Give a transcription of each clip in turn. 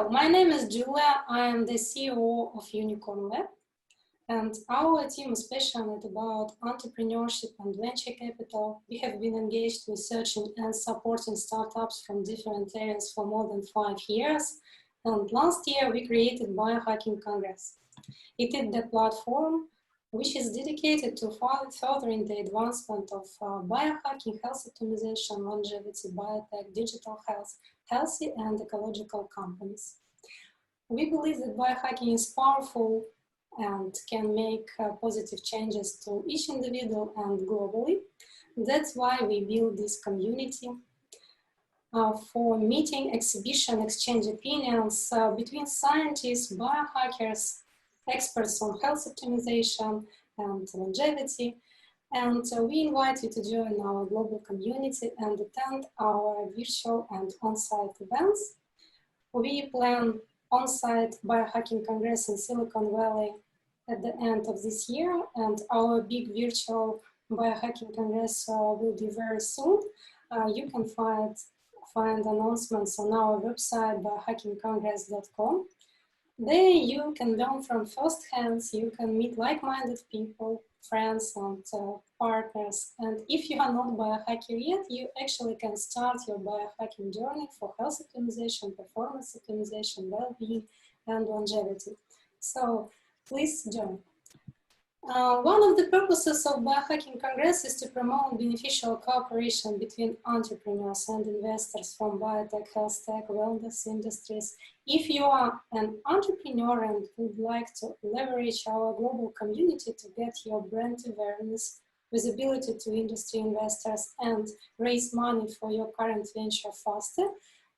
My name is Julia. I am the CEO of Unicorn Lab, and our team is passionate about entrepreneurship and venture capital. We have been engaged researching and supporting startups from different areas for more than 5 years. And last year, we created Biohacking Congress. It is the platform which is dedicated to furthering the advancement of biohacking, health optimization, longevity, biotech, digital health, healthy and ecological companies. We believe that biohacking is powerful and can make positive changes to each individual and globally. That's why we build this community for meeting, exhibition, exchange opinions between scientists, biohackers, experts on health optimization and longevity. And we invite you to join our global community and attend our virtual and on-site events. We plan on-site Biohacking Congress in Silicon Valley at the end of this year, and our big virtual Biohacking Congress will be very soon. You can find announcements on our website, biohackingcongress.com. There you can learn from first hand, you can meet like-minded people, friends and partners. And if you are not biohacker yet, you actually can start your biohacking journey for health optimization, performance optimization, well-being, and longevity. So please join. One of the purposes of Biohacking Congress is to promote beneficial cooperation between entrepreneurs and investors from biotech, HealthTech, wellness industries. If you are an entrepreneur and would like to leverage our global community to get your brand awareness, visibility to industry investors, and raise money for your current venture faster,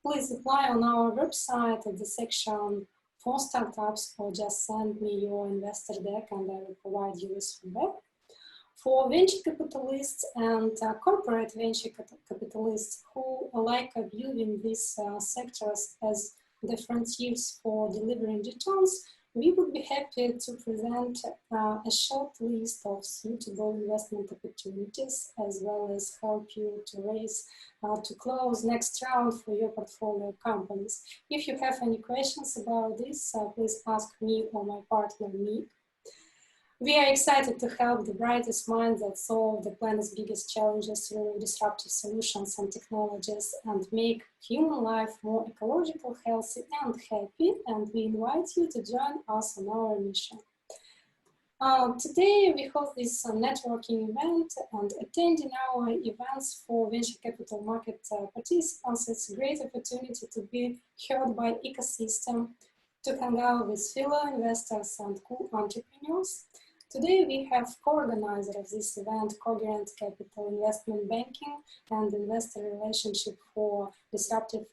please apply on our website at the section for startups, or just send me your investor deck and I will provide you with feedback. For venture capitalists and corporate venture capitalists who like viewing these sectors as the frontiers for delivering returns, we would be happy to present a short list of suitable investment opportunities, as well as help you to raise, to close next round for your portfolio companies. If you have any questions about this, please ask me or my partner, Nick. We are excited to help the brightest minds that solve the planet's biggest challenges through disruptive solutions and technologies and make human life more ecological, healthy, and happy. And we invite you to join us on our mission. Today we host this networking event, and attending our events for venture capital market participants is a great opportunity to be heard by ecosystem, to hang out with fellow investors and cool entrepreneurs. Today we have co-organizer of this event, Coherent Capital Investment Banking and Investor Relationship for Disruptive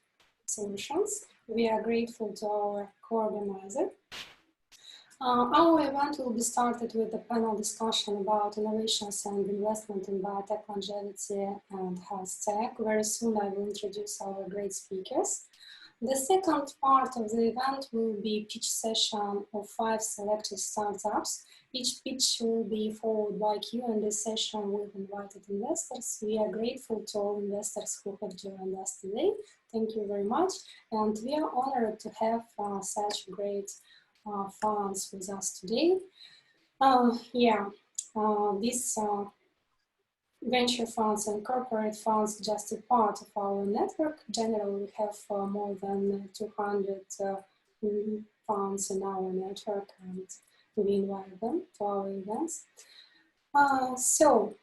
Solutions. We are grateful to our co-organizer. Our event will be started with a panel discussion about innovations and investment in biotech, longevity, and health tech. Very soon I will introduce our great speakers. The second part of the event will be a pitch session of 5 selected startups. Each pitch will be followed by a Q&A session with invited investors. We are grateful to all investors who have joined us today. Thank you very much. And we are honored to have such great funds with us today. These venture funds and corporate funds just a part of our network. Generally, we have more than 200 funds in our network, and we invite them to our events. So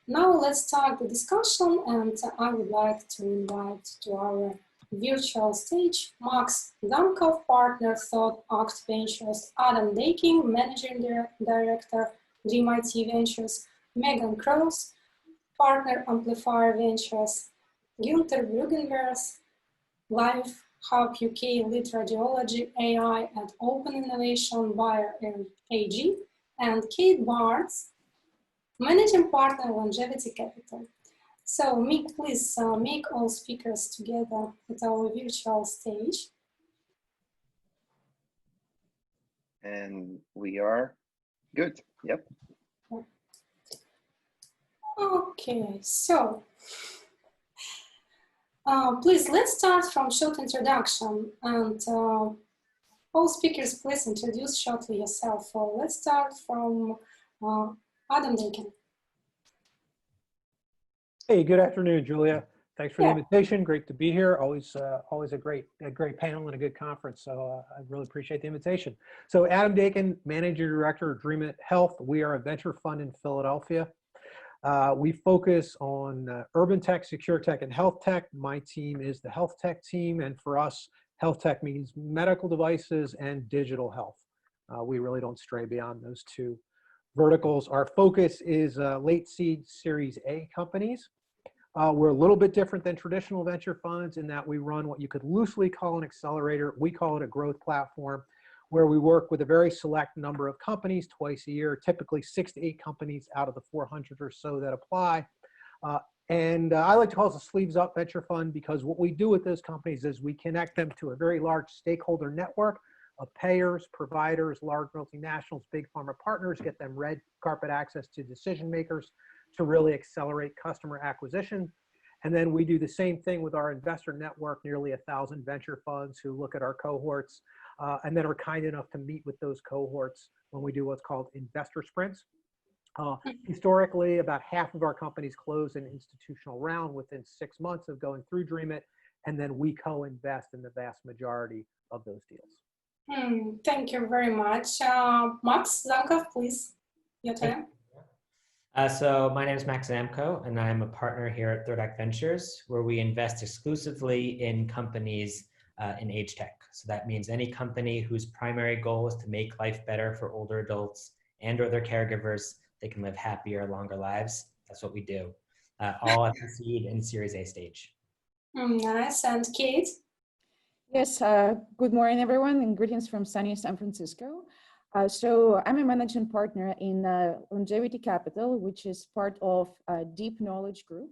now let's start the discussion, and I would like to invite to our virtual stage Max Damkov, partner, Thought Act Ventures, Adam Daking, managing director, DreamIT Ventures, Megan Krause, partner, Amplifier Ventures, Günther Bruggenwerth, Life Hub UK, lead radiology, AI, and open innovation, Bayer AG, and Kate Barnes, managing partner, Longevity Capital. So, Mick, please make all speakers together at our virtual stage. And we are good. Yep. Okay, so Please, let's start from short introduction. And all speakers, please introduce shortly yourself. Let's start from Adam Dakin. Hey, good afternoon, Julia. Thanks for the Yeah. invitation. Great to be here. Always a great panel and a good conference. So I really appreciate the invitation. So Adam Dakin, Managing Director of Dream It Health. We are a venture fund in Philadelphia. We focus on urban tech, secure tech, and health tech. My team is the health tech team, and for us, health tech means medical devices and digital health. We really don't stray beyond those two verticals. Our focus is late seed Series A companies. We're a little bit different than traditional venture funds in that we run what you could loosely call an accelerator. We call it a growth platform, where we work with a very select number of companies twice a year, typically 6 to 8 companies out of the 400 or so that apply. I like to call it a sleeves up venture fund, because what we do with those companies is we connect them to a very large stakeholder network of payers, providers, large multinationals, big pharma partners, get them red carpet access to decision makers to really accelerate customer acquisition. And then we do the same thing with our investor network, nearly 1,000 venture funds who look at our cohorts and then are kind enough to meet with those cohorts when we do what's called investor sprints. Historically, about half of our companies close an institutional round within 6 months of going through Dream It, and then we co-invest in the vast majority of those deals. Thank you very much. Max Zankov, please, your turn. So my name is Max Zamko, and I'm a partner here at Third Act Ventures, where we invest exclusively in companies in age tech. So that means any company whose primary goal is to make life better for older adults and or their caregivers, they can live happier, longer lives. That's what we do, all at the seed and Series A stage. Nice. And Kate? Yes, good morning, everyone, and greetings from sunny San Francisco. So I'm a managing partner in Longevity Capital, which is part of Deep Knowledge Group,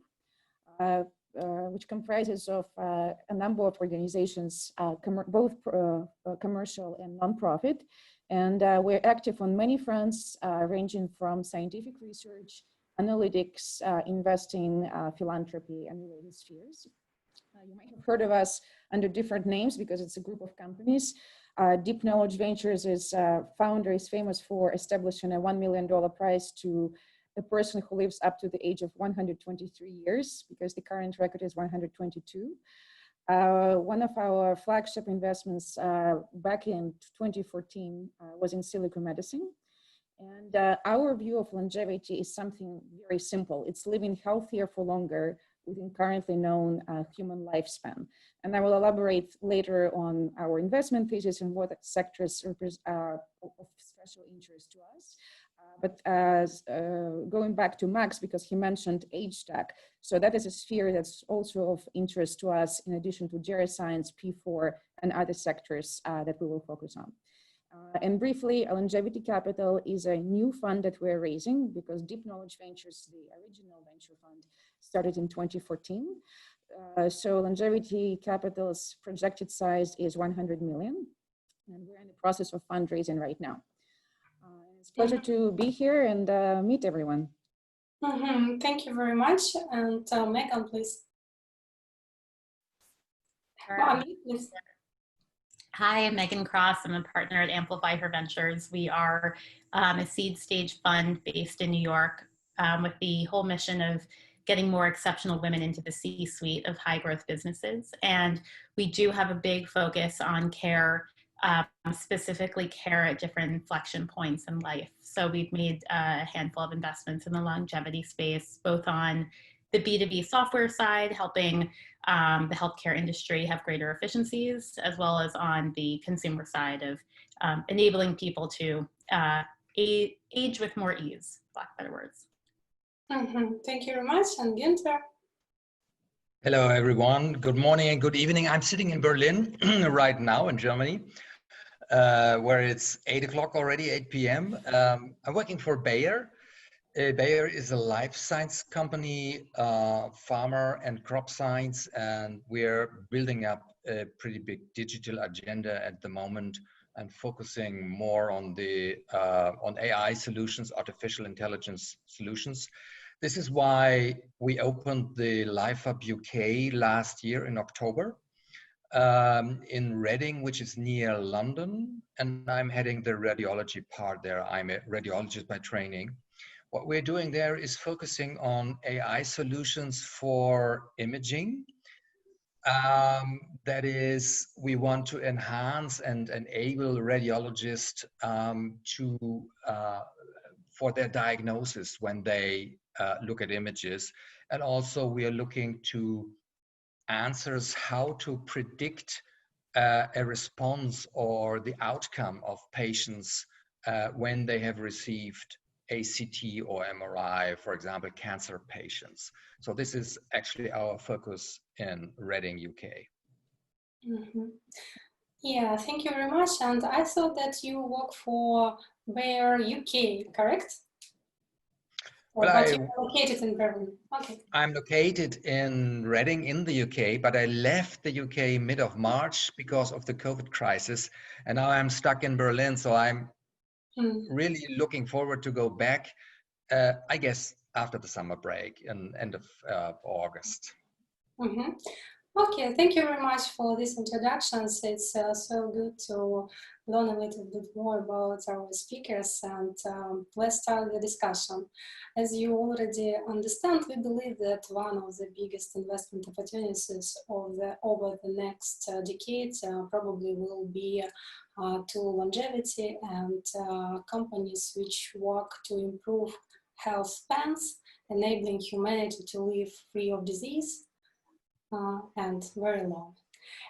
which comprises of a number of organizations, both commercial and nonprofit. And we're active on many fronts, ranging from scientific research, analytics, investing, philanthropy, and related spheres. You might have heard of us under different names because it's a group of companies. Deep Knowledge Ventures is founder is famous for establishing a $1 million prize to a person who lives up to the age of 123 years, because the current record is 122. One of our flagship investments back in 2014 was in silico medicine. And our view of longevity is something very simple. It's living healthier for longer within currently known human lifespan. And I will elaborate later on our investment thesis and what sectors are of special interest to us. But going back to Max, because he mentioned age tech, so that is a sphere that's also of interest to us, in addition to geroscience, P4, and other sectors that we will focus on. And briefly, Longevity Capital is a new fund that we're raising, because Deep Knowledge Ventures, the original venture fund, started in 2014. So Longevity Capital's projected size is 100 million, and we're in the process of fundraising right now. It's a pleasure to be here and meet everyone. Thank you very much. And Megan, please. Please. Hi, I'm Megan Cross. I'm a partner at Amplify Her Ventures. We are a seed stage fund based in New York with the whole mission of getting more exceptional women into the C-suite of high growth businesses. And we do have a big focus on care, specifically care at different inflection points in life. So we've made a handful of investments in the longevity space, both on the B2B software side, helping the healthcare industry have greater efficiencies, as well as on the consumer side of enabling people to age with more ease, for lack of better words. Thank you very much. And Günther? Hello, everyone. Good morning and good evening. I'm sitting in Berlin right now in Germany, where it's 8 o'clock already, 8 p.m. I'm working for Bayer. Bayer is a life science company, farmer and crop science, and we're building up a pretty big digital agenda at the moment and focusing more on the on AI solutions, artificial intelligence solutions. This is why we opened the LifeUp UK last year in October in Reading, which is near London, and I'm heading the radiology part there. I'm a radiologist by training. What we're doing there is focusing on AI solutions for imaging. That is, we want to enhance and enable radiologists for their diagnosis when they look at images. And also we are looking to answers how to predict a response or the outcome of patients when they have received a CT or MRI, for example, cancer patients. So this is actually our focus in Reading, UK. Mm-hmm. Yeah, thank you very much. And I thought that you work for Bayer UK, correct? Or but you're located in Berlin. Okay. I'm located in Reading in the UK, but I left the UK mid of March because of the COVID crisis. And now I'm stuck in Berlin. So I'm really looking forward to go back, I guess, after the summer break in end of August. Mm-hmm. Okay, thank you very much for these introductions. It's so good to learn a little bit more about our speakers, and let's start the discussion. As you already understand, we believe that one of the biggest investment opportunities over the next decade probably will be to longevity and companies which work to improve health spans, enabling humanity to live free of disease and very long.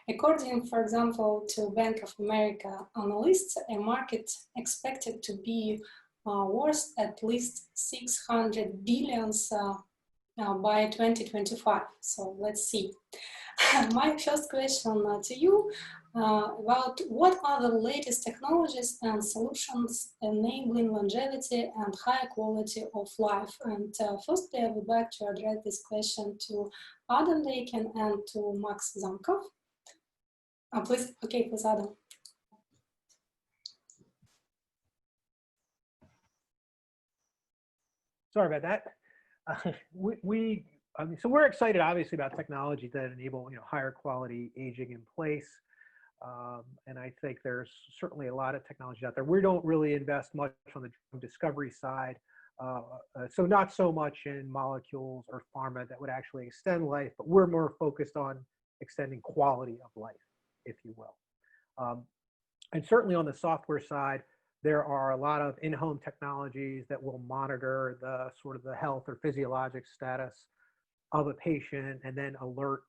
According, for example, to Bank of America analysts, a market expected to be worth at least 600 billions by 2025. So let's see. My first question to you about what are the latest technologies and solutions enabling longevity and higher quality of life? And firstly, I would like to address this question to Adam Dakin and to Max Zamkov. Please, Adam. Sorry about that. So we're excited, obviously, about technologies that enable, higher quality aging in place. And I think there's certainly a lot of technologies out there. We don't really invest much on the drug discovery side. So not so much in molecules or pharma that would actually extend life, but we're more focused on extending quality of life, if you will. And certainly on the software side, there are a lot of in-home technologies that will monitor the sort of the health or physiologic status of a patient and then alert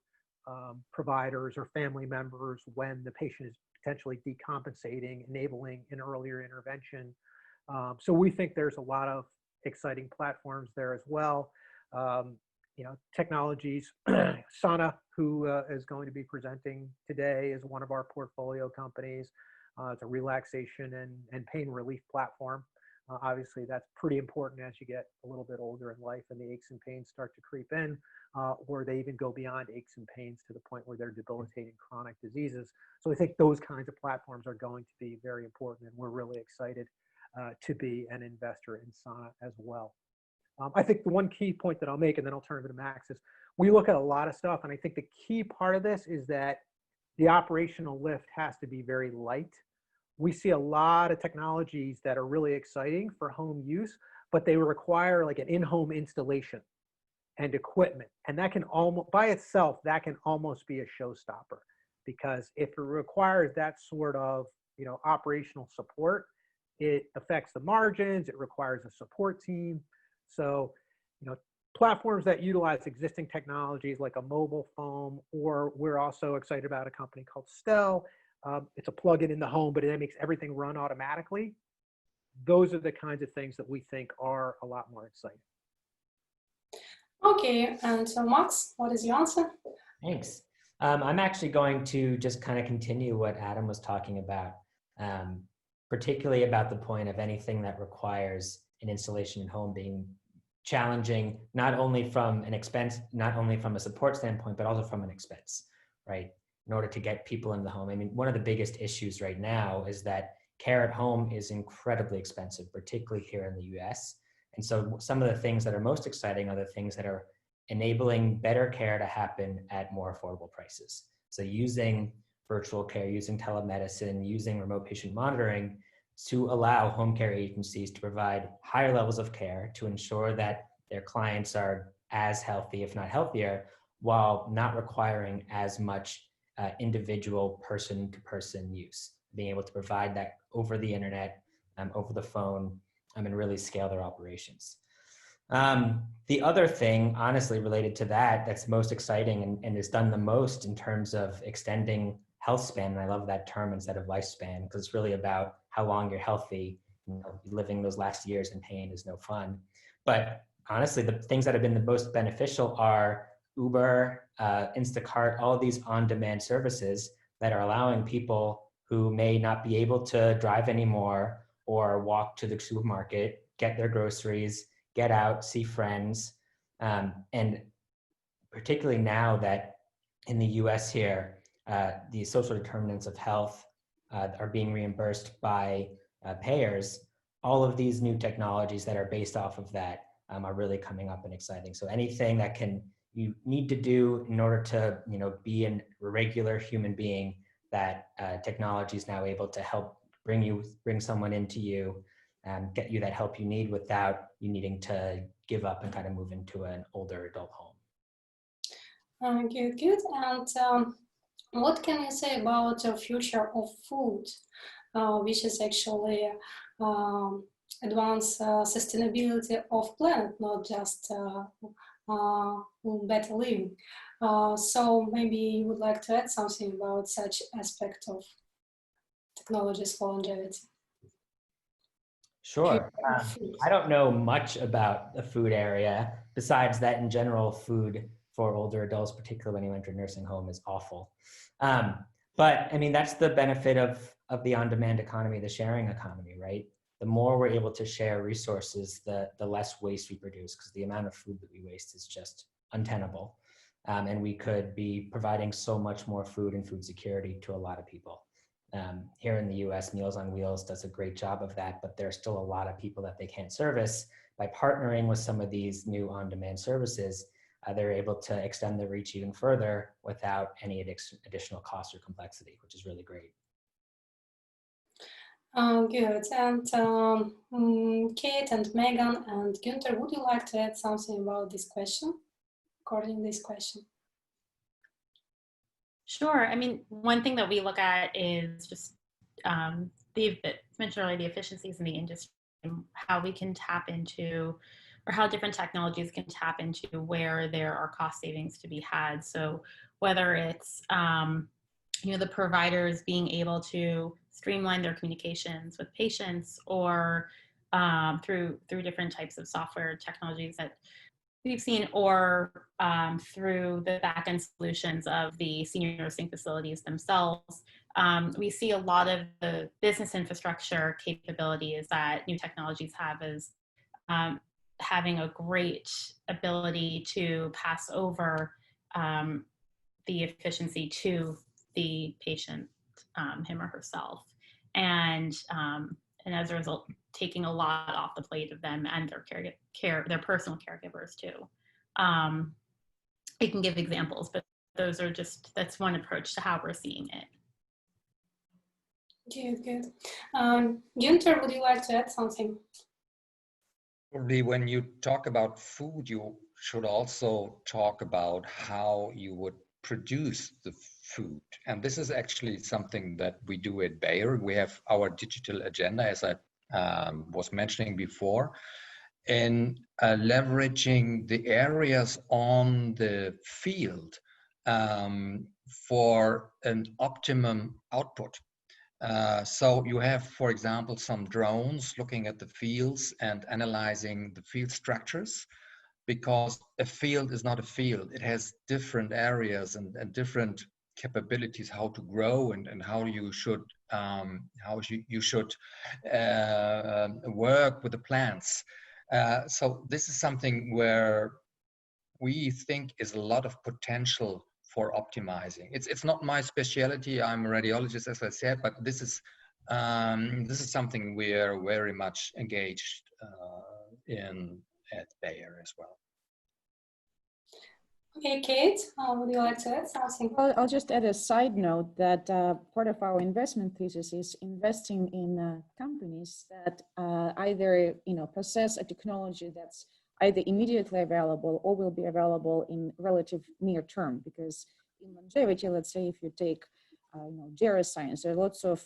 providers or family members when the patient is potentially decompensating, enabling an earlier intervention. So we think there's a lot of exciting platforms there as well. Technologies, Sana, who is going to be presenting today, is one of our portfolio companies. It's a relaxation and pain relief platform. Obviously, that's pretty important as you get a little bit older in life and the aches and pains start to creep in, or they even go beyond aches and pains to the point where they're debilitating chronic diseases. So I think those kinds of platforms are going to be very important, and we're really excited to be an investor in Sana as well. I think the one key point that I'll make, and then I'll turn it over to Max, is we look at a lot of stuff, and I think the key part of this is that the operational lift has to be very light. We see a lot of technologies that are really exciting for home use, but they require like an in-home installation and equipment. And that can almost, by itself, that can almost be a showstopper, because if it requires that sort of, operational support, it affects the margins, it requires a support team. So, platforms that utilize existing technologies like a mobile foam, or we're also excited about a company called Stel. It's a plug-in in the home, but it makes everything run automatically. Those are the kinds of things that we think are a lot more exciting. Okay, and so Max, what is your answer? Thanks. I'm actually going to just kind of continue what Adam was talking about, particularly about the point of anything that requires an installation in home being challenging, not only from an expense, not only from a support standpoint, but also from an expense, right? In order to get people in the home. I mean, one of the biggest issues right now is that care at home is incredibly expensive, particularly here in the US. And so some of the things that are most exciting are the things that are enabling better care to happen at more affordable prices. So using virtual care, using telemedicine, using remote patient monitoring to allow home care agencies to provide higher levels of care to ensure that their clients are as healthy, if not healthier, while not requiring as much individual person-to-person use. Being able to provide that over the internet, over the phone, and really scale their operations. The other thing, honestly, related to that, that's most exciting and is done the most in terms of extending health span, and I love that term instead of lifespan, because it's really about how long you're healthy. You know, living those last years in pain is no fun. But honestly, the things that have been the most beneficial are Uber, Instacart, all of these on-demand services that are allowing people who may not be able to drive anymore or walk to the supermarket, get their groceries, get out, see friends. And particularly now that in the US here, the social determinants of health are being reimbursed by payers, all of these new technologies that are based off of that are really coming up and exciting. So anything that you need to do in order to be a regular human being, that technology is now able to help bring someone into you and get you that help you need without you needing to give up and kind of move into an older adult home. Good. And what can you say about the future of food, which is actually advance sustainability of planet, not just better living? So maybe you would like to add something about such aspect of technologies for longevity. Sure. I don't know much about the food area, besides that in general, food for older adults, particularly when you enter a nursing home, is awful. But I mean, that's the benefit of the on-demand economy, the sharing economy, right? The more we're able to share resources, the less waste we produce, because the amount of food that we waste is just untenable. And we could be providing so much more food and food security to a lot of people. Here in the US, Meals on Wheels does a great job of that, but there's still a lot of people that they can't service. By partnering with some of these new on-demand services, they're able to extend the reach even further without any additional cost or complexity, which is really great. Good. And Kate and Megan and Günther, would you like to add something about this question, according to this question? Sure. I mean, one thing that we look at is just mentioned earlier, the efficiencies in the industry, and how we can tap into, or how different technologies can tap into where there are cost savings to be had. So whether it's the providers being able to streamline their communications with patients, or through different types of software technologies that we've seen, or through the back-end solutions of the senior nursing facilities themselves. We see a lot of the business infrastructure capabilities that new technologies have as having a great ability to pass over the efficiency to the patient, him or herself. And as a result, taking a lot off the plate of them and their personal caregivers too. I can give examples, but that's one approach to how we're seeing it. Good. Günther, would you like to add something? Probably when you talk about food, you should also talk about how you would produce the food. And this is actually something that we do at Bayer. We have our digital agenda, as I was mentioning before, in leveraging the areas on the field for an optimum output. So you have, for example, some drones looking at the fields and analyzing the field structures, because a field is not a field. It has different areas and different capabilities, how to grow and how you should work with the plants. So this is something where we think is a lot of potential for optimizing. It's not my specialty. I'm a radiologist, as I said, but this is something we are very much engaged at Bayer as well. Okay, Kate, would you like to add something? Well, I'll just add a side note that part of our investment thesis is investing in companies that either possess a technology that's either immediately available or will be available in relative near term. Because in longevity, let's say if you take geroscience, there are lots of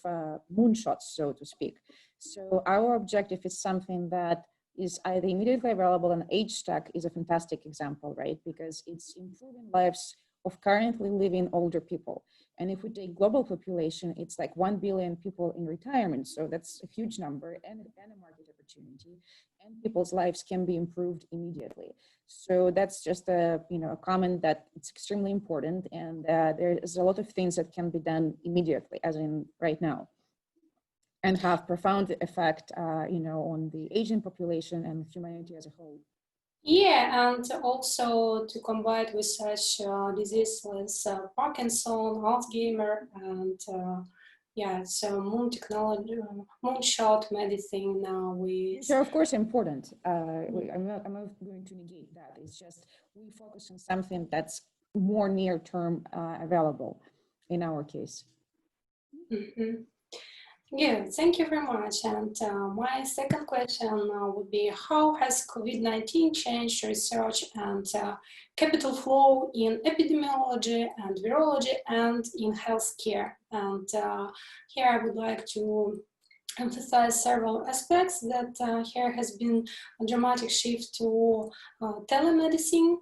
moonshots, so to speak. So our objective is something that is either immediately available, and HealthTech is a fantastic example, right? Because it's improving lives of currently living older people. And if we take global population, it's like 1 billion people in retirement. So that's a huge number and a market opportunity. And people's lives can be improved immediately. So that's just a comment that it's extremely important. And there's a lot of things that can be done immediately, as in right now, and have profound effect, on the aging population and humanity as a whole. Yeah, and also to combat with such diseases as Parkinson, Alzheimer, and so moon technology, moonshot medicine now with. They're of course important. I'm not going to negate that. It's just we focus on something that's more near term available in our case. Mm-hmm. Yeah, thank you very much. And my second question would be, how has COVID-19 changed research and capital flow in epidemiology and virology and in healthcare? And here I would like to emphasize several aspects that here has been a dramatic shift to telemedicine.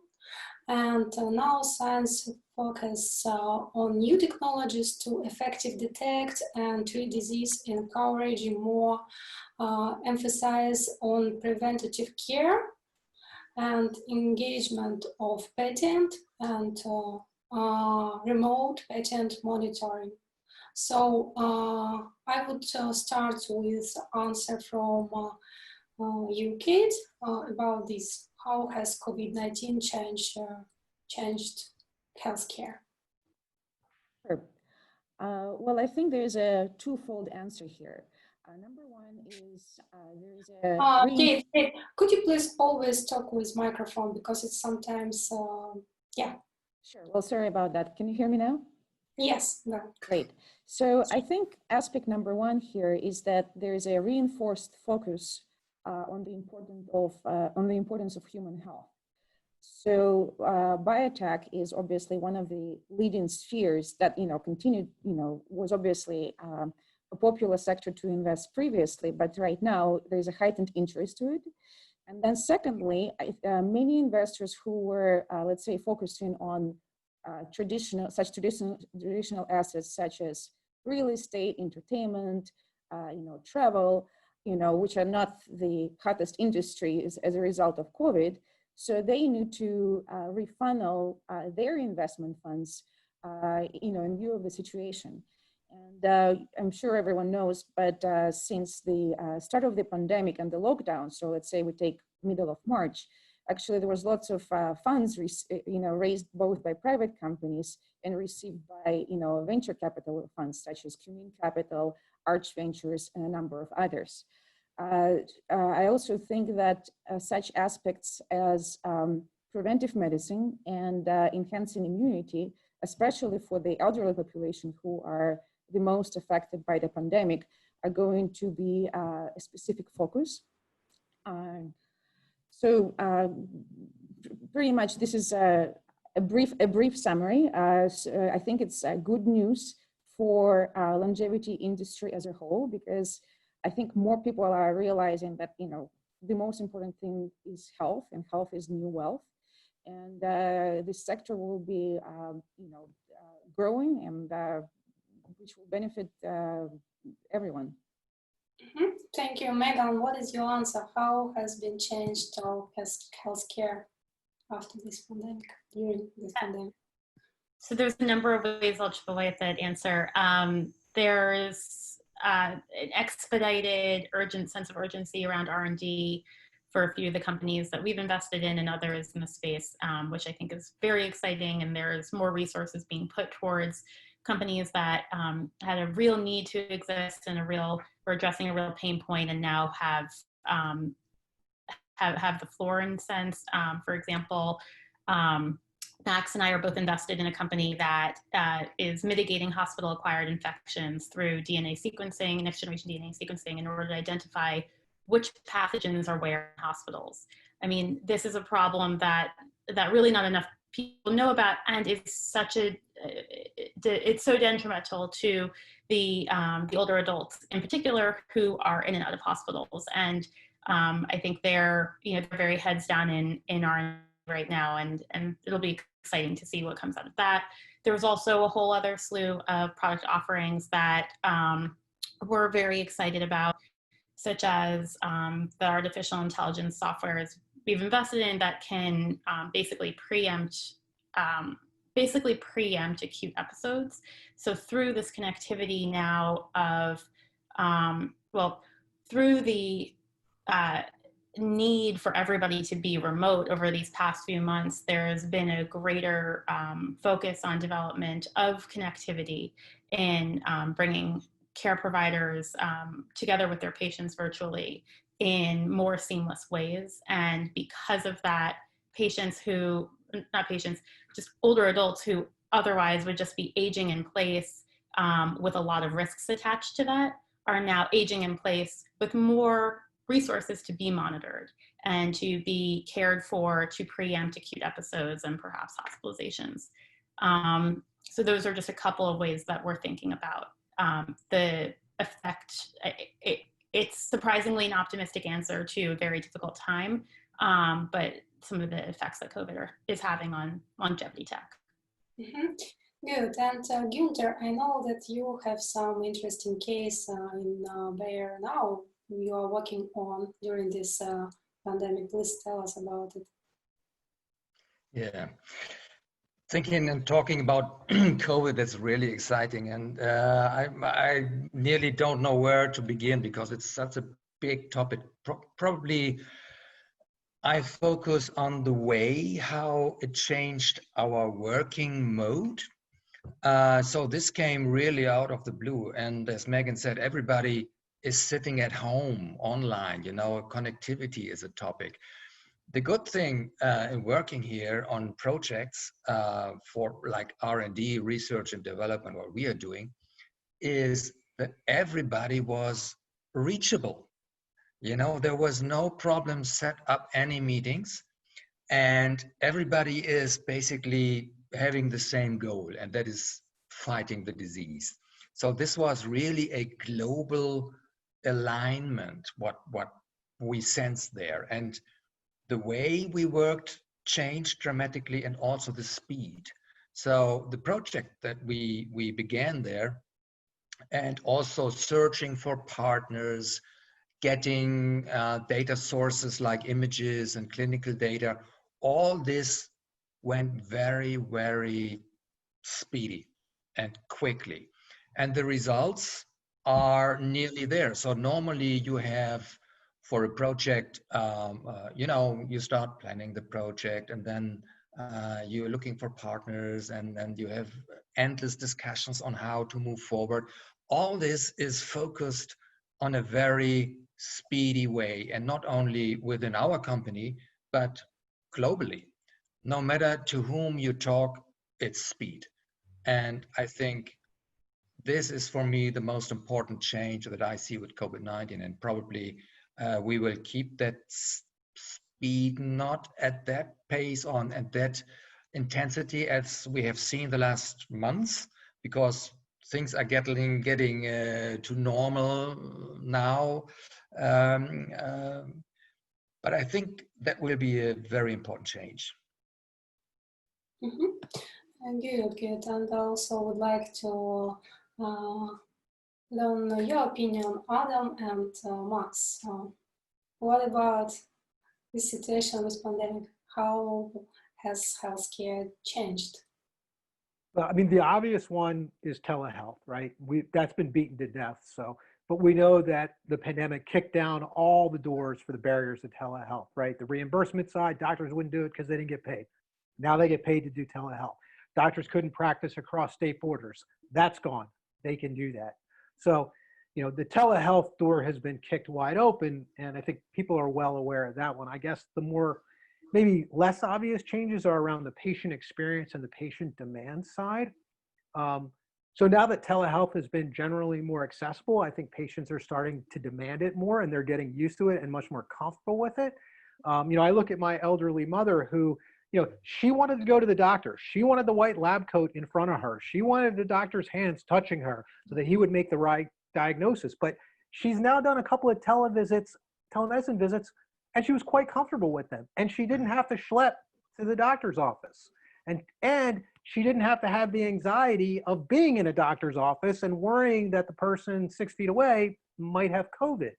And now science focus on new technologies to effectively detect and treat disease, encouraging more emphasis on preventative care and engagement of patient and remote patient monitoring. So I would start with answer from you, Kate, about this. How has COVID-19 changed healthcare? Sure. Well, I think there's a twofold answer here. Number one is there's a... Kate, could you please always talk with microphone, because it's sometimes, yeah. Sure. Well, sorry about that. Can you hear me now? Yes. No. Great. So I think aspect number one here is that there's a reinforced focus on the importance of human health. So biotech is obviously one of the leading spheres that continued, was obviously a popular sector to invest previously, but right now there's a heightened interest to it. And then secondly, many investors who were, let's say, focusing on traditional assets such as real estate, entertainment, travel, which are not the hottest industries as a result of COVID. So they need to refunnel their investment funds, in view of the situation. And I'm sure everyone knows, but since the start of the pandemic and the lockdown, so let's say we take middle of March, actually there was lots of funds, raised both by private companies and received by, venture capital funds such as Cumin Capital, Arch Ventures, and a number of others. I also think that such aspects as preventive medicine and enhancing immunity, especially for the elderly population who are the most affected by the pandemic, are going to be a specific focus. So pretty much this is a brief summary. So I think it's good news for longevity industry as a whole, because I think more people are realizing that, the most important thing is health, and health is new wealth. And this sector will be, growing, and which will benefit everyone. Mm-hmm. Thank you, Megan. What is your answer? How has been changed healthcare after this pandemic, during this pandemic? So there's a number of ways I'll chip away at that answer. There's an expedited, urgent sense of urgency around R&D for a few of the companies that we've invested in and others in the space, which I think is very exciting. And there's more resources being put towards companies that had a real need to exist and or addressing a real pain point, and now have have the fluorine sense. For example, Max and I are both invested in a company that is mitigating hospital-acquired infections through DNA sequencing, next-generation DNA sequencing, in order to identify which pathogens are where in hospitals. I mean, this is a problem that really not enough people know about, and it's so detrimental to the older adults in particular who are in and out of hospitals. And I think they're very heads down in R&D right now, and it'll be exciting to see what comes out of that. There was also a whole other slew of product offerings that we're very excited about, such as the artificial intelligence software we've invested in that can basically preempt acute episodes. So through this connectivity now of, through the need for everybody to be remote over these past few months, there has been a greater focus on development of connectivity in bringing care providers together with their patients virtually in more seamless ways. And because of that, just older adults who otherwise would just be aging in place with a lot of risks attached to that, are now aging in place with more resources to be monitored and to be cared for to preempt acute episodes and perhaps hospitalizations. So those are just a couple of ways that we're thinking about the effect. It's surprisingly an optimistic answer to a very difficult time, but some of the effects that COVID is having on longevity tech. Mm-hmm. Good. And Günther, I know that you have some interesting case in Bayer now you are working on during this pandemic. Please tell us about it. Yeah. Thinking and talking about COVID, that's really exciting. And I nearly don't know where to begin because it's such a big topic. Probably I focus on the way how it changed our working mode. So this came really out of the blue. And as Megan said, everybody is sitting at home online, connectivity is a topic. The good thing in working here on projects for like R&D, research and development, what we are doing, is that everybody was reachable. There was no problem set up any meetings, and everybody is basically having the same goal, and that is fighting the disease. So this was really a global alignment, what we sensed there. And the way we worked changed dramatically, and also the speed. So the project that we began there, and also searching for partners, getting data sources like images and clinical data, all this went very, very speedy and quickly. And the results are nearly there. So normally you have, for a project, you start planning the project, and then you're looking for partners, and you have endless discussions on how to move forward. All this is focused on a very speedy way, and not only within our company, but globally. No matter to whom you talk, it's speed. And I think this is, for me, the most important change that I see with COVID-19, and probably we will keep that speed, not at that pace, at that intensity as we have seen the last months, because things are getting to normal now. But I think that will be a very important change. Mm-hmm. Good. And I also would like to learn your opinion, Adam and Max. What about this situation with pandemic? How has healthcare changed? Well, I mean, the obvious one is telehealth, right? That's been beaten to death. But we know that the pandemic kicked down all the doors for the barriers to telehealth, right? The reimbursement side, doctors wouldn't do it because they didn't get paid. Now they get paid to do telehealth. Doctors couldn't practice across state borders. That's gone. They can do that. So you know, the telehealth door has been kicked wide open, and I think people are well aware of that one. I guess the more, maybe less obvious changes are around the patient experience and the patient demand side. So now that telehealth has been generally more accessible, I think patients are starting to demand it more, and they're getting used to it and much more comfortable with it. You know, I look at my elderly mother who, you know, she wanted to go to the doctor. She wanted the white lab coat in front of her. She wanted the doctor's hands touching her so that he would make the right diagnosis. But she's now done a couple of telemedicine visits, and she was quite comfortable with them. And she didn't have to schlep to the doctor's office. And she didn't have to have the anxiety of being in a doctor's office and worrying that the person 6 feet away might have COVID.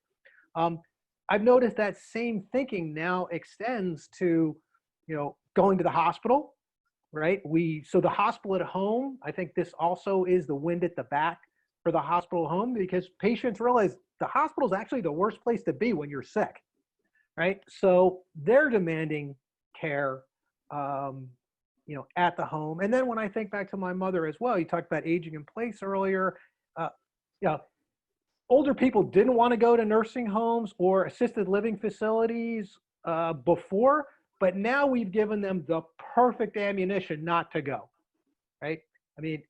I've noticed that same thinking now extends to, you know, going to the hospital, right? So the hospital at home, I think this also is the wind at the back for the hospital home, because patients realize the hospital is actually the worst place to be when you're sick, right? So they're demanding care, you know, at the home. And then when I think back to my mother as well, you talked about aging in place earlier. You know, older people didn't want to go to nursing homes or assisted living facilities before, but now we've given them the perfect ammunition not to go, right? I mean,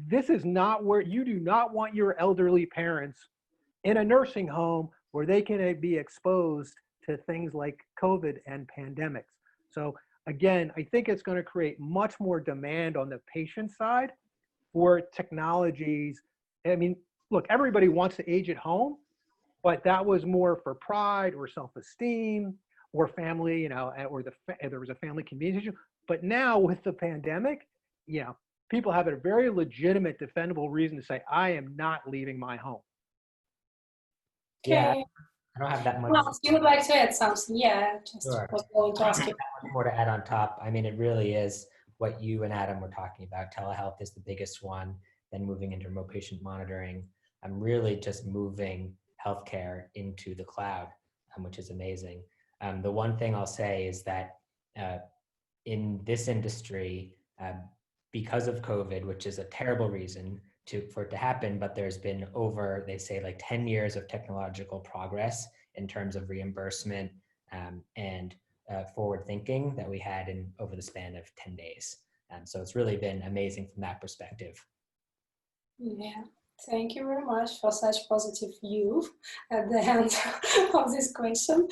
this is not where, you do not want your elderly parents in a nursing home where they can be exposed to things like COVID and pandemics. So again, I think it's going to create much more demand on the patient side for technologies. I mean, look, everybody wants to age at home, but that was more for pride or self-esteem or family, you know, or there was a family convenience issue. But now with the pandemic, you know, people have a very legitimate, defendable reason to say, I am not leaving my home. Yeah, Okay. I don't have that much. Well, you would like to add something? Yeah, just Sure. was going to I don't ask have you. that much more to add on top. I mean, it really is what you and Adam were talking about. Telehealth is the biggest one, then moving into remote patient monitoring. I'm really just moving healthcare into the cloud, which is amazing. The one thing I'll say is that in this industry, because of COVID, which is a terrible reason for it to happen, but there's been over, they say, like 10 years of technological progress in terms of reimbursement and forward thinking that we had over the span of 10 days. So it's really been amazing from that perspective. Yeah, thank you very much for such positive view at the end of this question.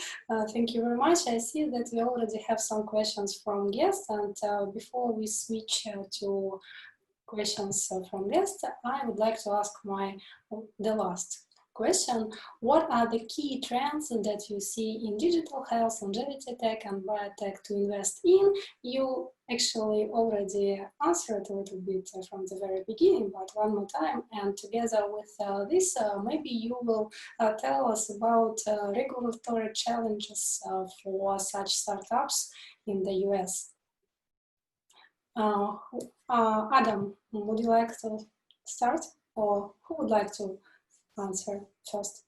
Thank you very much. I see that we already have some questions from guests, and before we switch to questions from guests, I would like to ask the last question. What are the key trends that you see in digital health, longevity tech, and biotech to invest in? You actually already answered a little bit from the very beginning, but one more time, and together with this, maybe you will tell us about regulatory challenges for such startups in the US. Adam, would you like to start, or who would like to answer first?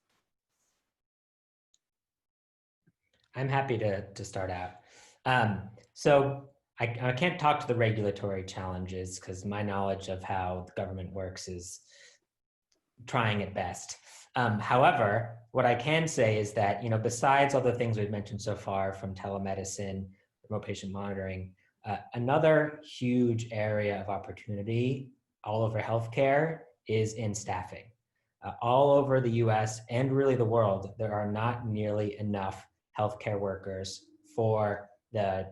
I'm happy to start out. So I can't talk to the regulatory challenges because my knowledge of how the government works is trying at best. However, what I can say is that, you know, besides all the things we've mentioned so far, from telemedicine, remote patient monitoring, another huge area of opportunity all over healthcare is in staffing. All over the US and really the world, there are not nearly enough healthcare workers for the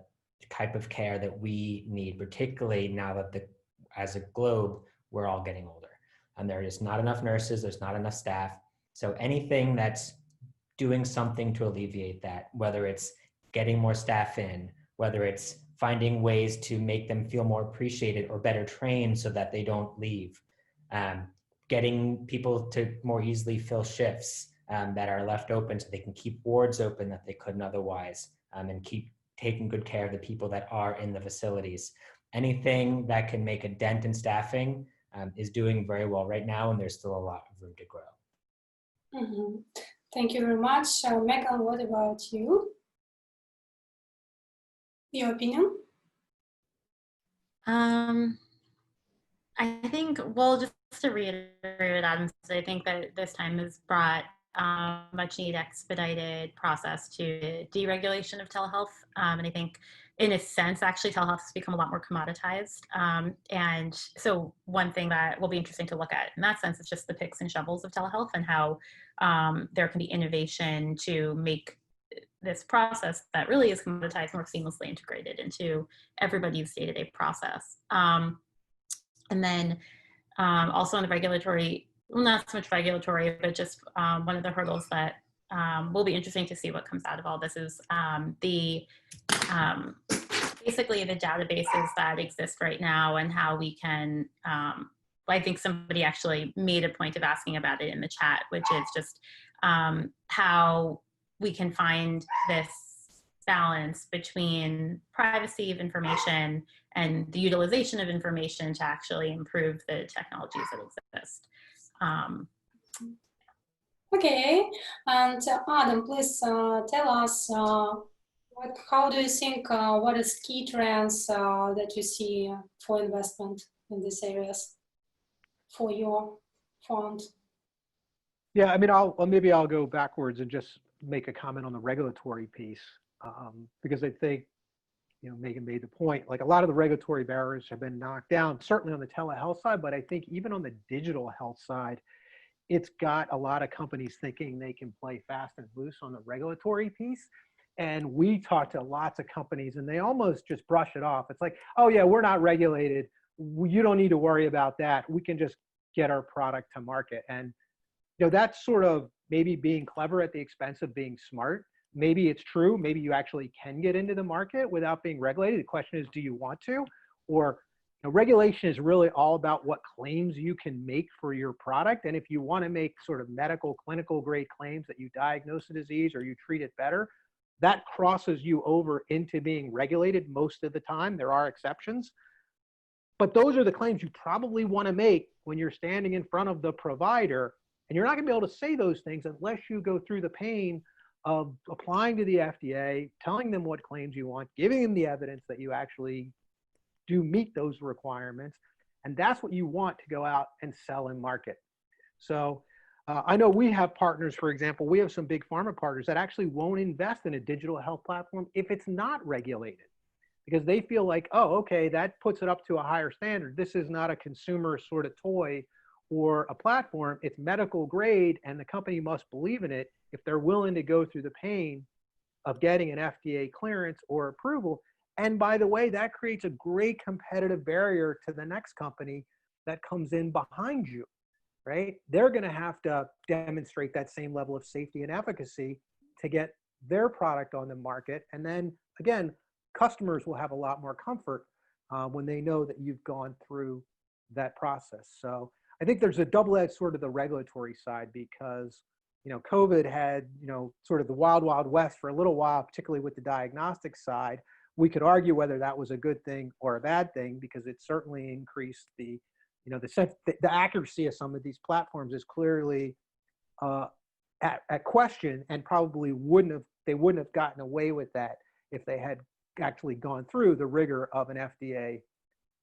type of care that we need, particularly now that as a globe, we're all getting older. And there is not enough nurses, there's not enough staff. So anything that's doing something to alleviate that, whether it's getting more staff in, whether it's finding ways to make them feel more appreciated or better trained so that they don't leave, getting people to more easily fill shifts that are left open so they can keep wards open that they couldn't otherwise, and keep taking good care of the people that are in the facilities. Anything that can make a dent in staffing is doing very well right now, and there's still a lot of room to grow. Mm-hmm. Thank you very much. Megan, what about you? Your opinion? I think, well, just to reiterate what Adam said, I think that this time has brought much needed expedited process to deregulation of telehealth. And I think in a sense, actually telehealth has become a lot more commoditized. And so one thing that will be interesting to look at in that sense is just the picks and shovels of telehealth and how there can be innovation to make this process that really is commoditized more seamlessly integrated into everybody's day-to-day process. And then also on the regulatory, well, not so much regulatory, but just one of the hurdles that will be interesting to see what comes out of all this is basically the databases that exist right now and how we can, I think somebody actually made a point of asking about it in the chat, which is just how we can find this balance between privacy of information and the utilization of information to actually improve the technologies that exist. Okay, and Adam, please tell us how do you think, what is key trends that you see for investment in these areas for your fund? Yeah, I mean, maybe I'll go backwards and just make a comment on the regulatory piece, because I think, you know, Megan made the point, like a lot of the regulatory barriers have been knocked down, certainly on the telehealth side, but I think even on the digital health side, it's got a lot of companies thinking they can play fast and loose on the regulatory piece. And we talk to lots of companies and they almost just brush it off. It's like, oh yeah, we're not regulated. You don't need to worry about that. We can just get our product to market. And you know, that's sort of maybe being clever at the expense of being smart. Maybe it's true. Maybe you actually can get into the market without being regulated. The question is, do you want to? Or you know, regulation is really all about what claims you can make for your product. And if you want to make sort of medical, clinical grade claims that you diagnose a disease or you treat it better, that crosses you over into being regulated most of the time. There are exceptions. But those are the claims you probably want to make when you're standing in front of the provider. And you're not going to be able to say those things unless you go through the pain of applying to the FDA, telling them what claims you want, giving them the evidence that you actually do meet those requirements. And that's what you want to go out and sell and market. So I know we have partners, for example, we have some big pharma partners that actually won't invest in a digital health platform if it's not regulated, because they feel like, oh, okay, that puts it up to a higher standard. This is not a consumer sort of toy or a platform. It's medical grade and the company must believe in it if they're willing to go through the pain of getting an FDA clearance or approval. And by the way, that creates a great competitive barrier to the next company that comes in behind you, right? They're going to have to demonstrate that same level of safety and efficacy to get their product on the market. And then again, customers will have a lot more comfort when they know that you've gone through that process. So I think there's a double-edged sort of the regulatory side, because you know, COVID had, you know, sort of the wild, wild west for a little while, particularly with the diagnostic side. We could argue whether that was a good thing or a bad thing, because it certainly increased the, you know, the accuracy of some of these platforms is clearly at question, and probably they wouldn't have gotten away with that if they had actually gone through the rigor of an FDA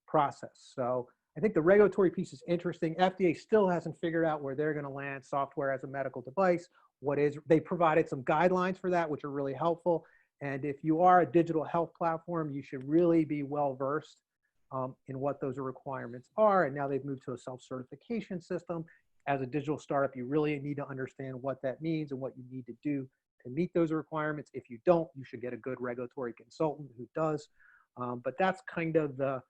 process. So I think the regulatory piece is interesting. FDA still hasn't figured out where they're going to land software as a medical device. They provided some guidelines for that, which are really helpful. And if you are a digital health platform, you should really be well-versed in what those requirements are. And now they've moved to a self-certification system. As a digital startup, you really need to understand what that means and what you need to do to meet those requirements. If you don't, you should get a good regulatory consultant who does. But that's kind of the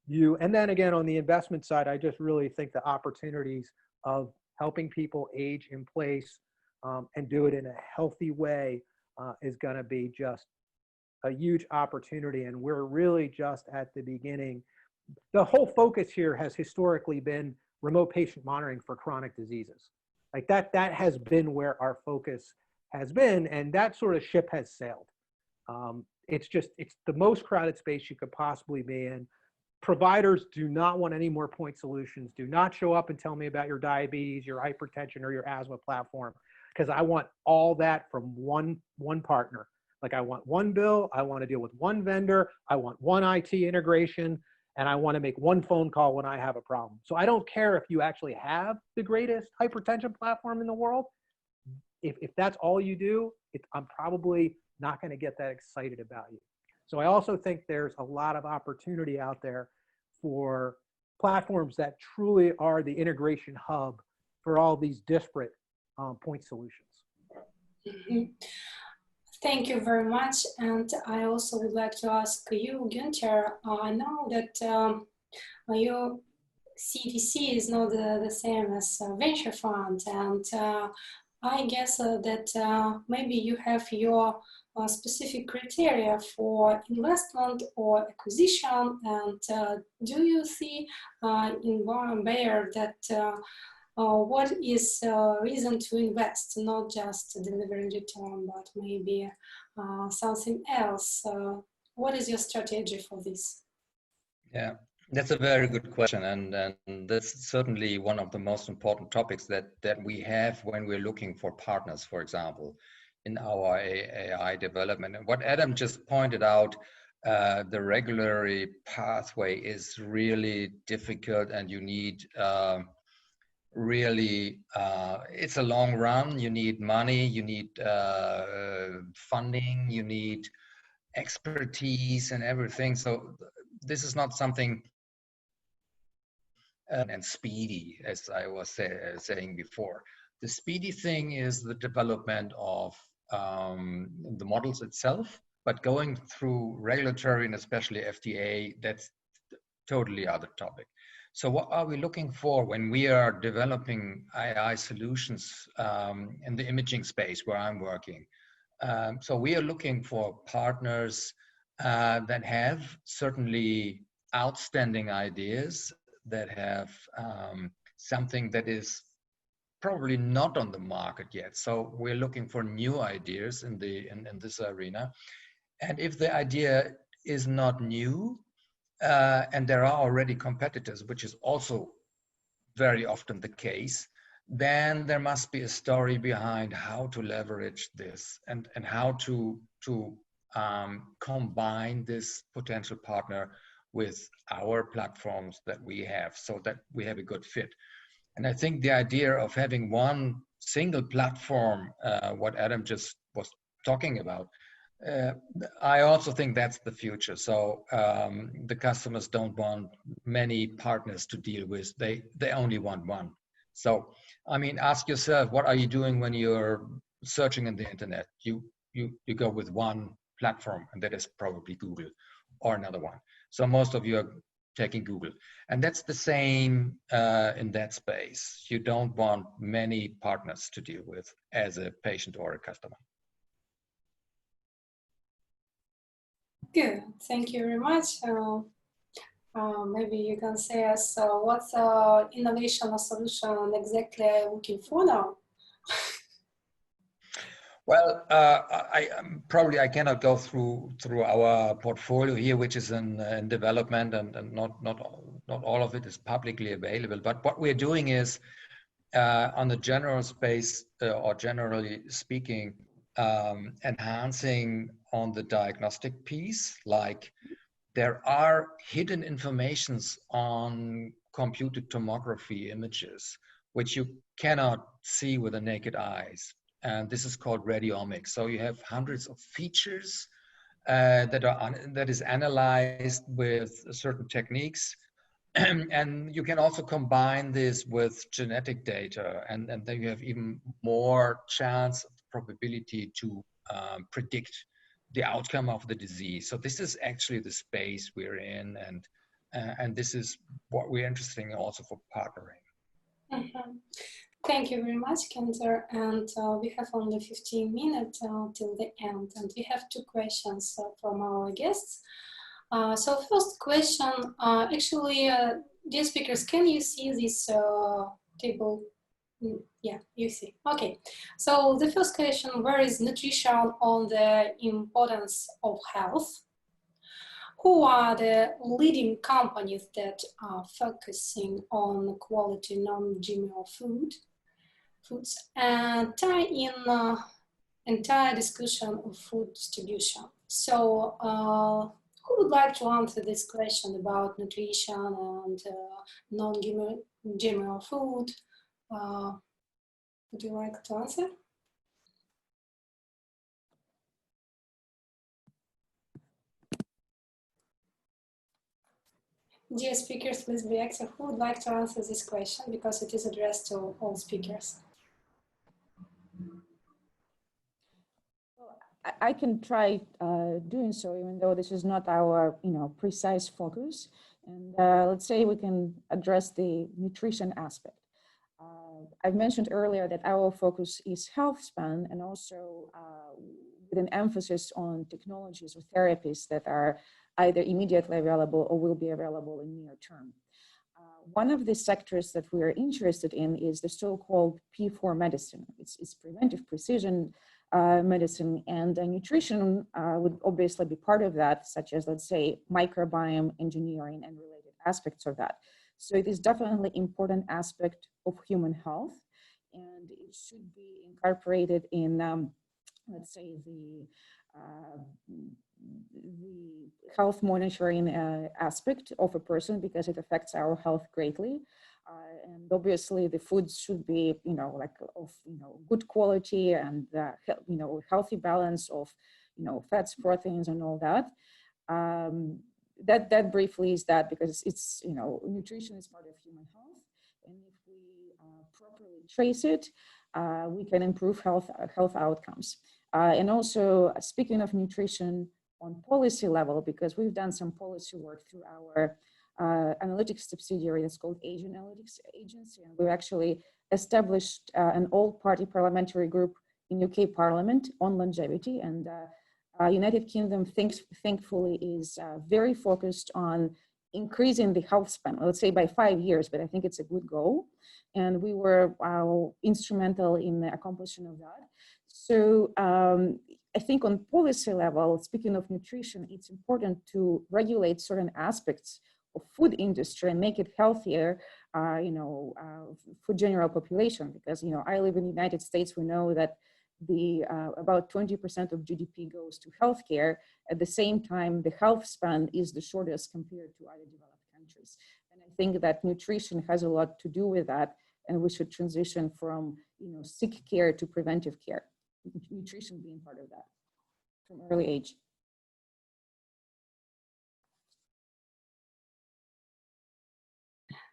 view. And then again, on the investment side, I just really think the opportunities of helping people age in place and do it in a healthy way is going to be just a huge opportunity. And we're really just at the beginning. The whole focus here has historically been remote patient monitoring for chronic diseases. Like that has been where our focus has been, and that sort of ship has sailed. It's the most crowded space you could possibly be in. Providers do not want any more point solutions. Do not show up and tell me about your diabetes, your hypertension, or your asthma platform, because I want all that from one partner. Like I want one bill, I want to deal with one vendor, I want one IT integration, and I want to make one phone call when I have a problem. So I don't care if you actually have the greatest hypertension platform in the world. If that's all you do, I'm probably not going to get that excited about you. So I also think there's a lot of opportunity out there for platforms that truly are the integration hub for all these disparate point solutions. Mm-hmm. Thank you very much. And I also would like to ask you, Günther, I know that your CDC is not the same as a venture fund, and I guess that maybe you have your specific criteria for investment or acquisition, and do you see in Bayer that what is reason to invest, not just delivering return, but maybe something else? What is your strategy for this? Yeah, that's a very good question, and that's certainly one of the most important topics that we have when we're looking for partners, for example, in our AI development. And what Adam just pointed out, the regulatory pathway is really difficult, and you need really, it's a long run. You need money, you need funding, you need expertise and everything. So this is not something and speedy, as I was saying before. The speedy thing is the development of the models itself, but going through regulatory and especially FDA, that's totally other topic. So what are we looking for when we are developing AI solutions in the imaging space where I'm working? So we are looking for partners that have certainly outstanding ideas, that have something that is probably not on the market yet. So we're looking for new ideas in this arena. And if the idea is not new, and there are already competitors, which is also very often the case, then there must be a story behind how to leverage this and how to combine this potential partner with our platforms that we have, so that we have a good fit. And I think the idea of having one single platform, what Adam just was talking about, I also think that's the future. So the customers don't want many partners to deal with. They only want one. So, I mean, ask yourself, what are you doing when you're searching in the internet? You go with one platform, and that is probably Google or another one. So most of you are taking Google. And that's the same in that space. You don't want many partners to deal with as a patient or a customer. Good, thank you very much. Maybe you can say us what's innovation or solution exactly looking for now? Well, I cannot go through our portfolio here, which is in development, and not all of it is publicly available. But what we're doing is on the general space, or generally speaking, enhancing on the diagnostic piece. Like, there are hidden informations on computed tomography images, which you cannot see with the naked eyes. And this is called radiomics. So you have hundreds of features that is analyzed with certain techniques. And you can also combine this with genetic data, and then you have even more chance of probability to predict the outcome of the disease. So this is actually the space we're in, and this is what we're interested in also for partnering. Mm-hmm. Thank you very much, Günther. And we have only 15 minutes till the end, and we have two questions from our guests. So first question, actually, dear speakers, can you see this table? Yeah, you see. Okay. So the first question, where is nutrition on the importance of health? Who are the leading companies that are focusing on quality non-GMO foods, and tie in entire discussion of food distribution? So Who would like to answer this question about nutrition and non-GMO food? Would you like to answer? Dear speakers, please be active. Who would like to answer this question because it is addressed to all speakers? I can try doing so, even though this is not our, precise focus. And let's say we can address the nutrition aspect. I've mentioned earlier that our focus is health span, and also with an emphasis on technologies or therapies that are either immediately available or will be available in near term. One of the sectors that we are interested in is the so-called P4 medicine. It's preventive precision medicine, and nutrition would obviously be part of that, such as, let's say, microbiome engineering and related aspects of that. So it is definitely an important aspect of human health, and it should be incorporated in, let's say, the health monitoring aspect of a person, because it affects our health greatly. And obviously the foods should be, of good quality and, healthy balance of, fats, proteins, and all that. That briefly is that, because it's, nutrition is part of human health. And if we properly trace it, we can improve health outcomes. And also, speaking of nutrition on policy level, because we've done some policy work through our analytics subsidiary that's called Asian Analytics Agency, and we've actually established an all-party parliamentary group in UK Parliament on longevity, and United Kingdom thankfully is very focused on increasing the health span, let's say by 5 years, but I think it's a good goal, and we were instrumental in the accomplishment of that. So I think on policy level, speaking of nutrition, it's important to regulate certain aspects of food industry and make it healthier, for general population. Because, I live in the United States, we know that about 20% of GDP goes to healthcare. At the same time, the health span is the shortest compared to other developed countries. And I think that nutrition has a lot to do with that, and we should transition from, sick care to preventive care. Nutrition being part of that from early age.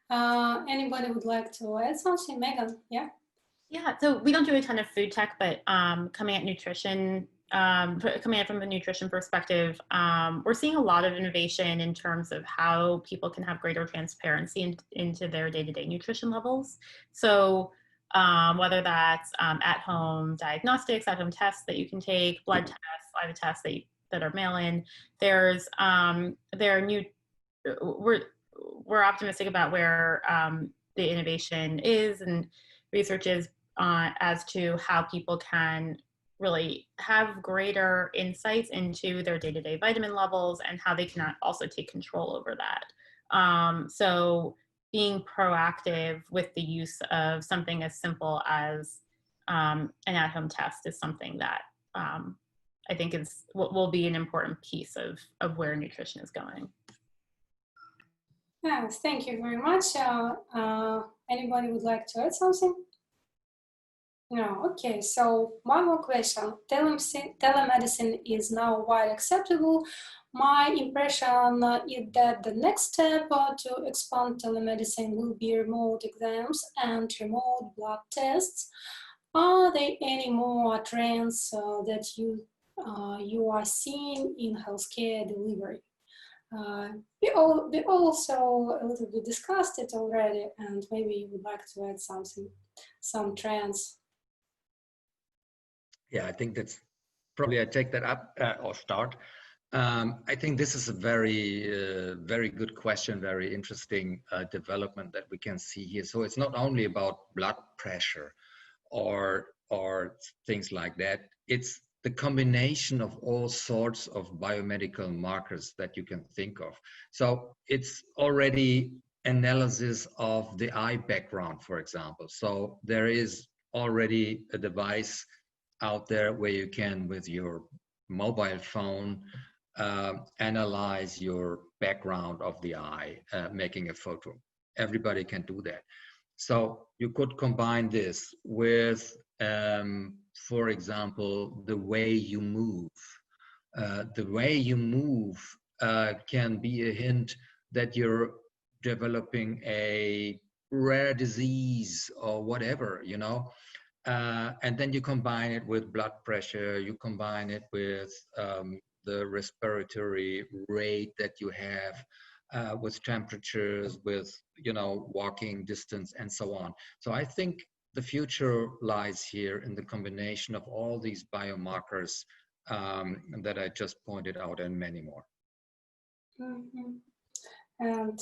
Anybody would like to add something? Megan, yeah? Yeah, so we don't do a ton of food tech, but coming at nutrition, coming at from a nutrition perspective, we're seeing a lot of innovation in terms of how people can have greater transparency into their day-to-day nutrition levels. So whether that's at-home diagnostics, at-home tests that you can take, blood tests, saliva tests that are mail-in. We're optimistic about where the innovation is and research is as to how people can really have greater insights into their day-to-day vitamin levels and how they can also take control over that. So being proactive with the use of something as simple as an at-home test is something that I think will be an important piece of where nutrition is going. Yes, thank you very much. Anybody would like to add something? No, okay, so one more question. Telemedicine is now widely acceptable. My impression is that the next step to expand telemedicine will be remote exams and remote blood tests. Are there any more trends that you are seeing in healthcare delivery? We also a little bit discussed it already, and maybe you would like to add something, some trends. Yeah, I think that's probably I take that up or start. I think this is a very good question, very interesting development that we can see here. So it's not only about blood pressure or things like that. It's the combination of all sorts of biomedical markers that you can think of. So it's already analysis of the eye background, for example. So there is already a device out there where you can, with your mobile phone, analyze your background of the eye, making a photo. Everybody can do that. So you could combine this with, for example, the way you move. The way you move can be a hint that you're developing a rare disease or whatever, you know. And then you combine it with blood pressure, you combine it with the respiratory rate that you have, with temperatures, with, you know, walking distance and so on. So I think the future lies here in the combination of all these biomarkers that I just pointed out and many more. Mm-hmm. And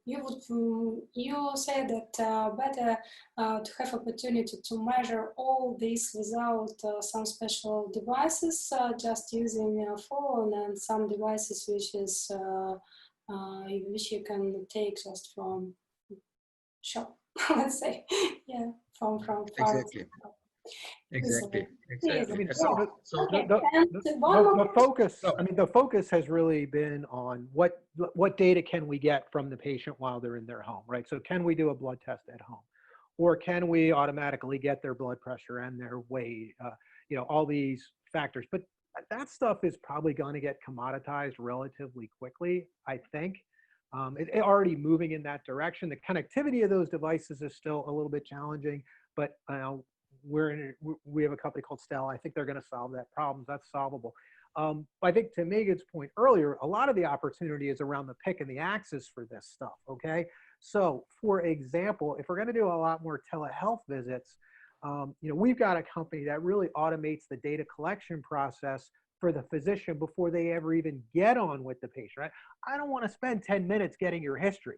you said that better to have opportunity to measure all this without some special devices, just using a phone and some devices which you can take just from shop, let's say, yeah, from pharmacy. Exactly. Easily. I mean, Yeah. so Okay. the And one more focus, So- I mean, the focus has really been on what data can we get from the patient while they're in their home, right? So can we do a blood test at home? Or can we automatically get their blood pressure and their weight, you know, all these factors. But that stuff is probably going to get commoditized relatively quickly, I think. It's already moving in that direction. The connectivity of those devices is still a little bit challenging, but we have a company called Stella. I think they're going to solve that problem. That's solvable. I think to Megan's point earlier, a lot of the opportunity is around the pick and the axis for this stuff, okay? So for example, if we're going to do a lot more telehealth visits, you know, we've got a company that really automates the data collection process for the physician before they ever even get on with the patient, right? I don't want to spend 10 minutes getting your history,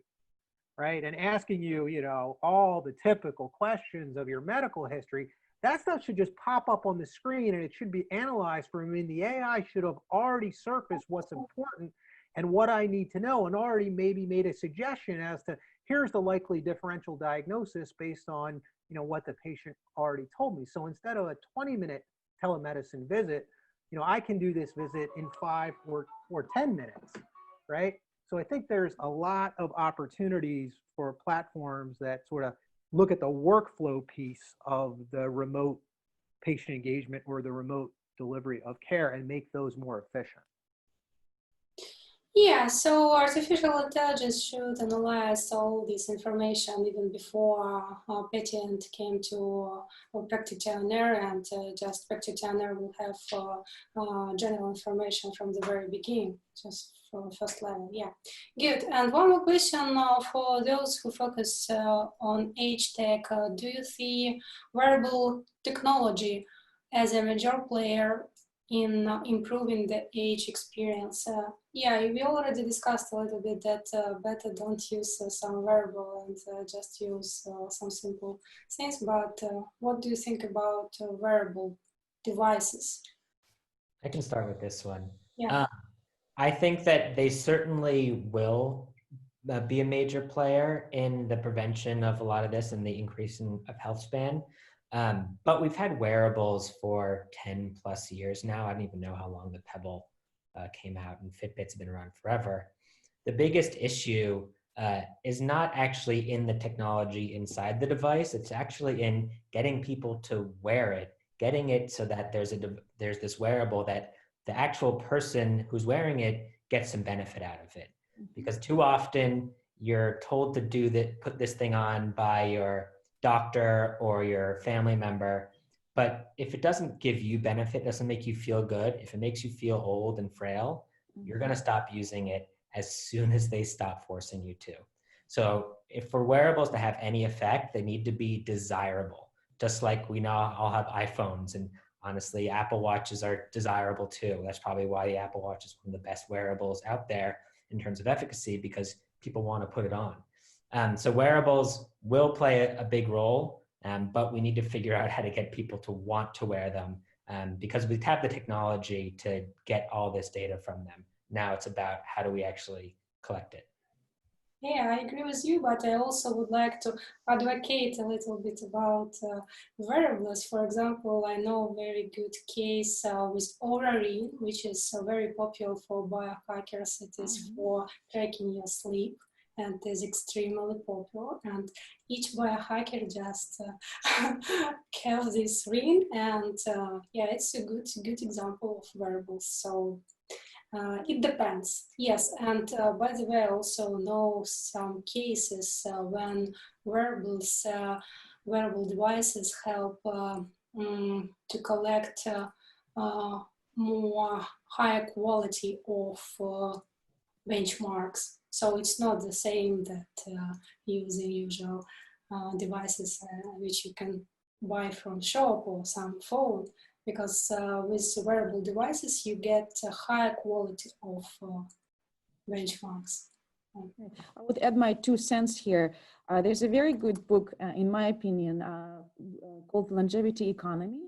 right? And asking you, you know, all the typical questions of your medical history. That stuff should just pop up on the screen and it should be analyzed for me. The AI should have already surfaced what's important and what I need to know, and already maybe made a suggestion as to here's the likely differential diagnosis based on, you know, what the patient already told me. So instead of a 20-minute telemedicine visit, you know, I can do this visit in 5 or 10 minutes, right? So I think there's a lot of opportunities for platforms that sort of look at the workflow piece of the remote patient engagement or the remote delivery of care and make those more efficient. Yeah, so artificial intelligence should analyze all this information even before patent came to practitioner, and just practitioner will have general information from the very beginning, just from first level. Yeah, good. And one more question for those who focus on age tech. Do you see wearable technology as a major player in improving the age experience? Yeah, we already discussed a little bit that better don't use some wearable and just use some simple things, but what do you think about wearable devices? I can start with this one. Yeah. I think that they certainly will be a major player in the prevention of a lot of this and the increase of health span. But we've had wearables for 10 plus years now. I don't even know how long the Pebble came out, and Fitbit's been around forever. The biggest issue is not actually in the technology inside the device. It's actually in getting people to wear it, getting it so that there's this wearable that the actual person who's wearing it gets some benefit out of it. Because too often you're told to do that, put this thing on by your doctor or your family member, but if it doesn't give you benefit, doesn't make you feel good, if it makes you feel old and frail, you're going to stop using it as soon as they stop forcing you to. So if for wearables to have any effect, they need to be desirable, just like we now all have iPhones, and honestly, Apple Watches are desirable too. That's probably why the Apple Watch is one of the best wearables out there in terms of efficacy, because people want to put it on. So wearables will play a big role, but we need to figure out how to get people to want to wear them, because we have the technology to get all this data from them. Now it's about how do we actually collect it. Yeah, I agree with you, but I also would like to advocate a little bit about wearables. For example, I know a very good case with Oura Ring, which is very popular for biohackers. It is for tracking your sleep and is extremely popular. And each biohacker just have this ring, and yeah, it's a good example of wearables. So. It depends, yes. And by the way, I also know some cases when wearable devices help to collect more higher quality of benchmarks. So it's not the same that using usual devices which you can buy from shop or some phone, because with wearable devices you get a higher quality of benchmarks. I would add my 2 cents here. There's a very good book, in my opinion, called Longevity Economy.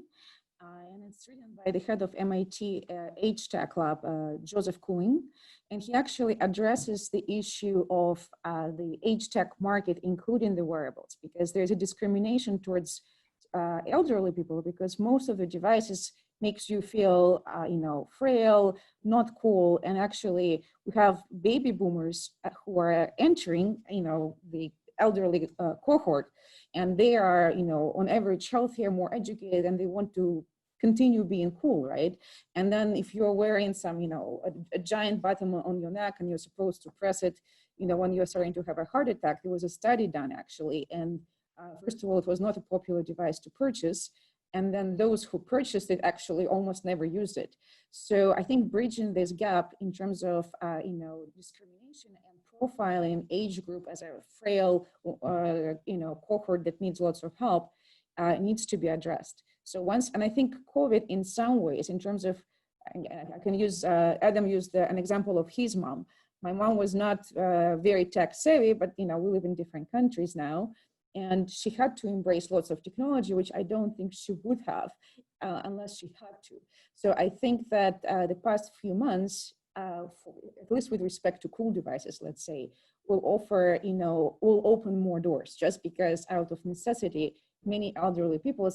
And it's written by the head of MIT HealthTech Lab, Joseph Kuhn. And he actually addresses the issue of the HealthTech market, including the wearables, because there's a discrimination towards elderly people, because most of the devices makes you feel, frail, not cool. And actually we have baby boomers who are entering, the elderly cohort, and they are, on average healthier, more educated, and they want to continue being cool, right? And then if you're wearing some, a giant button on your neck and you're supposed to press it, when you're starting to have a heart attack, there was a study done actually. And first of all, it was not a popular device to purchase. And then those who purchased it actually almost never used it. So I think bridging this gap in terms of, discrimination and profiling age group as a frail, cohort that needs lots of help needs to be addressed. So and I think COVID in some ways, in terms of, I can use, Adam used an example of his mom. My mom was not very tech savvy, but we live in different countries now. And she had to embrace lots of technology, which I don't think she would have unless she had to. So I think that the past few months, at least with respect to cool devices, let's say, will offer, will open more doors, just because out of necessity, many elderly people,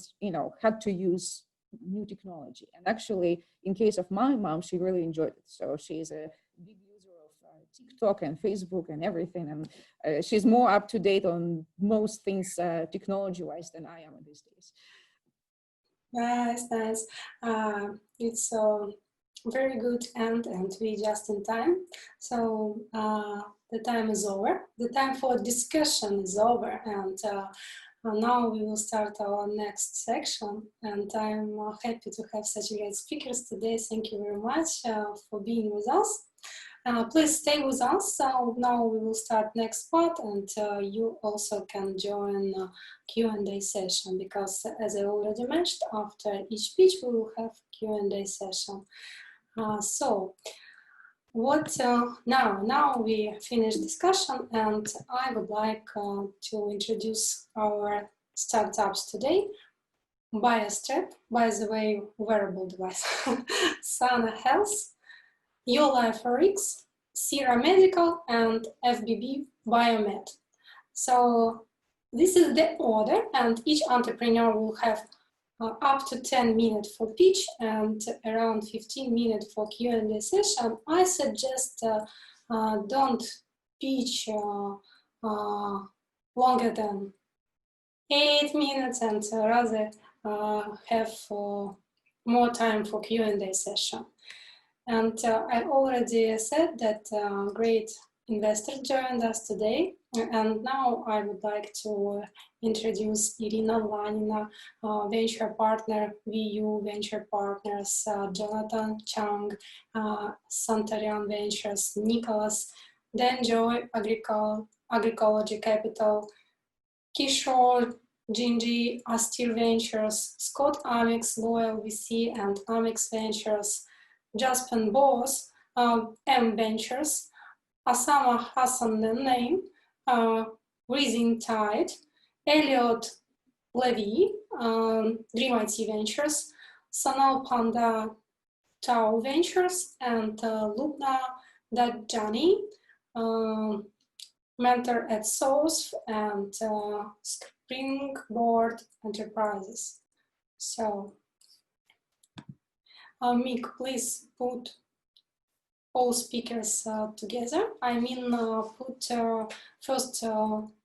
had to use new technology. And actually, in case of my mom, she really enjoyed it. So she's a big user of TikTok and Facebook and everything. And she's more up to date on most things technology-wise than I am these days. Nice. It's very good and we just in time. So the time is over. The time for discussion is over, and now we will start our next section. And I'm happy to have such great speakers today. Thank you very much for being with us. Please stay with us. So now we will start next part, and you also can join Q&A session, because as I already mentioned, after each speech we will have Q&A session. So what now we finished discussion, and I would like to introduce our startups today. BioStrap, by the way, wearable device, Sana Health, Your Life RX, Sierra Medical, and FBB Biomed. So this is the order, and each entrepreneur will have up to 10 minutes for pitch and around 15 minutes for Q&A session. I suggest don't pitch longer than 8 minutes, and rather have more time for Q&A session. And I already said that great investors joined us today. And now I would like to introduce Irina Lanina, venture partner, VU Venture Partners, Jonathan Chang, Santarian Ventures, Nicholas, Danjoy, Agricology Capital, Kishore Jinji, Astir Ventures, Scott Amex, Loyal VC, and Amex Ventures, Jaspen Bose, M Ventures, Asama Hassan name, Rising Tide, Elliot Levy, Dream IT Ventures, Sanal Panda Tau Ventures, and Lubna Dajani, mentor at Source and Springboard Enterprises. So, Mick, please put all speakers together. I mean, put first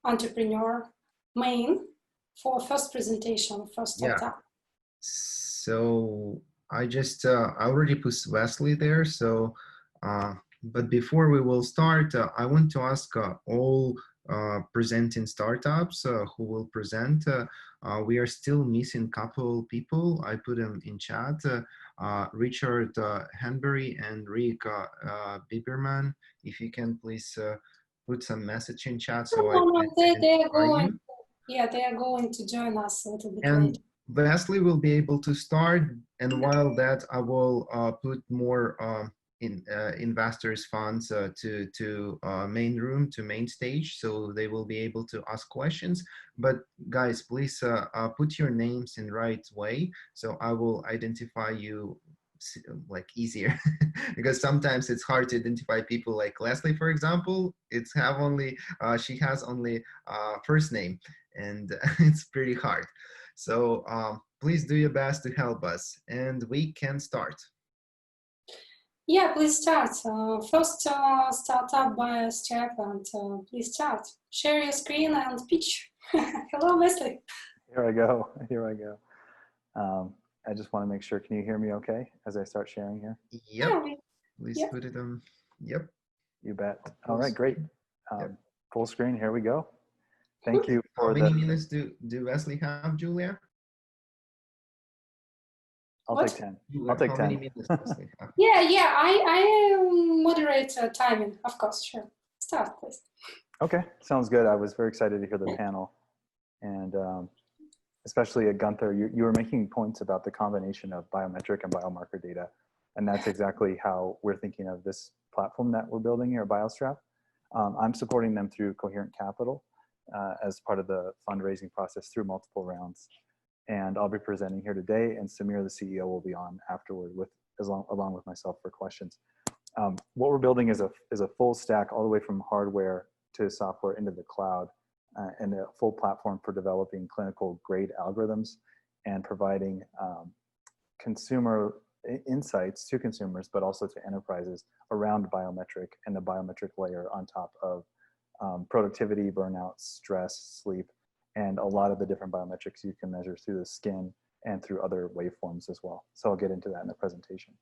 entrepreneur main for first presentation, first startup. So I just I already put Wesley there. So, but before we will start, I want to ask all presenting startups who will present. We are still missing a couple people. I put them in chat. Richard Henbury and Rick Biberman. If you can please put some message in chat so I can they are going. you. Yeah, they are going to join us a little bit And later. Wesley will be able to start, and while that, I will put more investors funds to main room, to main stage, so they will be able to ask questions. But guys, please put your names in right way, so I will identify you like easier because sometimes it's hard to identify people. Like Leslie, for example, it's have only she has only first name, and it's pretty hard. So please do your best to help us, and we can start. Yeah, please start. First, start up by Stripe, and please start. Share your screen and pitch. Hello, Wesley. Here I go. Here I go. I just want to make sure. Can you hear me okay as I start sharing here? Yep. Yeah, Please yeah. put it on. Yep. You bet. All right, great. Yep. Full screen. Here we go. Thank you for How many minutes do Wesley have, Julia? I'll What? take 10. I'll take How 10. many minutes Wesley have? Yeah, I moderate timing, of course, sure. Start, please. Okay, sounds good. I was very excited to hear the panel. And especially at Gunther, you were making points about the combination of biometric and biomarker data. And that's exactly how we're thinking of this platform that we're building here at BioStrap. I'm supporting them through Coherent Capital as part of the fundraising process through multiple rounds. And I'll be presenting here today, and Samir, the CEO, will be on afterward along with myself for questions. What we're building is a full stack all the way from hardware to software into the cloud, and a full platform for developing clinical grade algorithms and providing consumer insights to consumers, but also to enterprises around biometric and the biometric layer on top of productivity, burnout, stress, sleep, and a lot of the different biometrics you can measure through the skin and through other waveforms as well. So I'll get into that in the presentation.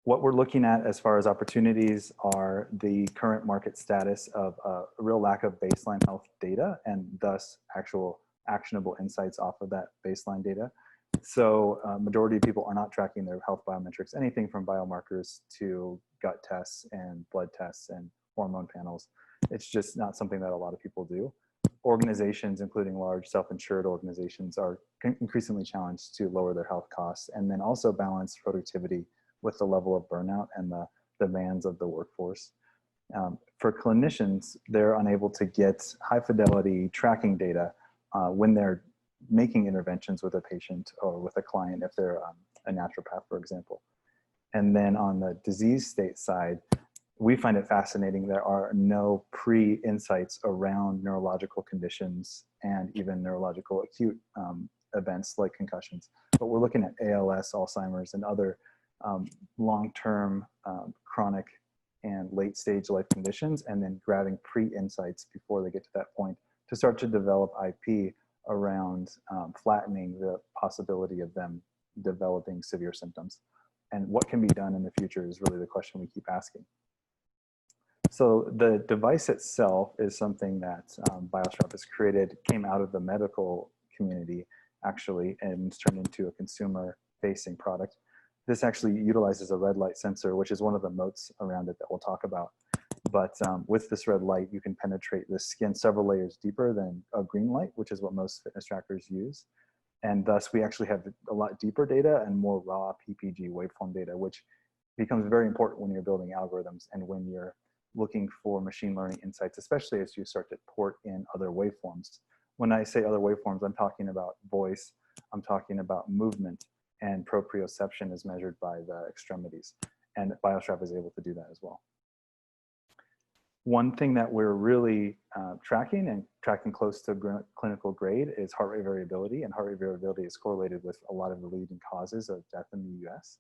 What we're looking at as far as opportunities are the current market status of a real lack of baseline health data and thus actual actionable insights off of that baseline data. So majority of people are not tracking their health biometrics, anything from biomarkers to gut tests and blood tests and hormone panels. It's just not something that a lot of people do. Organizations, including large self-insured organizations, are increasingly challenged to lower their health costs and then also balance productivity with the level of burnout and the demands of the workforce. For clinicians, they're unable to get high fidelity tracking data when they're making interventions with a patient or with a client if they're a naturopath, for example. And then on the disease state side, we find it fascinating there are no pre-insights around neurological conditions and even neurological acute events like concussions. But we're looking at ALS, Alzheimer's, and other long-term chronic and late-stage life conditions, and then grabbing pre-insights before they get to that point to start to develop IP around flattening the possibility of them developing severe symptoms. And what can be done in the future is really the question we keep asking. So the device itself is something that BioStrap has created, came out of the medical community actually, and it's turned into a consumer-facing product. This actually utilizes a red light sensor, which is one of the moats around it that we'll talk about. But with this red light, you can penetrate the skin several layers deeper than a green light, which is what most fitness trackers use. And thus, we actually have a lot deeper data and more raw PPG waveform data, which becomes very important when you're building algorithms and when you're looking for machine learning insights, especially as you start to port in other waveforms. When I say other waveforms, I'm talking about voice, I'm talking about movement, and proprioception is measured by the extremities. And BioStrap is able to do that as well. One thing that we're really tracking close to clinical grade is heart rate variability, and heart rate variability is correlated with a lot of the leading causes of death in the US.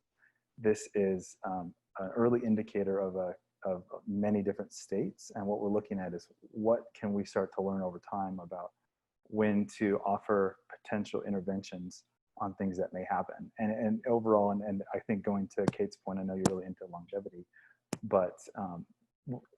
This is an early indicator of many different states, and what we're looking at is what can we start to learn over time about when to offer potential interventions on things that may happen. And overall, and I think going to Kate's point, I know you're really into longevity, but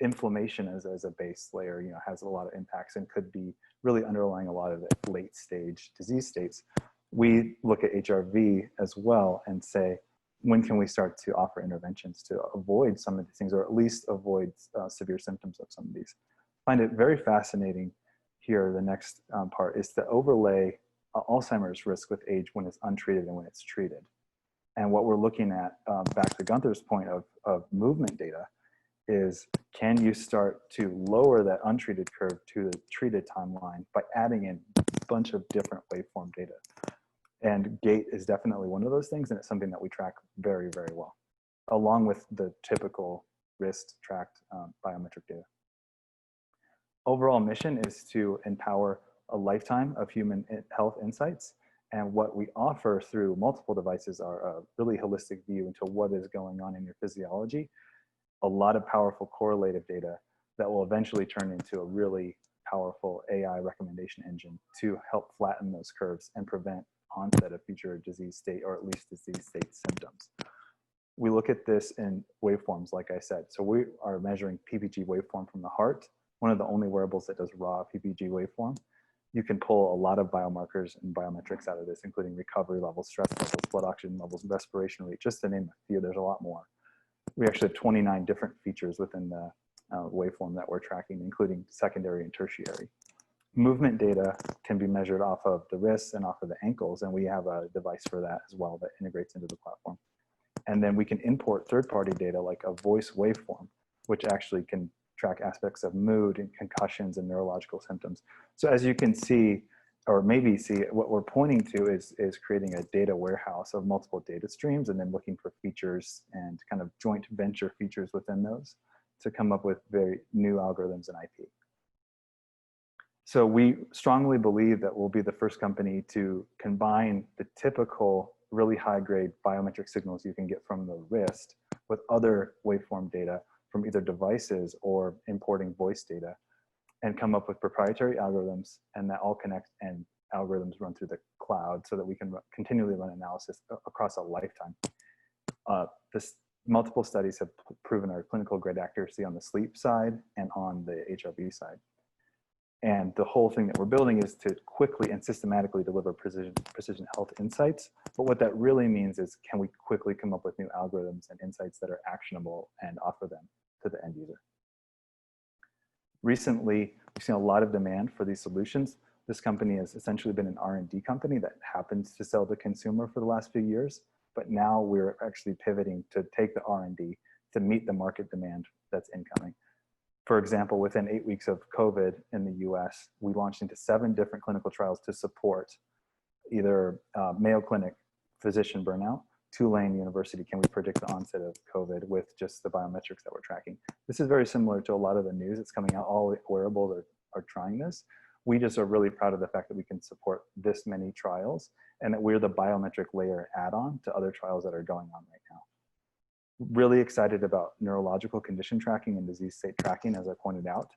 inflammation as a base layer, you know, has a lot of impacts and could be really underlying a lot of the late stage disease states. We look at HRV as well and say, when can we start to offer interventions to avoid some of these things, or at least avoid severe symptoms of some of these? I find it very fascinating here. The next part is to overlay Alzheimer's risk with age when it's untreated and when it's treated. And what we're looking at, back to Gunther's point of movement data, is can you start to lower that untreated curve to the treated timeline by adding in a bunch of different waveform data? And gait is definitely one of those things, and it's something that we track very, very well, along with the typical wrist tracked biometric data. Overall mission is to empower a lifetime of human health insights, and what we offer through multiple devices are a really holistic view into what is going on in your physiology, a lot of powerful correlative data that will eventually turn into a really powerful AI recommendation engine to help flatten those curves and prevent onset of future disease state, or at least disease state symptoms. We look at this in waveforms, like I said. So we are measuring PPG waveform from the heart, one of the only wearables that does raw PPG waveform. You can pull a lot of biomarkers and biometrics out of this, including recovery levels, stress levels, blood oxygen levels, respiration rate, just to name a few. There's a lot more. We actually have 29 different features within the waveform that we're tracking, including secondary and tertiary. Movement data can be measured off of the wrists and off of the ankles, and we have a device for that as well that integrates into the platform. And then we can import third-party data like a voice waveform, which actually can track aspects of mood and concussions and neurological symptoms. So as you can see, or maybe see, what we're pointing to is creating a data warehouse of multiple data streams, and then looking for features and kind of joint venture features within those to come up with very new algorithms and IP. So we strongly believe that we'll be the first company to combine the typical really high-grade biometric signals you can get from the wrist with other waveform data from either devices or importing voice data, and come up with proprietary algorithms, and that all connect, and algorithms run through the cloud so that we can continually run analysis across a lifetime. Multiple studies have proven our clinical grade accuracy on the sleep side and on the HRV side. And the whole thing that we're building is to quickly and systematically deliver precision health insights. But what that really means is, can we quickly come up with new algorithms and insights that are actionable and offer them to the end user? Recently, we've seen a lot of demand for these solutions. This company has essentially been an R&D company that happens to sell to consumer for the last few years, but now we're actually pivoting to take the R&D to meet the market demand that's incoming. For example, within 8 weeks of COVID in the US, we launched into 7 different clinical trials to support either Mayo Clinic physician burnout, Tulane University, can we predict the onset of COVID with just the biometrics that we're tracking. This is very similar to a lot of the news that's coming out. All wearables are trying this. We just are really proud of the fact that we can support this many trials, and that we're the biometric layer add-on to other trials that are going on right now. Really excited about neurological condition tracking and disease state tracking, as I pointed out,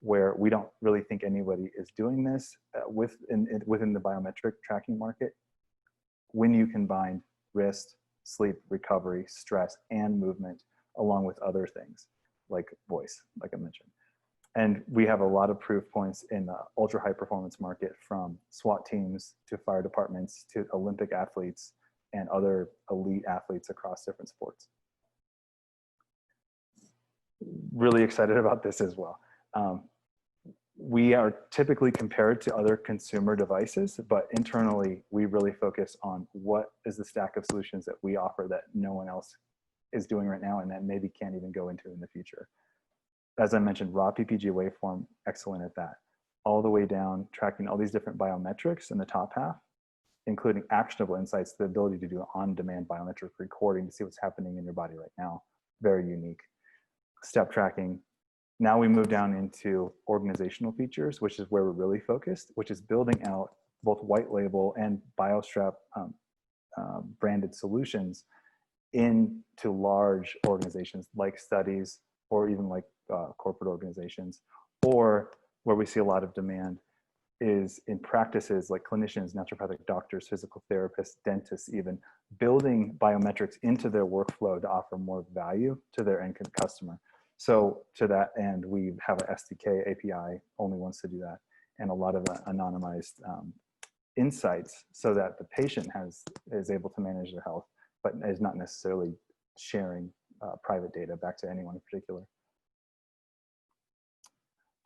where we don't really think anybody is doing this within the biometric tracking market. When you combine rest, sleep, recovery, stress, and movement, along with other things like voice, like I mentioned. And we have a lot of proof points in the ultra high performance market, from SWAT teams to fire departments to Olympic athletes and other elite athletes across different sports. Really excited about this as well. We are typically compared to other consumer devices, but internally we really focus on what is the stack of solutions that we offer that no one else is doing right now, and that maybe can't even go into in the future. As I mentioned, raw PPG waveform, excellent at that. All the way down, tracking all these different biometrics in the top half, including actionable insights, the ability to do on-demand biometric recording to see what's happening in your body right now. Very unique. Step tracking, Now we move down into organizational features, which is where we're really focused, which is building out both white label and BioStrap branded solutions into large organizations like studies or even like corporate organizations, or where we see a lot of demand is in practices like clinicians, naturopathic doctors, physical therapists, dentists, even building biometrics into their workflow to offer more value to their end customer. So to that end, we have an SDK API, only wants to do that, and a lot of anonymized insights so that the patient is able to manage their health, but is not necessarily sharing private data back to anyone in particular.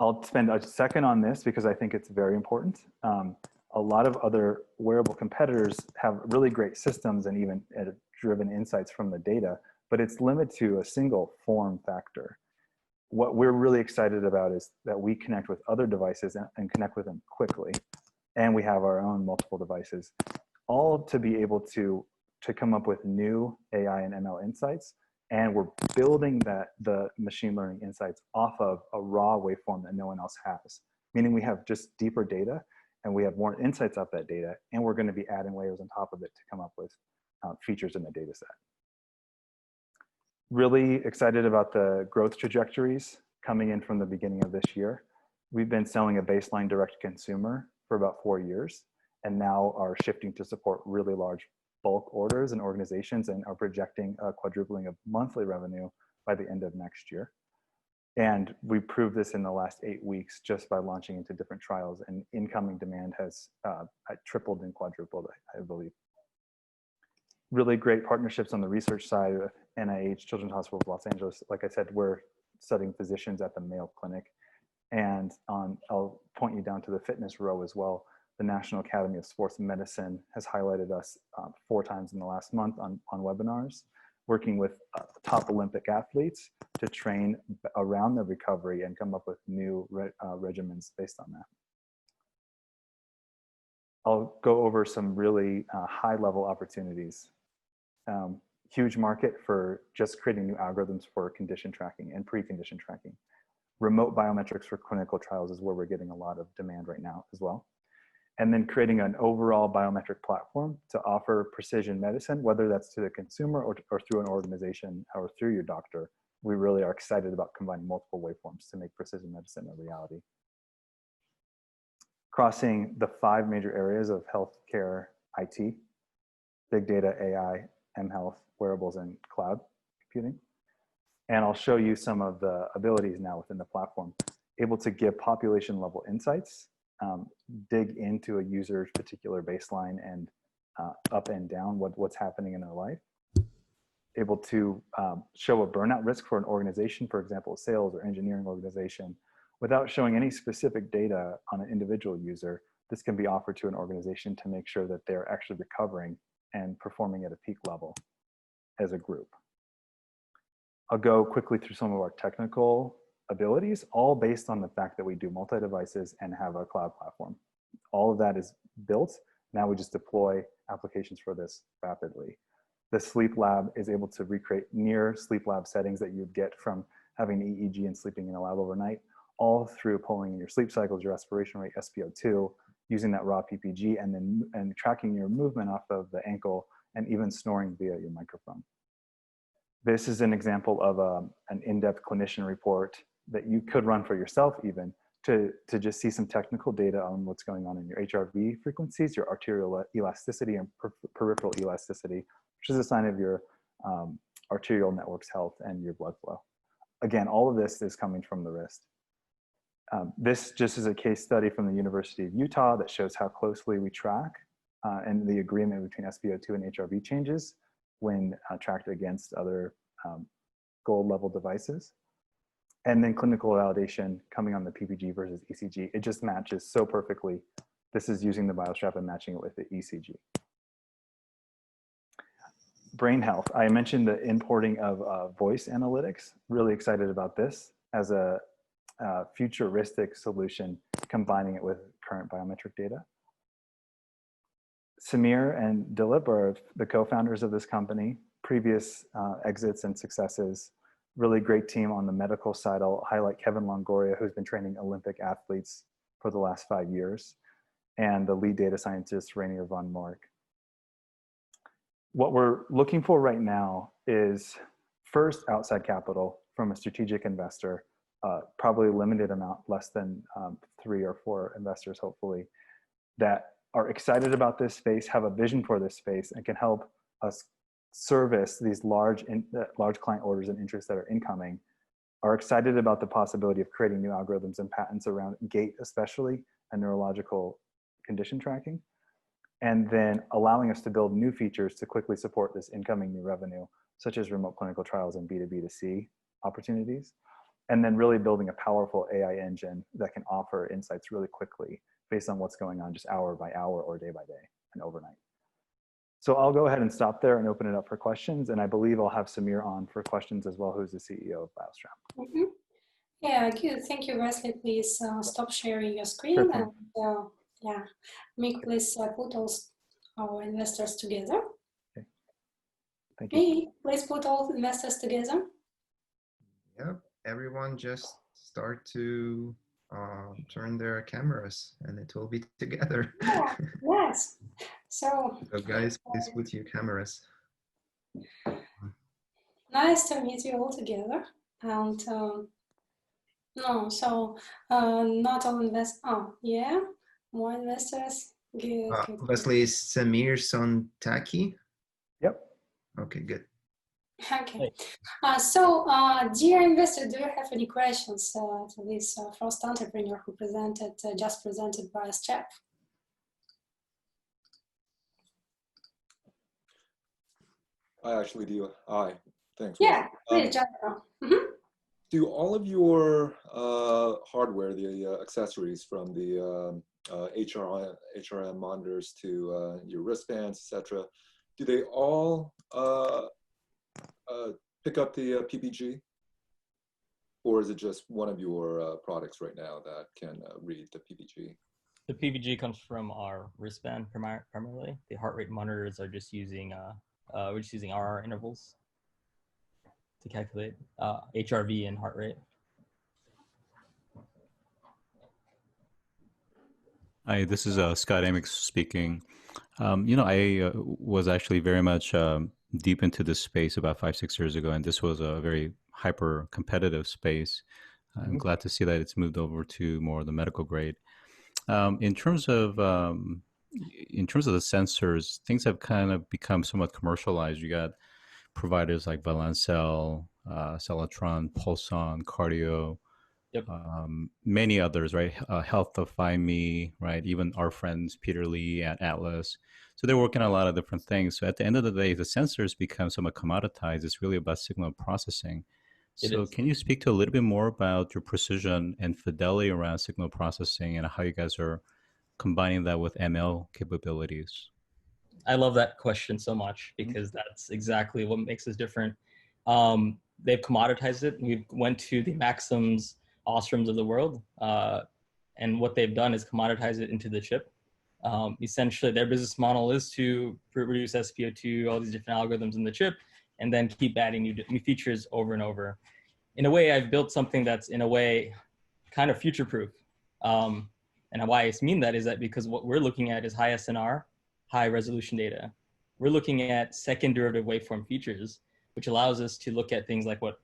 I'll spend a second on this because I think it's very important. A lot of other wearable competitors have really great systems and even driven insights from the data, but it's limited to a single form factor. What we're really excited about is that we connect with other devices and connect with them quickly. And we have our own multiple devices, all to be able to come up with new AI and ML insights. And we're building the machine learning insights off of a raw waveform that no one else has, meaning we have just deeper data and we have more insights off that data, and we're going to be adding layers on top of it to come up with features in the data set. Really excited about the growth trajectories coming in from the beginning of this year. We've been selling a baseline direct to consumer for about 4 years, and now are shifting to support really large bulk orders and organizations, and are projecting a quadrupling of monthly revenue by the end of next year. And we proved this in the last 8 weeks just by launching into different trials, and incoming demand has tripled and quadrupled, I believe. Really great partnerships on the research side with NIH, Children's Hospital of Los Angeles. Like I said, we're studying physicians at the Mayo Clinic. And I'll point you down to the fitness row as well. The National Academy of Sports Medicine has highlighted us 4 times in the last month on webinars, working with top Olympic athletes to train around their recovery and come up with new regimens based on that. I'll go over some really high-level opportunities. Huge market for just creating new algorithms for condition tracking and pre-condition tracking. Remote biometrics for clinical trials is where we're getting a lot of demand right now as well. And then creating an overall biometric platform to offer precision medicine, whether that's to the consumer or through an organization or through your doctor. We really are excited about combining multiple waveforms to make precision medicine a reality. Crossing the 5 major areas of healthcare IT, big data, AI, mHealth, wearables, and cloud computing. And I'll show you some of the abilities now within the platform, able to give population level insights, dig into a user's particular baseline and up and down what's happening in their life. Able to show a burnout risk for an organization, for example, a sales or engineering organization, without showing any specific data on an individual user. This can be offered to an organization to make sure that they're actually recovering and performing at a peak level as a group. I'll go quickly through some of our technical abilities, all based on the fact that we do multi-devices and have a cloud platform. All of that is built. Now we just deploy applications for this rapidly. The sleep lab is able to recreate near sleep lab settings that you'd get from having an EEG and sleeping in a lab overnight, all through pulling in your sleep cycles, your respiration rate, SpO2, using that raw PPG, and tracking your movement off of the ankle, and even snoring via your microphone. This is an example of an in-depth clinician report that you could run for yourself even to just see some technical data on what's going on in your HRV frequencies, your arterial elasticity and peripheral elasticity, which is a sign of your arterial network's health and your blood flow. Again, all of this is coming from the wrist. This just is a case study from the University of Utah that shows how closely we track and the agreement between SpO2 and HRV changes when tracked against other gold level devices. And then clinical validation coming on the PPG versus ECG. It just matches so perfectly. This is using the BioStrap and matching it with the ECG. Brain health. I mentioned the importing of voice analytics. Really excited about this as a futuristic solution, combining it with current biometric data. Samir and Dilip are the co-founders of this company. Previous exits and successes really great team on the medical side. I'll highlight Kevin Longoria, who's been training Olympic athletes for the last 5 years, and the lead data scientist, Rainier von Mork. What we're looking for right now is first outside capital from a strategic investor, probably a limited amount, less than 3 or 4 investors, hopefully, that are excited about this space, have a vision for this space, and can help us service these large client orders and interests that are incoming, are excited about the possibility of creating new algorithms and patents around gait especially, and neurological condition tracking, and then allowing us to build new features to quickly support this incoming new revenue, such as remote clinical trials and B2B2C opportunities, and then really building a powerful AI engine that can offer insights really quickly based on what's going on just hour by hour or day by day and overnight. So I'll go ahead and stop there and open it up for questions. And I believe I'll have Samir on for questions as well, who's the CEO of BioStrap. Mm-hmm. Yeah, good. Thank you, Wesley. Please stop sharing your screen. Sure And yeah, Mick, please put all our investors together. Okay. Thank you. Hey, please put all investors together. Yep, everyone just start to turn their cameras and it will be together. Yeah, yes. So Guys, please put your cameras. nice to meet you all together. And no, so not all investors. Oh, yeah, more investors. Good, good. Wesley, is Samir Sontaki? Yep. Okay, good. Okay. So, dear investor, do you have any questions to this first entrepreneur who just presented BioStrap? I actually do. Hi, thanks. Yeah, please, Jennifer. Do all of your hardware, the accessories from the HRM monitors to your wristbands, etc., do they all pick up the PPG? Or is it just one of your products right now that can read the PPG? The PPG comes from our wristband primarily. The heart rate monitors are just using, we're just using RR intervals to calculate HRV and heart rate. Hi, this is Scott Amix speaking. You know, I was actually very much deep into this space about 5-6 years ago, and this was a very hyper competitive space. I'm glad to see that it's moved over to more of the medical grade. In terms of the sensors, things have kind of become somewhat commercialized. You got providers like Valencell, Cellotron, Pulson, Cardio, yep. Many others, right? Healthify Me, right? Even our friends Peter Lee at Atlas. So they're working on a lot of different things. So at the end of the day, the sensors become somewhat commoditized. It's really about signal processing. So can you speak to a little bit more about your precision and fidelity around signal processing and how you guys are combining that with ML capabilities? I love that question so much because that's exactly what makes us different. They've commoditized it. We went to the Maxims, Ostroms of the world, and what they've done is commoditize it into the chip. Essentially, their business model is to produce SpO2, all these different algorithms in the chip, and then keep adding new features over and over. In a way, I've built something that's, in a way, kind of future-proof. And why I mean that is that because what we're looking at is high SNR, high resolution data. We're looking at second derivative waveform features, which allows us to look at things like what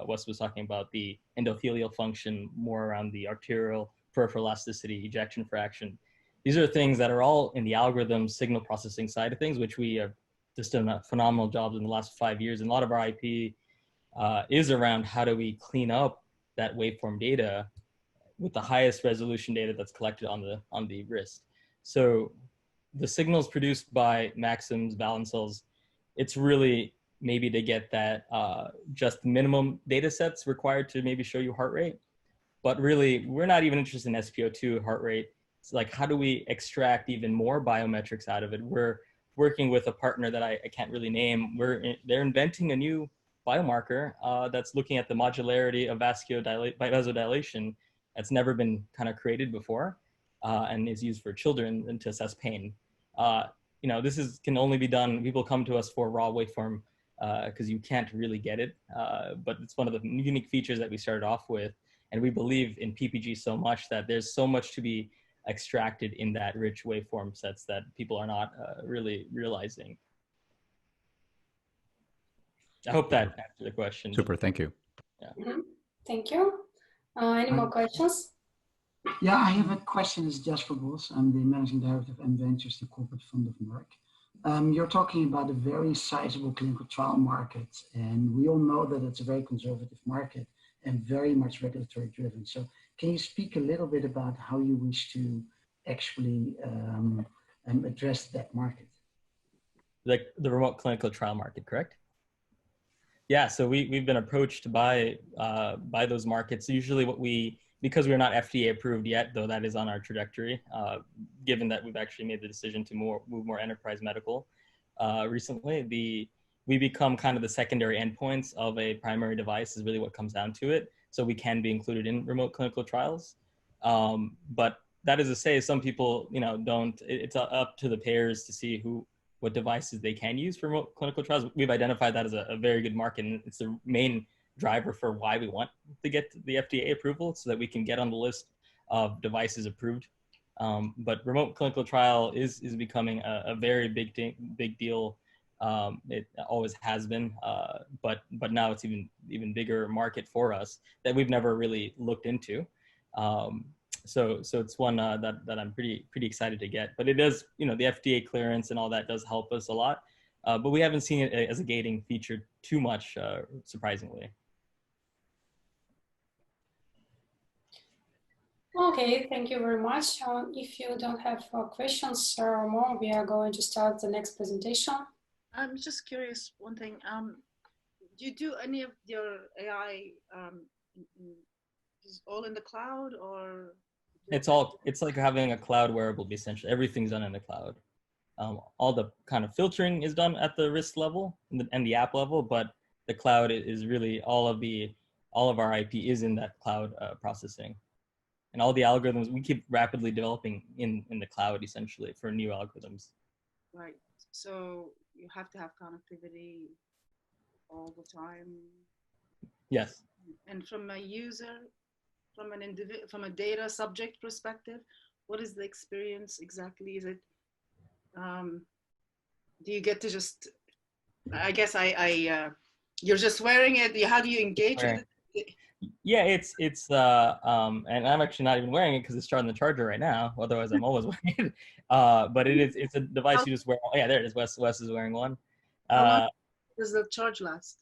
Wes was talking about, the endothelial function, more around the arterial peripheral elasticity, ejection fraction. These are things that are all in the algorithm signal processing side of things, which we have just done a phenomenal job in the last 5 years. And a lot of our IP is around how do we clean up that waveform data with the highest resolution data that's collected on the wrist. So the signals produced by Maxims, Valencells, it's really maybe to get that just minimum data sets required to maybe show you heart rate. But really, we're not even interested in SpO2 heart rate. It's like, how do we extract even more biometrics out of it? We're working with a partner that I can't really name. They're inventing a new biomarker that's looking at the modularity of vasodilation that's never been kind of created before and is used for children and to assess pain. You know, this can only be done, people come to us for raw waveform because you can't really get it. But it's one of the unique features that we started off with. And we believe in PPG so much that there's so much to be extracted in that rich waveform sets that people are not really realizing. I hope that answered the question. Super, thank you. Yeah. Thank you. Any more questions? Yeah, I have a question. It's just for Bos. I'm the Managing Director of M Ventures, the corporate fund of Merck. You're talking about a very sizable clinical trial market, and we all know that it's a very conservative market and very much regulatory driven. So can you speak a little bit about how you wish to actually address that market? Like the remote clinical trial market, correct? Yeah, so we've been approached by those markets. Usually because we're not FDA approved yet, though that is on our trajectory, given that we've actually made the decision to move more enterprise medical recently, we become kind of the secondary endpoints of a primary device is really what comes down to it. So we can be included in remote clinical trials. But that is to say, some people, don't, it's up to the payers to see what devices they can use for remote clinical trials. We've identified that as a very good market, and it's the main driver for why we want to get the FDA approval so that we can get on the list of devices approved. But remote clinical trial is becoming a very big deal. It always has been, but now it's even bigger market for us that we've never really looked into. So it's one that I'm pretty excited to get. But it does, the FDA clearance and all that does help us a lot. But we haven't seen it as a gating feature too much, surprisingly. Okay, thank you very much. If you don't have questions or more, we are going to start the next presentation. I'm just curious, one thing. Do you do any of your AI is all in the cloud, or? It's like having a cloud wearable, essentially. Everything's done in the cloud. All the kind of filtering is done at the wrist level and the app level, but the cloud is really all of our IP is in that cloud processing. And all the algorithms we keep rapidly developing in the cloud, essentially, for new algorithms. Right. So you have to have connectivity all the time. Yes. And from a user, from a data subject perspective, what is the experience exactly? Is it, do you get to just, I guess you're just wearing it. How do you engage with it? Yeah, it's and I'm actually not even wearing it because it's charging the charger right now. Otherwise, I'm always wearing it. But it's a device you just wear. Oh, yeah, there it is. Wes is wearing one. How long does the charge last?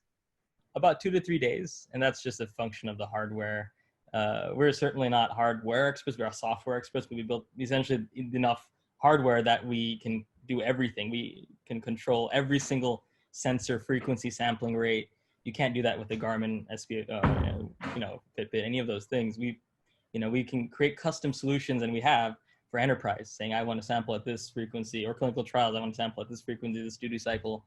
About 2 to 3 days, and that's just a function of the hardware. We're certainly not hardware experts. We're software experts, but we built essentially enough hardware that we can do everything. We can control every single sensor, frequency, sampling rate. You can't do that with the Garmin SB, Fitbit, any of those things. We can create custom solutions, and we have for enterprise, saying I want to sample at this frequency, or clinical trials, I want to sample at this frequency, this duty cycle.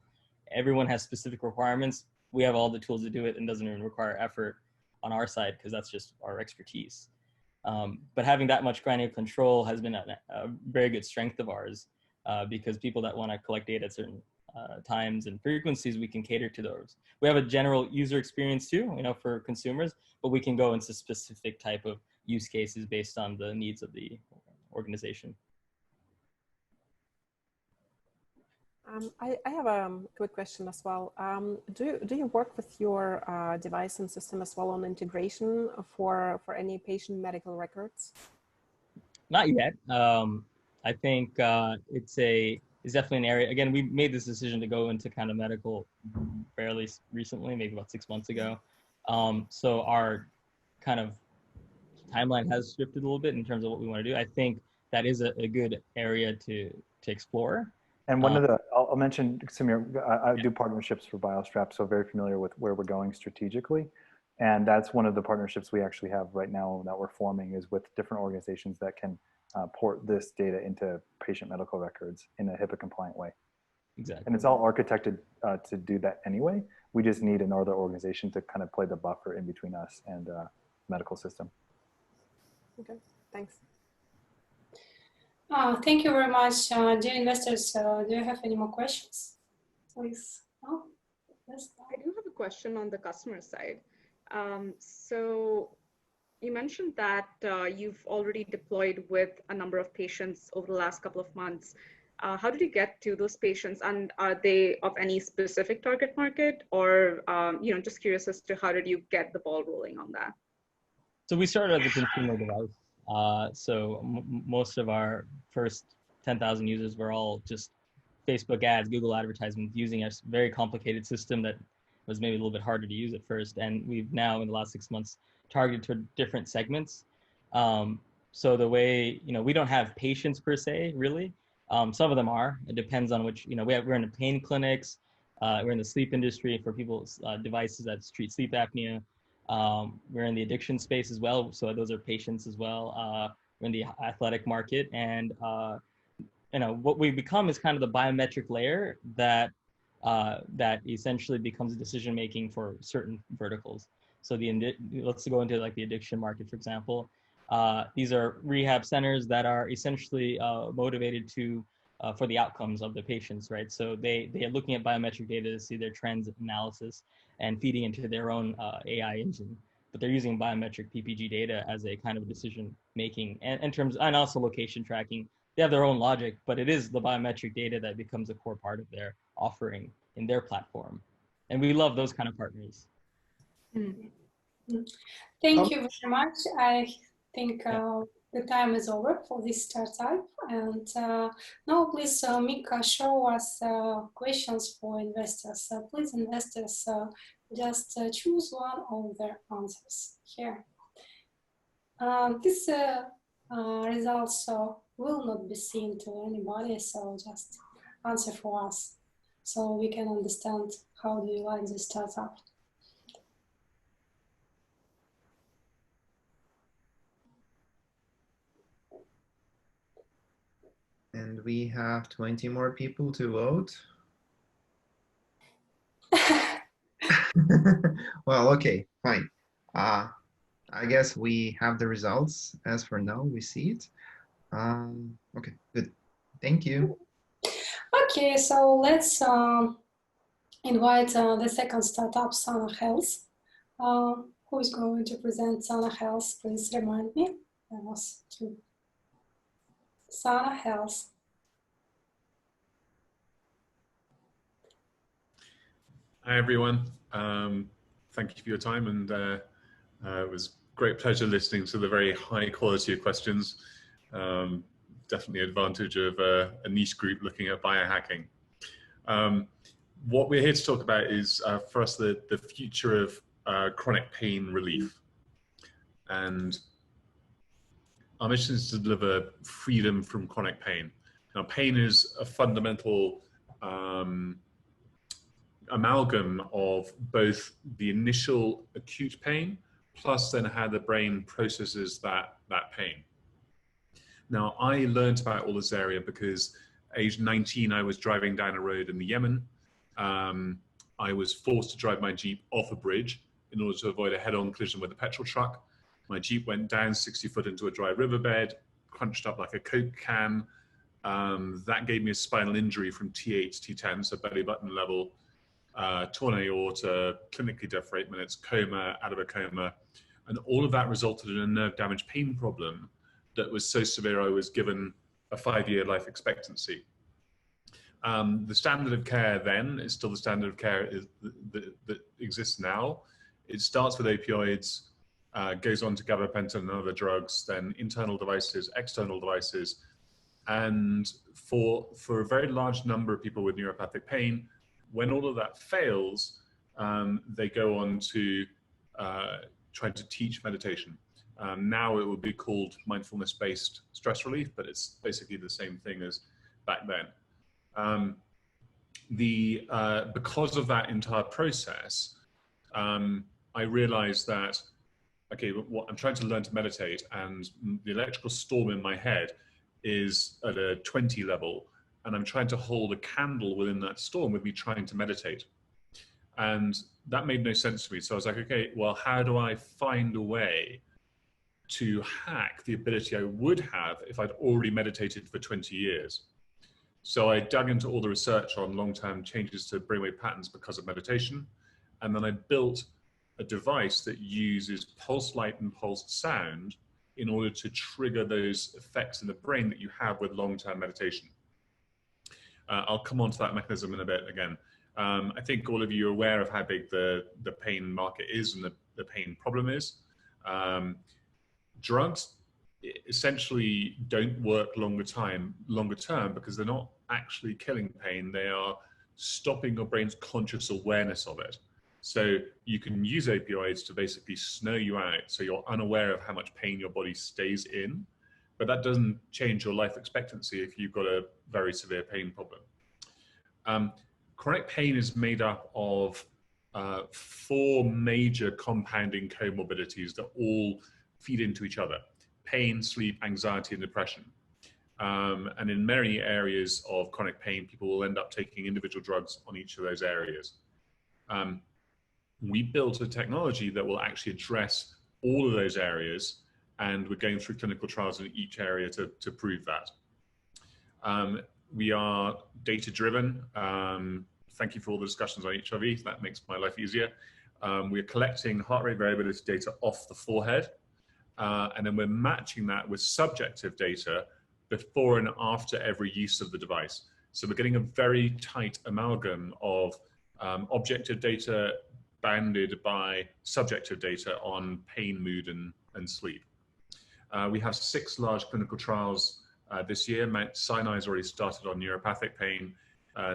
Everyone has specific requirements. We have all the tools to do it, and doesn't even require effort on our side because that's just our expertise. But having that much granular control has been a very good strength of ours because people that want to collect data at certain times and frequencies, we can cater to those. We have a general user experience too, for consumers, but we can go into specific type of use cases based on the needs of the organization. I have a quick question as well. Do you work with your device and system as well on integration for any patient medical records? Not yet. I think it's definitely an area. Again, we made this decision to go into kind of medical fairly recently, maybe about 6 months ago. So our kind of timeline has shifted a little bit in terms of what we want to do. I think that is a good area to explore. And one of the, I'll mention, Samir, I do partnerships for BioStrap, so very familiar with where we're going strategically. And that's one of the partnerships we actually have right now that we're forming is with different organizations that can port this data into patient medical records in a HIPAA compliant way. Exactly. And it's all architected to do that anyway. We just need another organization to kind of play the buffer in between us and medical system. Okay, thanks. Thank you very much. Dear investors, do you have any more questions? Please. No? Yes. I do have a question on the customer side. So you mentioned that you've already deployed with a number of patients over the last couple of months. How did you get to those patients, and are they of any specific target market, or just curious as to how did you get the ball rolling on that? So we started as a consumer device. So most of our first 10,000 users were all just Facebook ads, Google advertisements, using a very complicated system that was maybe a little bit harder to use at first. And we've now, in the last 6 months, targeted to different segments. So the way, we don't have patients per se, really. Some of them are. It depends on which, we're in the pain clinics. We're in the sleep industry for people's devices that treat sleep apnea. We're in the addiction space as well. So those are patients as well. We're in the athletic market. And what we become is kind of the biometric layer that essentially becomes decision making for certain verticals. So let's go into like the addiction market, for example. These are rehab centers that are essentially motivated for the outcomes of the patients, right? So they are looking at biometric data to see their trends analysis and feeding into their own AI engine. But they're using biometric PPG data as a kind of decision making, and also location tracking. They have their own logic, but it is the biometric data that becomes a core part of their offering in their platform. And we love those kind of partners. Thank you very much. I think the time is over for this startup. And now please, Mika, show us questions for investors. Please, investors, just choose one of their answers here. This results will not be seen to anybody, so just answer for us so we can understand how do you like this startup. And we have 20 more people to vote. Well, okay, fine. I guess we have the results. As for now, we see it. Okay, good. Thank you. Okay, so let's invite the second startup, Sana Health. Who is going to present Sana Health? Please remind me. There was two. Sana Health. Hi, everyone. Thank you for your time, and it was great pleasure listening to the very high quality of questions. Definitely advantage of a niche group looking at biohacking. What we're here to talk about is, for us, the future of chronic pain relief. And our mission is to deliver freedom from chronic pain. Now, pain is a fundamental amalgam of both the initial acute pain plus then how the brain processes that pain. Now, I learned about all this area because age 19, I was driving down a road in the Yemen. I was forced to drive my Jeep off a bridge in order to avoid a head-on collision with a petrol truck. My Jeep went down 60 foot into a dry riverbed, crunched up like a Coke can. That gave me a spinal injury from T8 to T10, so belly button level, torn aorta, clinically dead for 8 minutes, coma, out of a coma. And all of that resulted in a nerve damage pain problem that was so severe I was given a 5-year life expectancy. The standard of care then is still the standard of care that exists now. It starts with opioids, goes on to gabapentin and other drugs, then internal devices, external devices. And for a very large number of people with neuropathic pain, when all of that fails, they go on to try to teach meditation. Now it would be called mindfulness-based stress relief, but it's basically the same thing as back then. Because of that entire process, I realized that, okay, I'm trying to learn to meditate, and the electrical storm in my head is at a 20 level, and I'm trying to hold a candle within that storm with me trying to meditate. And that made no sense to me. So I was like, okay, well, how do I find a way to hack the ability I would have if I'd already meditated for 20 years? So I dug into all the research on long-term changes to brainwave patterns because of meditation. And then I built a device that uses pulse light and pulsed sound in order to trigger those effects in the brain that you have with long-term meditation. I'll come on to that mechanism in a bit again. I think all of you are aware of how big the pain market is and the pain problem is. Drugs essentially don't work longer term because they're not actually killing pain. They are stopping your brain's conscious awareness of it. So you can use opioids to basically snow you out so you're unaware of how much pain your body stays in, but that doesn't change your life expectancy if you've got a very severe pain problem. Chronic pain is made up of 4 major compounding comorbidities that all feed into each other: pain, sleep, anxiety, and depression. And in many areas of chronic pain, people will end up taking individual drugs on each of those areas. We built a technology that will actually address all of those areas, and we're going through clinical trials in each area to prove that. We are data-driven. Thank you for all the discussions on HRV. That makes my life easier. We're collecting heart rate variability data off the forehead, and then we're matching that with subjective data before and after every use of the device. So we're getting a very tight amalgam of objective data bounded by subjective data on pain, mood, and sleep. We have 6 large clinical trials this year. Mount Sinai's already started on neuropathic pain.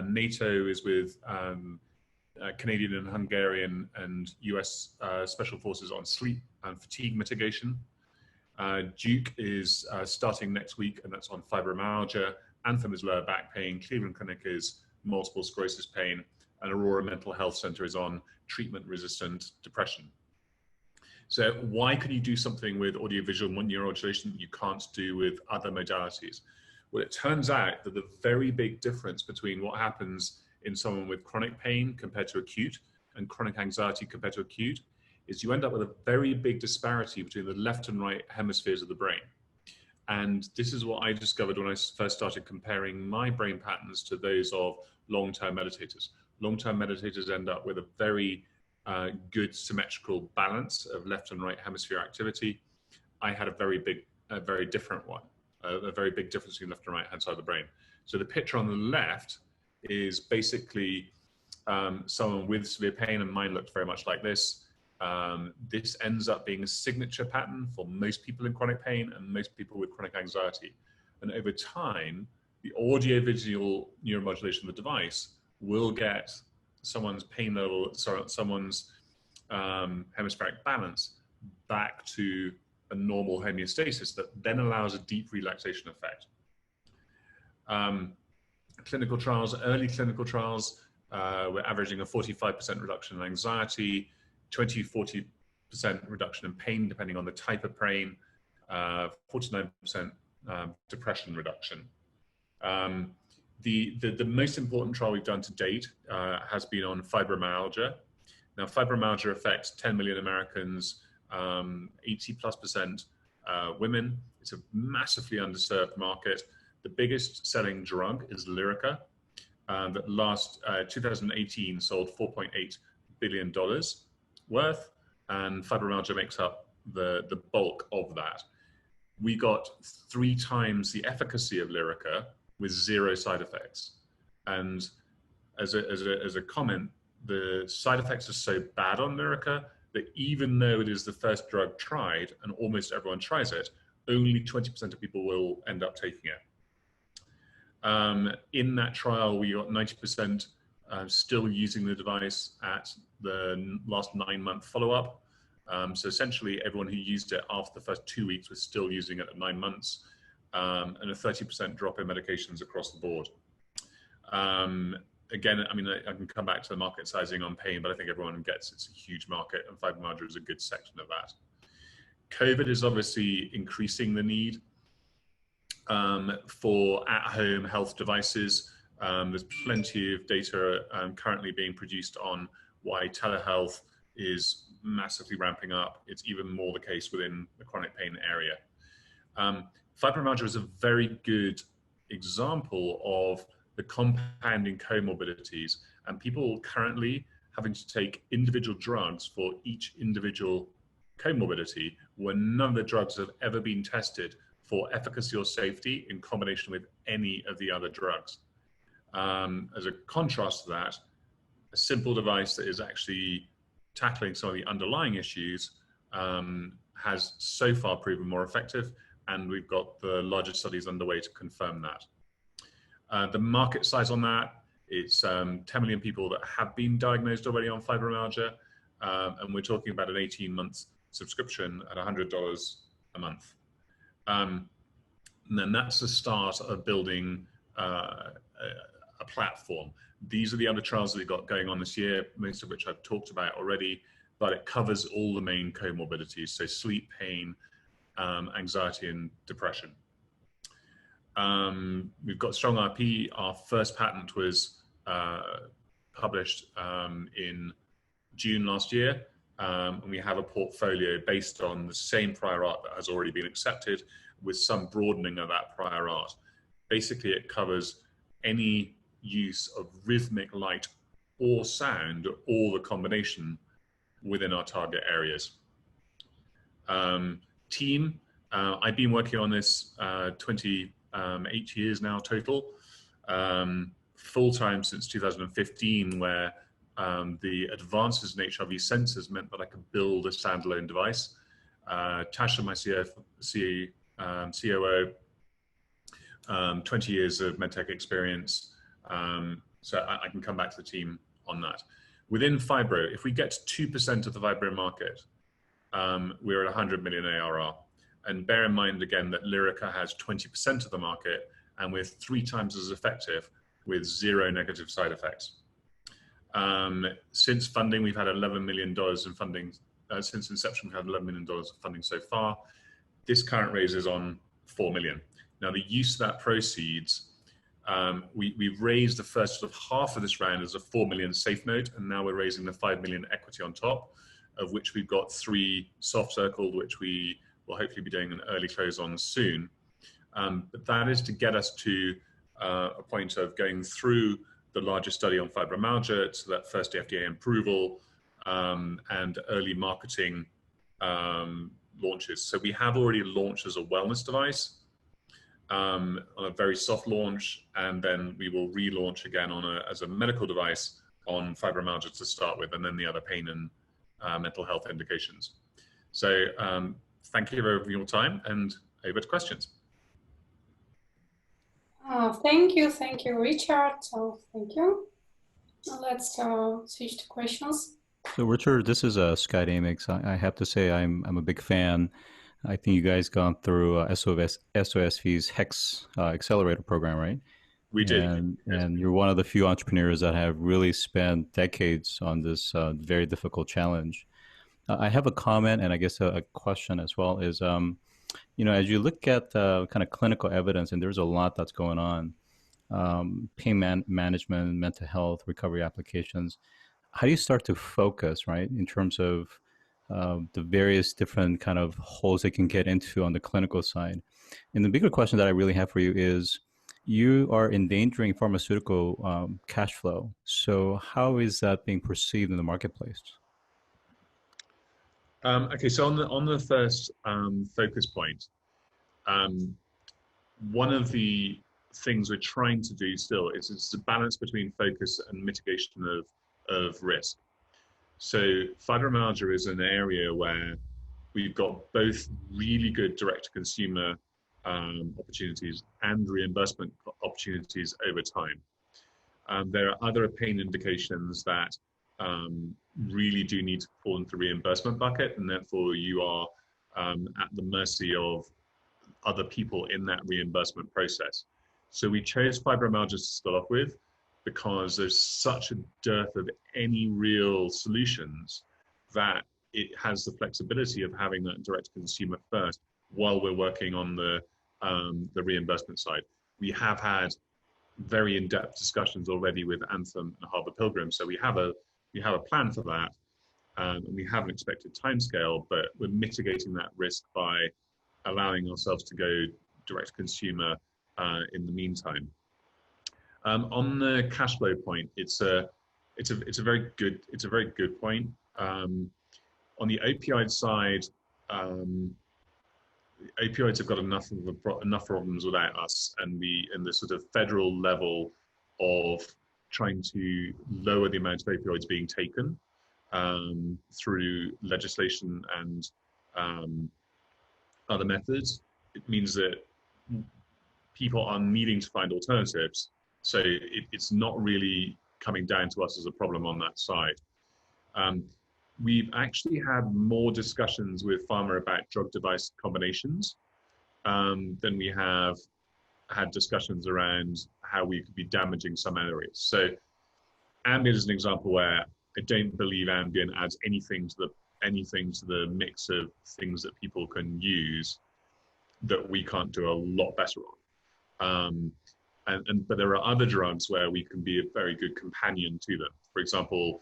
NATO is with Canadian and Hungarian and US Special Forces on sleep and fatigue mitigation. Duke is starting next week, and that's on fibromyalgia. Anthem is lower back pain. Cleveland Clinic is multiple sclerosis pain. And Aurora Mental Health Center is on treatment-resistant depression. So why could you do something with audiovisual neuromodulation that you can't do with other modalities? Well, it turns out that the very big difference between what happens in someone with chronic pain compared to acute and chronic anxiety compared to acute is you end up with a very big disparity between the left and right hemispheres of the brain. And this is what I discovered when I first started comparing my brain patterns to those of long-term meditators. Long-term meditators end up with a very good symmetrical balance of left and right hemisphere activity. I had a very different one, a very big difference between left and right hand side of the brain. So the picture on the left is basically someone with severe pain, and mine looked very much like this. This ends up being a signature pattern for most people in chronic pain and most people with chronic anxiety. And over time, the audio-visual neuromodulation of the device will get someone's pain level, sorry, someone's hemispheric balance back to a normal homeostasis that then allows a deep relaxation effect. Clinical trials, early clinical trials, we're averaging a 45% reduction in anxiety, 20–40% reduction in pain, depending on the type of pain, 49% depression reduction. The most important trial we've done to date has been on fibromyalgia. Now, fibromyalgia affects 10 million Americans, 80+% women. It's a massively underserved market. The biggest selling drug is Lyrica, that last 2018 sold $4.8 billion worth, and fibromyalgia makes up the bulk of that. We got 3 times the efficacy of Lyrica with 0 side effects. And as a comment, the side effects are so bad on Lyrica that even though it is the first drug tried and almost everyone tries it, only 20% of people will end up taking it. In that trial, we got 90% still using the device at the last 9-month follow-up. So essentially, everyone who used it after the first 2 weeks was still using it at 9 months, and a 30% drop in medications across the board. Again, I mean, I can come back to the market sizing on pain, but I think everyone gets it's a huge market, and fibromyalgia is a good section of that. COVID is obviously increasing the need for at-home health devices. There's plenty of data currently being produced on why telehealth is massively ramping up. It's even more the case within the chronic pain area. Fibromyalgia is a very good example of the compounding comorbidities, and people currently having to take individual drugs for each individual comorbidity when none of the drugs have ever been tested for efficacy or safety in combination with any of the other drugs. As a contrast to that, a simple device that is actually tackling some of the underlying issues has so far proven more effective, and we've got the largest studies underway to confirm that. The market size on that, it's 10 million people that have been diagnosed already on fibromyalgia, and we're talking about an 18-month subscription at $100 a month. And then that's the start of building a platform. These are the other trials that we've got going on this year, most of which I've talked about already, but it covers all the main comorbidities, so sleep, pain, anxiety, and depression. We've got strong IP. Our first patent was published in June last year, and we have a portfolio based on the same prior art that has already been accepted, with some broadening of that prior art. Basically, it covers any use of rhythmic light or sound, or the combination within our target areas. Team, I've been working on this 28 years now total, full-time since 2015, where the advances in HIV sensors meant that I could build a standalone device. Tasha, my COO, 20 years of medtech experience, so I can come back to the team on that. Within fibro, if we get to 2% of the fibro market, we're at 100 million ARR. And bear in mind again that Lyrica has 20% of the market, and we're 3 times as effective with 0 negative side effects. Since funding, we've had $11 million in funding. Since inception, we've had $11 million of funding so far. This current raise is on 4 million. Now, the use of that proceeds, we've raised the first sort of half of this round as a 4 million safe note, and now we're raising the 5 million equity on top, of which we've got 3 soft circled, which we will hopefully be doing an early close on soon. But that is to get us to a point of going through the largest study on fibromyalgia, so that first FDA approval, and early marketing launches. So we have already launched as a wellness device, on a very soft launch, and then we will relaunch again on as a medical device on fibromyalgia to start with, and then the other pain and mental health indications. So thank you for your time, and over to questions. Thank you, Richard. So thank you. Let's switch to questions. So Richard, this is Scott Amix. I have to say I'm a big fan. I think you guys gone through SOSV's HEX accelerator program, right? We did. And you're one of the few entrepreneurs that have really spent decades on this very difficult challenge. I have a comment and I guess a question as well is, you know, as you look at kind of clinical evidence, and there's a lot that's going on, pain management, mental health, recovery applications, how do you start to focus, right, in terms of the various different kind of holes they can get into on the clinical side? And the bigger question that I really have for you is, you are endangering pharmaceutical cash flow. So how is that being perceived in the marketplace? Okay, so on the first focus point, one of the things we're trying to do still is it's a balance between focus and mitigation of risk. So fibromyalgia is an area where we've got both really good direct-to-consumer opportunities and reimbursement opportunities over time. There are other pain indications that really do need to fall into the reimbursement bucket, and therefore you are at the mercy of other people in that reimbursement process. So we chose fibromyalgia to start off with because there's such a dearth of any real solutions that it has the flexibility of having that direct to consumer first while we're working on the reimbursement side. We have had very in-depth discussions already with Anthem and Harbour Pilgrim, so we have a plan for that, and we have an expected timescale, but we're mitigating that risk by allowing ourselves to go direct to consumer in the meantime. On the cash flow point, it's a very good point. On the opioid side, opioids have got enough problems without us, and the sort of federal level of trying to lower the amount of opioids being taken through legislation and other methods. It means that people are needing to find alternatives. So it's not really coming down to us as a problem on that side. We've actually had more discussions with pharma about drug-device combinations than we have had discussions around how we could be damaging some areas. So Ambien is an example where I don't believe Ambien adds anything to the mix of things that people can use that we can't do a lot better on. But there are other drugs where we can be a very good companion to them. For example,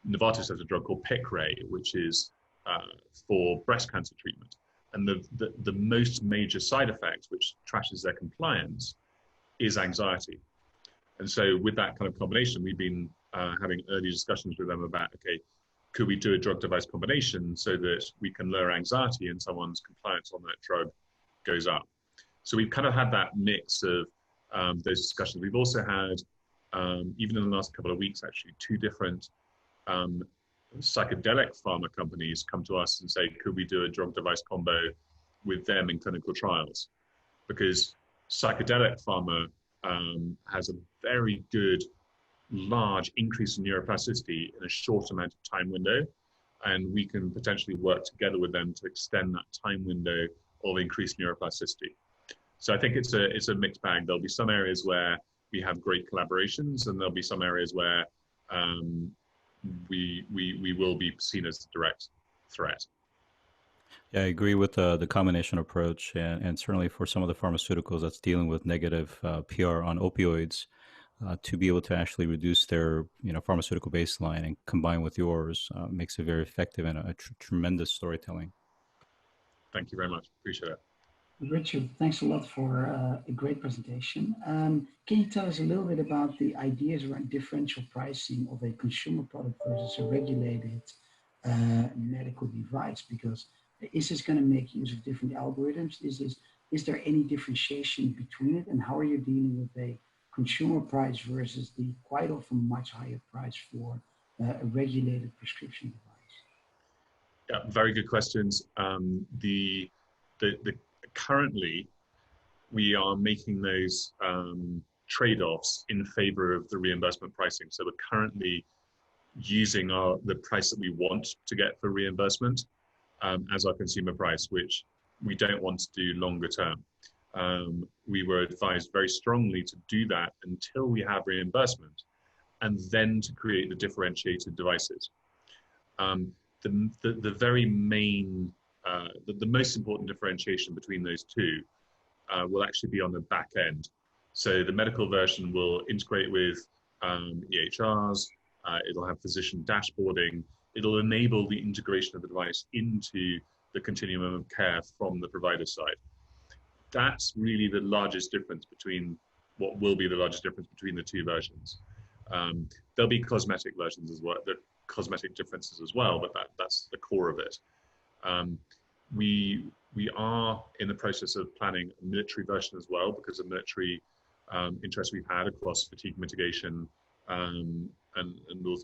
Novartis has a drug called Piqray, which is for breast cancer treatment. And the most major side effect, which trashes their compliance, is anxiety. And so with that kind of combination, we've been having early discussions with them about, okay, could we do a drug-device combination so that we can lower anxiety and someone's compliance on that drug goes up? So we've kind of had that mix of those discussions. We've also had, even in the last couple of weeks, actually, 2 different psychedelic pharma companies come to us and say, could we do a drug-device combo with them in clinical trials? Because psychedelic pharma has a very good, large increase in neuroplasticity in a short amount of time window, and we can potentially work together with them to extend that time window of increased neuroplasticity. So I think it's a mixed bag. There'll be some areas where we have great collaborations, and there'll be some areas where we will be seen as a direct threat. Yeah, I agree with the combination approach, and certainly for some of the pharmaceuticals that's dealing with negative PR on opioids, to be able to actually reduce their pharmaceutical baseline and combine with yours makes it very effective and a tremendous storytelling. Thank you very much. Appreciate it. Richard, thanks a lot for a great presentation. Can you tell us a little bit about the ideas around differential pricing of a consumer product versus a regulated medical device? Because is this going to make use of different algorithms? Is there any differentiation between it? And how are you dealing with a consumer price versus the quite often much higher price for a regulated prescription device? Yeah, very good questions. Currently, we are making those trade-offs in favor of the reimbursement pricing. So we're currently using the price that we want to get for reimbursement as our consumer price, which we don't want to do longer term. We were advised very strongly to do that until we have reimbursement, and then to create the differentiated devices. The very main the most important differentiation between those two will actually be on the back end. So the medical version will integrate with EHRs, it'll have physician dashboarding, it'll enable the integration of the device into the continuum of care from the provider side. That's really the largest difference between what will be the largest difference between the two versions. There'll be cosmetic versions as well, the cosmetic differences as well, but that's the core of it. We are in the process of planning a military version as well, because of military interest we've had across fatigue mitigation and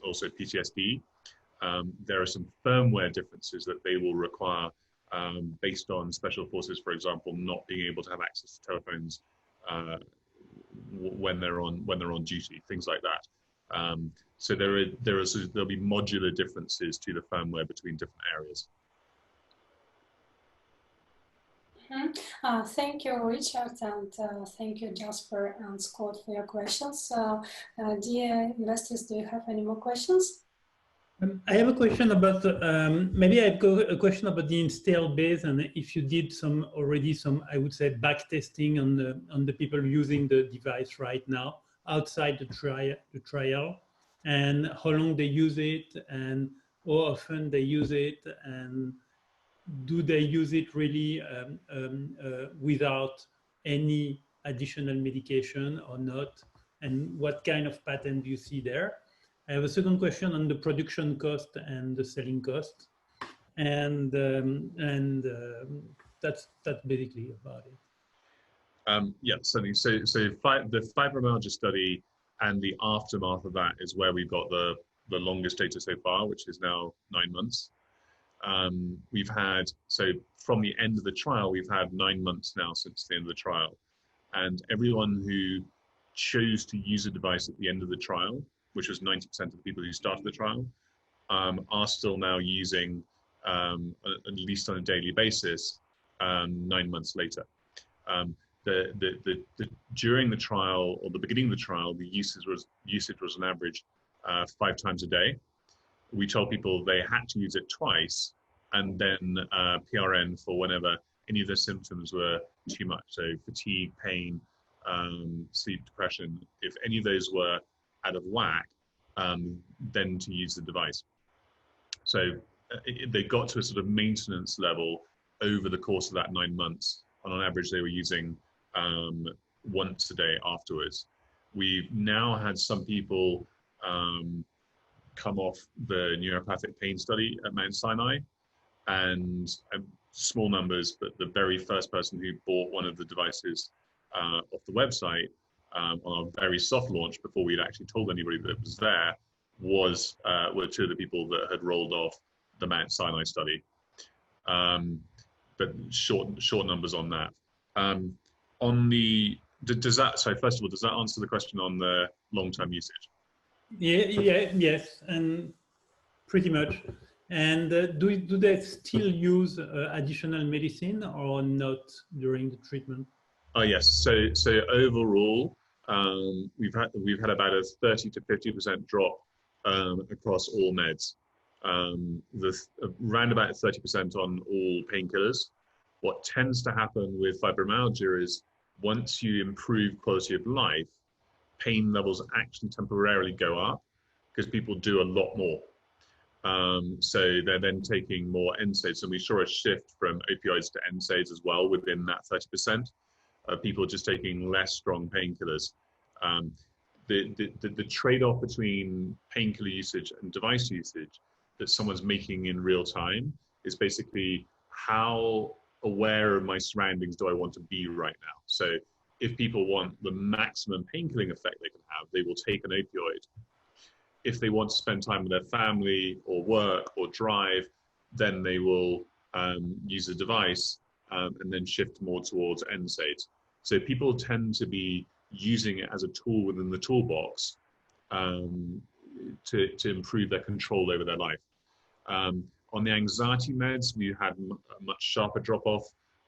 also PTSD. There are some firmware differences that they will require based on special forces, for example, not being able to have access to telephones when they're on duty, things like that. So there'll be modular differences to the firmware between different areas. Thank you, Richard, and thank you, Jasper and Scott, for your questions. Dear investors, do you have any more questions? I have a question about, maybe I've got a question about the install base, and if you did already some, I would say, back testing on the people using the device right now outside the trial, and how long they use it, and how often they use it, and do they use it really without any additional medication or not, and what kind of pattern do you see there? I have a second question on the production cost and the selling cost, and that's basically about it. Yeah, certainly. So the fibromyalgia study and the aftermath of that is where we've got the longest data so far, which is now 9 months. We've had, so from the end of the trial, we've had 9 months now since the end of the trial. And everyone who chose to use a device at the end of the trial, which was 90% of the people who started the trial, are still now using, at least on a daily basis, 9 months later. During the trial, or the beginning of the trial, the usage was on average 5 times a day. We told people they had to use it twice, and then PRN for whenever any of the symptoms were too much. So fatigue, pain, sleep depression, if any of those were out of whack, then to use the device. So they got to a sort of maintenance level over the course of that 9 months. And on average, they were using once a day afterwards. We've now had some people come off the neuropathic pain study at Mount Sinai, and small numbers, but the very first person who bought one of the devices off the website on our very soft launch, before we'd actually told anybody that it was there, were 2 of the people that had rolled off the Mount Sinai study. But short numbers on that. So first of all, does that answer the question on the long-term usage? Yes, and pretty much. And do they still use additional medicine or not during the treatment? Oh yes. So overall, we've had about a 30 to 50% drop across all meds. Around about 30% on all painkillers. What tends to happen with fibromyalgia is once you improve quality of life, pain levels actually temporarily go up because people do a lot more. So they're then taking more NSAIDs, and we saw a shift from opioids to NSAIDs as well within that 30%. People just taking less strong painkillers. The trade-off between painkiller usage and device usage that someone's making in real time is basically how aware of my surroundings do I want to be right now. So if people want the maximum painkilling effect they can have, they will take an opioid. If they want to spend time with their family or work or drive, then they will use a device and then shift more towards NSAIDs. So people tend to be using it as a tool within the toolbox to improve their control over their life. On the anxiety meds, we had a much sharper drop-off.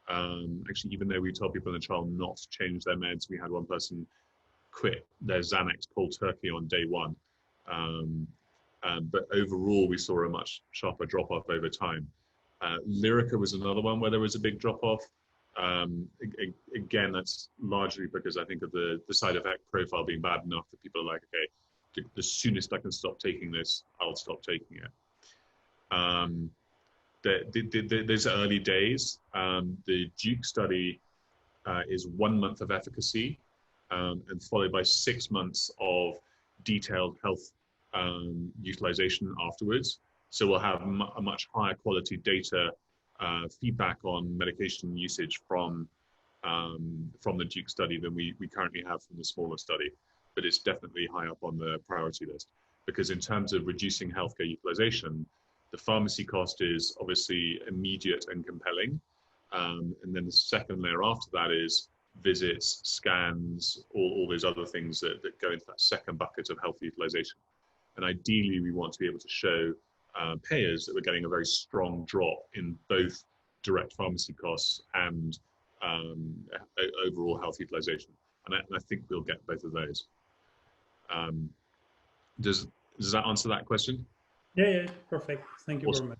Actually, even though we told people in the trial not to change their meds, we had one person quit their Xanax cold turkey on day 1. But overall, we saw a much sharper drop-off over time. Lyrica was another one where there was a big drop-off. Again, that's largely because I think of the side effect profile being bad enough that people are like, okay, the soonest I can stop taking this, I'll stop taking it. Those early days, the Duke study is 1 month of efficacy and followed by 6 months of detailed health utilization afterwards. So we'll have a much higher quality data feedback on medication usage from the Duke study than we currently have from the smaller study. But it's definitely high up on the priority list, because in terms of reducing healthcare utilization, the pharmacy cost is obviously immediate and compelling. And then the second layer after that is visits, scans, all those other things that go into that second bucket of health utilization. And ideally, we want to be able to show payers that we're getting a very strong drop in both direct pharmacy costs and overall health utilization. And I think we'll get both of those. Does that answer that question? Yeah, perfect. Thank you very much.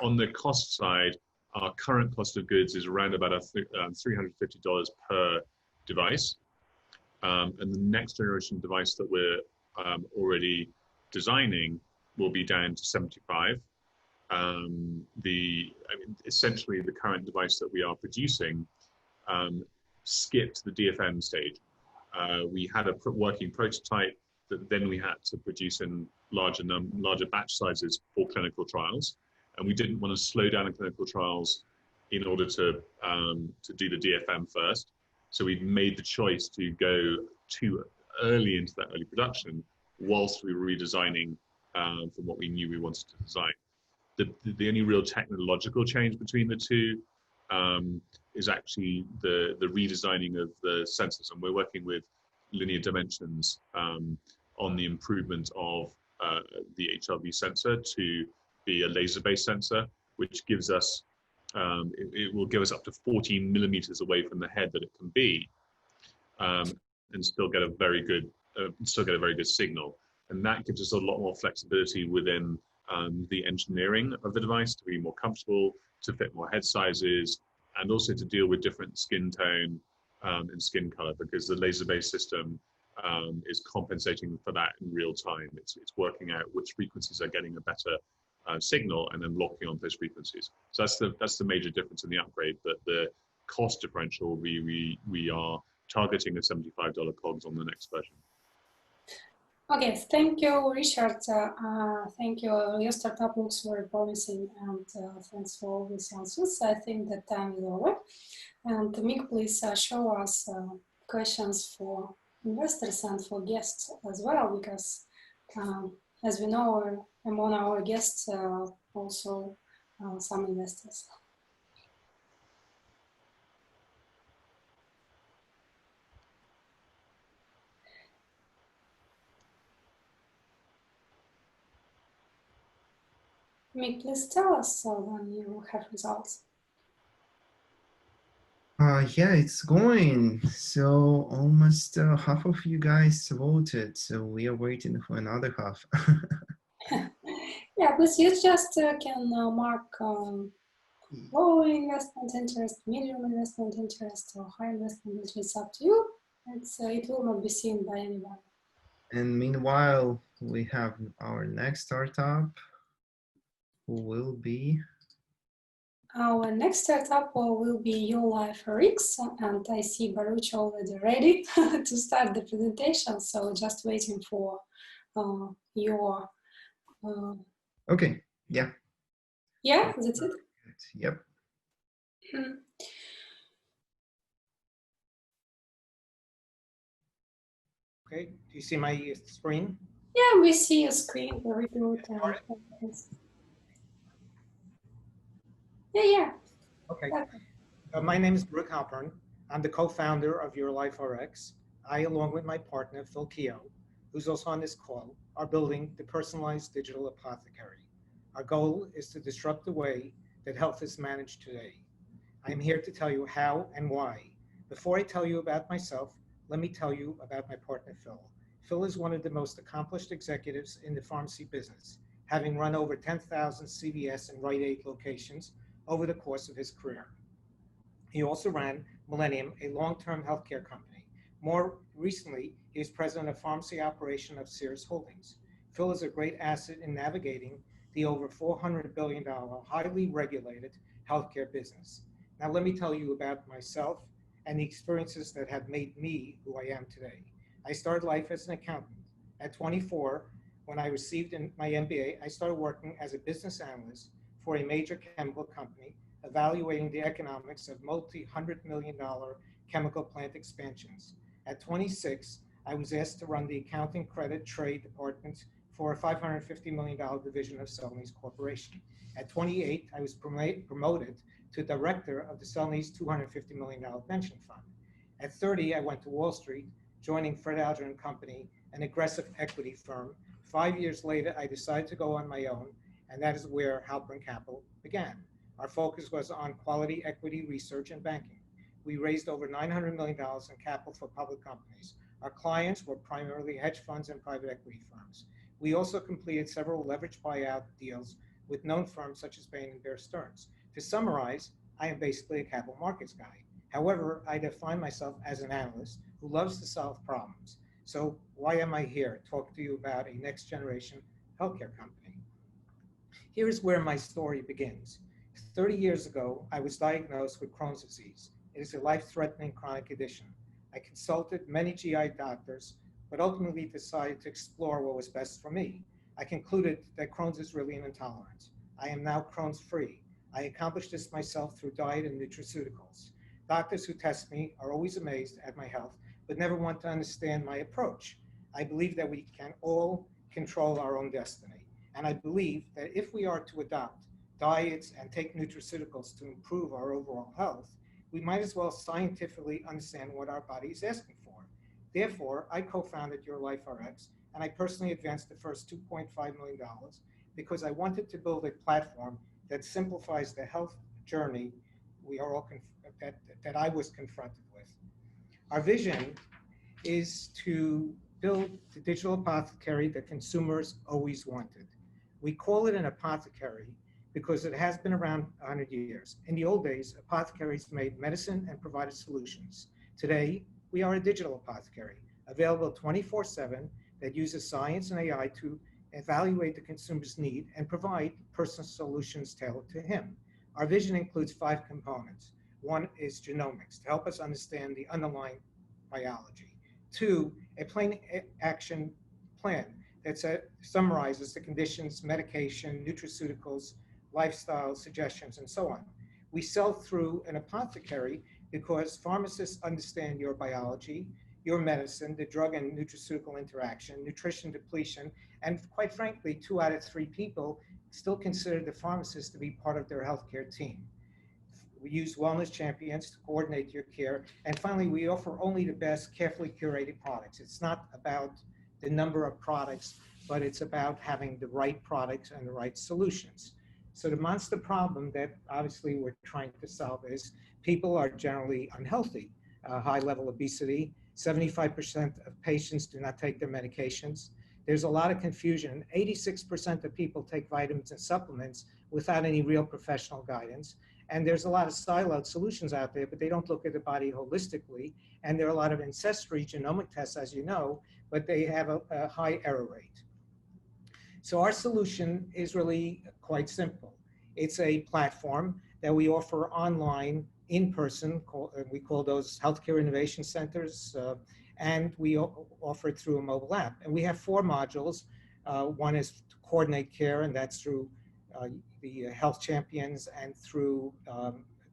On the cost side, our current cost of goods is around about $350 per device. And the next generation device that we're already designing will be down to $75. Essentially, the current device that we are producing skipped the DFM stage. We had a working prototype that then we had to produce in larger batch sizes for clinical trials, and we didn't want to slow down in clinical trials in order to do the DFM first. So we made the choice to go too early into that early production whilst we were redesigning from what we knew we wanted to design. The only real technological change between the two is actually the redesigning of the sensors, and we're working with Linear Dimensions on the improvement of the HRV sensor to be a laser-based sensor, which gives us it will give us up to 14 millimeters away from the head that it can be, and still get a very good signal. And that gives us a lot more flexibility within the engineering of the device to be more comfortable, to fit more head sizes, and also to deal with different skin tone and skin color, because the laser-based system is compensating for that in real time. It's working out which frequencies are getting a better signal and then locking on those frequencies. So that's the major difference in the upgrade. But the cost differential, we are targeting a $75 COGS on the next version. Okay, thank you, Richard. Thank you. Your startup looks very promising, and thanks for all these answers. I think that time is over. And Mick, please show us questions for investors and for guests as well, because as we know, among our guests also some investors. Mick, please tell us when you have results. Yeah, it's going. So almost half of you guys voted. So we are waiting for another half. Yeah, but you just can mark low investment interest, medium investment interest, or high investment interest. It's up to you. It will not be seen by anyone. And meanwhile, we have our next startup, who will be? Our next startup will be Your Life RX, and I see Baruch already ready to start the presentation. So just waiting for your. Okay. Yeah. Yeah, that's it. Yep. Okay, do you see my screen? Yeah, we see your screen. Very good. Yeah. Okay. My name is Brooke Halpern. I'm the co-founder of Your Life RX. I, along with my partner, Phil Keogh, who's also on this call, are building the personalized digital apothecary. Our goal is to disrupt the way that health is managed today. I'm here to tell you how and why. Before I tell you about myself, let me tell you about my partner, Phil. Phil is one of the most accomplished executives in the pharmacy business, having run over 10,000 CVS and Rite Aid locations over the course of his career. He also ran Millennium, a long-term healthcare company. More recently, he is president of pharmacy operation of Sears Holdings. Phil is a great asset in navigating the over $400 billion, highly regulated healthcare business. Now, let me tell you about myself and the experiences that have made me who I am today. I started life as an accountant. At 24, when I received my MBA, I started working as a business analyst for a major chemical company, evaluating the economics of multi-$100-million chemical plant expansions. At 26, I was asked to run the accounting, credit, trade departments for a $550 million division of Celanese Corporation. At 28, I was promoted to director of the Celanese $250 million pension fund. At 30, I went to Wall Street, joining Fred Alger & Company, an aggressive equity firm. 5 years later, I decided to go on my own, and that is where Halpern Capital began. Our focus was on quality equity research and banking. We raised over $900 million in capital for public companies. Our clients were primarily hedge funds and private equity firms. We also completed several leveraged buyout deals with known firms such as Bain and Bear Stearns. To summarize, I am basically a capital markets guy. However, I define myself as an analyst who loves to solve problems. So why am I here to talk to you about a next generation healthcare company? Here's where my story begins. 30 years ago, I was diagnosed with Crohn's disease. It is a life-threatening chronic condition. I consulted many GI doctors, but ultimately decided to explore what was best for me. I concluded that Crohn's is really an intolerance. I am now Crohn's free. I accomplished this myself through diet and nutraceuticals. Doctors who test me are always amazed at my health, but never want to understand my approach. I believe that we can all control our own destiny. And I believe that if we are to adopt diets and take nutraceuticals to improve our overall health, we might as well scientifically understand what our body is asking for. Therefore, I co-founded Your Life RX, and I personally advanced the first $2.5 million because I wanted to build a platform that simplifies the health journey we are all that I was confronted with. Our vision is to build the digital apothecary that consumers always wanted. We call it an apothecary because it has been around 100 years. In the old days, apothecaries made medicine and provided solutions. Today, we are a digital apothecary, available 24/7, that uses science and AI to evaluate the consumer's need and provide personal solutions tailored to him. Our vision includes 5 components. 1 is genomics, to help us understand the underlying biology. 2, a plain action plan that summarizes the conditions, medication, nutraceuticals, lifestyle suggestions, and so on. We sell through an apothecary because pharmacists understand your biology, your medicine, the drug and nutraceutical interaction, nutrition depletion, and quite frankly, 2 out of 3 people still consider the pharmacist to be part of their healthcare team. We use wellness champions to coordinate your care. And finally, we offer only the best, carefully curated products. It's not about the number of products, but it's about having the right products and the right solutions. So the monster problem that obviously we're trying to solve is people are generally unhealthy, high level obesity. 75% of patients do not take their medications. There's a lot of confusion. 86% of people take vitamins and supplements without any real professional guidance. And there's a lot of siloed solutions out there, but they don't look at the body holistically. And there are a lot of ancestry genomic tests, as you know, but they have a high error rate. So our solution is really quite simple. It's a platform that we offer online, in person. We call those healthcare innovation centers, and we offer it through a mobile app. And we have 4 modules. One is to coordinate care, and that's through the health champions and through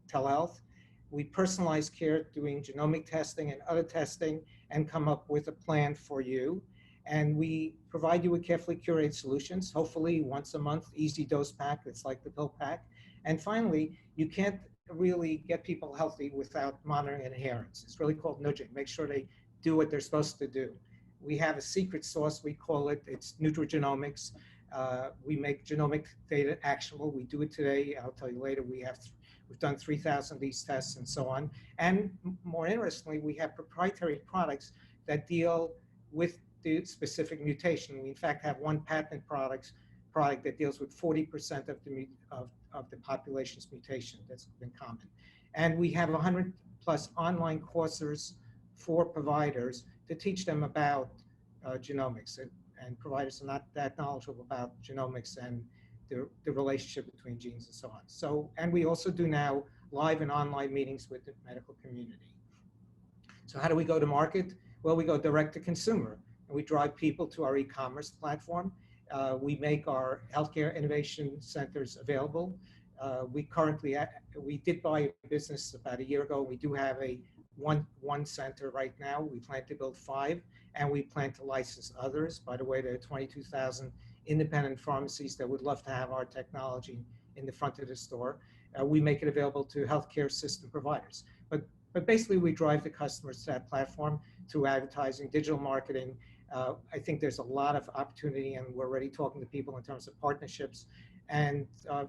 telehealth. We personalize care doing genomic testing and other testing and come up with a plan for you. And we provide you with carefully curated solutions, hopefully once a month, easy dose pack. It's like the pill pack. And finally, you can't really get people healthy without monitoring adherence. It's really called nudging. Make sure they do what they're supposed to do. We have a secret sauce, we call it, it's nutrigenomics. We make genomic data actionable. We do it today. I'll tell you later. We've done 3,000 of these tests and so on. And more interestingly, we have proprietary products that deal with the specific mutation. We in fact have one patent product that deals with 40% of the population's mutation that's been common. And we have 100+ online courses for providers to teach them about genomics. And providers are not that knowledgeable about genomics and the relationship between genes and so on. So, and we also do now live and online meetings with the medical community. So how do we go to market? Well, we go direct to consumer, and we drive people to our e-commerce platform. We make our healthcare innovation centers available. We did buy a business about a year ago. We do have one center right now. We plan to build 5, and we plan to license others. By the way, there are 22,000 independent pharmacies that would love to have our technology in the front of the store. We make it available to healthcare system providers. But basically, we drive the customers to that platform through advertising, digital marketing. I think there's a lot of opportunity, and we're already talking to people in terms of partnerships. And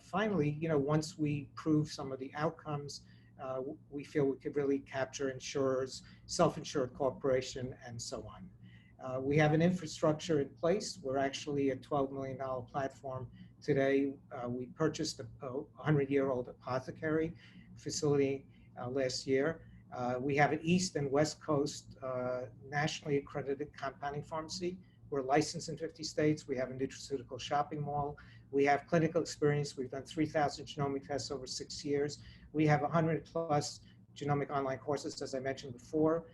finally, once we prove some of the outcomes, we feel we could really capture insurers, self-insured corporation, and so on. We have an infrastructure in place. We're actually a $12 million platform today. We purchased a 100-year-old apothecary facility last year. We have an East and West Coast nationally accredited compounding pharmacy. We're licensed in 50 states. We have a nutraceutical shopping mall. We have clinical experience. We've done 3,000 genomic tests over 6 years. We have 100+ genomic online courses, as I mentioned before.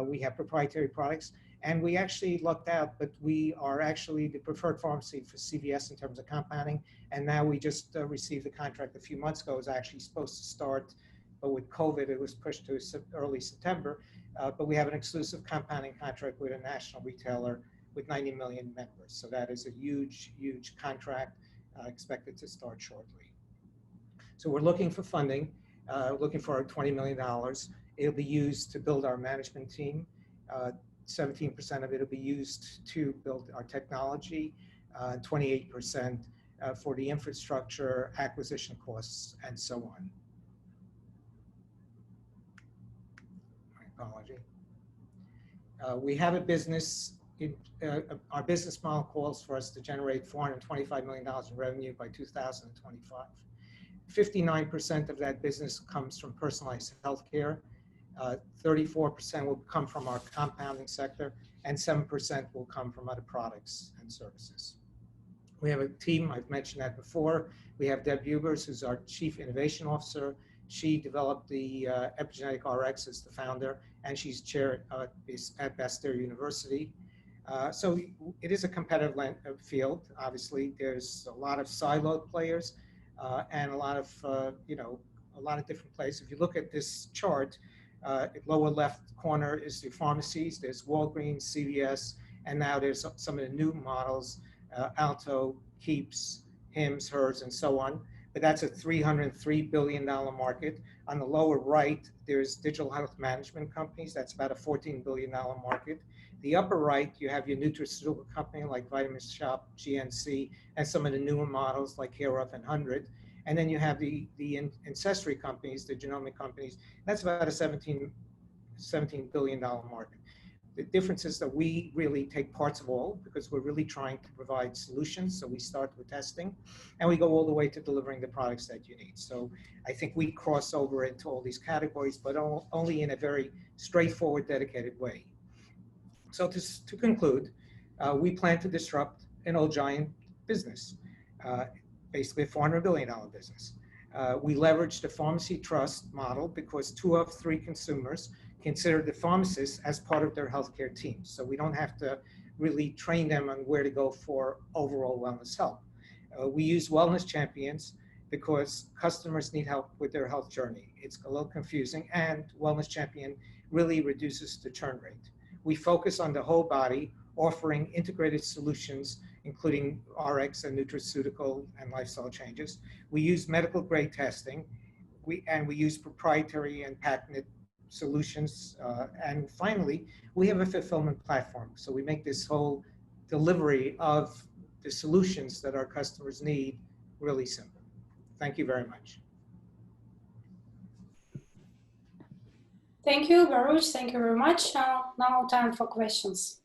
We have proprietary products, and we actually lucked out, but we are actually the preferred pharmacy for CVS in terms of compounding. And now we just received the contract a few months ago. It was actually supposed to start, but with COVID, it was pushed to early September. But we have an exclusive compounding contract with a national retailer with 90 million members. So that is a huge, huge contract expected to start shortly. So we're looking for funding, looking for $20 million. It'll be used to build our management team. 17% of it will be used to build our technology, 28% for the infrastructure, acquisition costs, and so on. My apology. We have a business, our business model calls for us to generate $425 million in revenue by 2025. 59% of that business comes from personalized healthcare. 34% will come from our compounding sector, and 7% will come from other products and services. We have a team, I've mentioned that before. We have Deb Bubers, who's our Chief Innovation Officer. She developed the Epigenetic RX as the founder, and she's chair at Bastyr University. So it is a competitive field. Obviously, there's a lot of siloed players and a lot of, a lot of different players. If you look at this chart, lower left corner is the pharmacies. There's Walgreens, CVS, and now there's some of the new models, Alto, Keeps, Hims, Hers, and so on. But that's a $303 billion market. On the lower right, there's digital health management companies. That's about a $14 billion market. The upper right, you have your nutraceutical company like Vitamin Shop, GNC, and some of the newer models like Care of and 100. And then you have the ancestry companies, the genomic companies. That's about a $17 billion market. The difference is that we really take parts of all because we're really trying to provide solutions. So we start with testing and we go all the way to delivering the products that you need. So I think we cross over into all these categories, but only in a very straightforward, dedicated way. So to conclude, we plan to disrupt an old giant business, basically a $400 billion business. We leverage the pharmacy trust model because 2 of 3 consumers consider the pharmacist as part of their healthcare team. So we don't have to really train them on where to go for overall wellness help. We use wellness champions because customers need help with their health journey. It's a little confusing, and wellness champion really reduces the churn rate. We focus on the whole body, offering integrated solutions, including RX and nutraceutical and lifestyle changes. We use medical grade testing, we use proprietary and patented solutions. And finally, we have a fulfillment platform. So we make this whole delivery of the solutions that our customers need really simple. Thank you very much. Thank you, Baruch. Thank you very much. Now time for questions.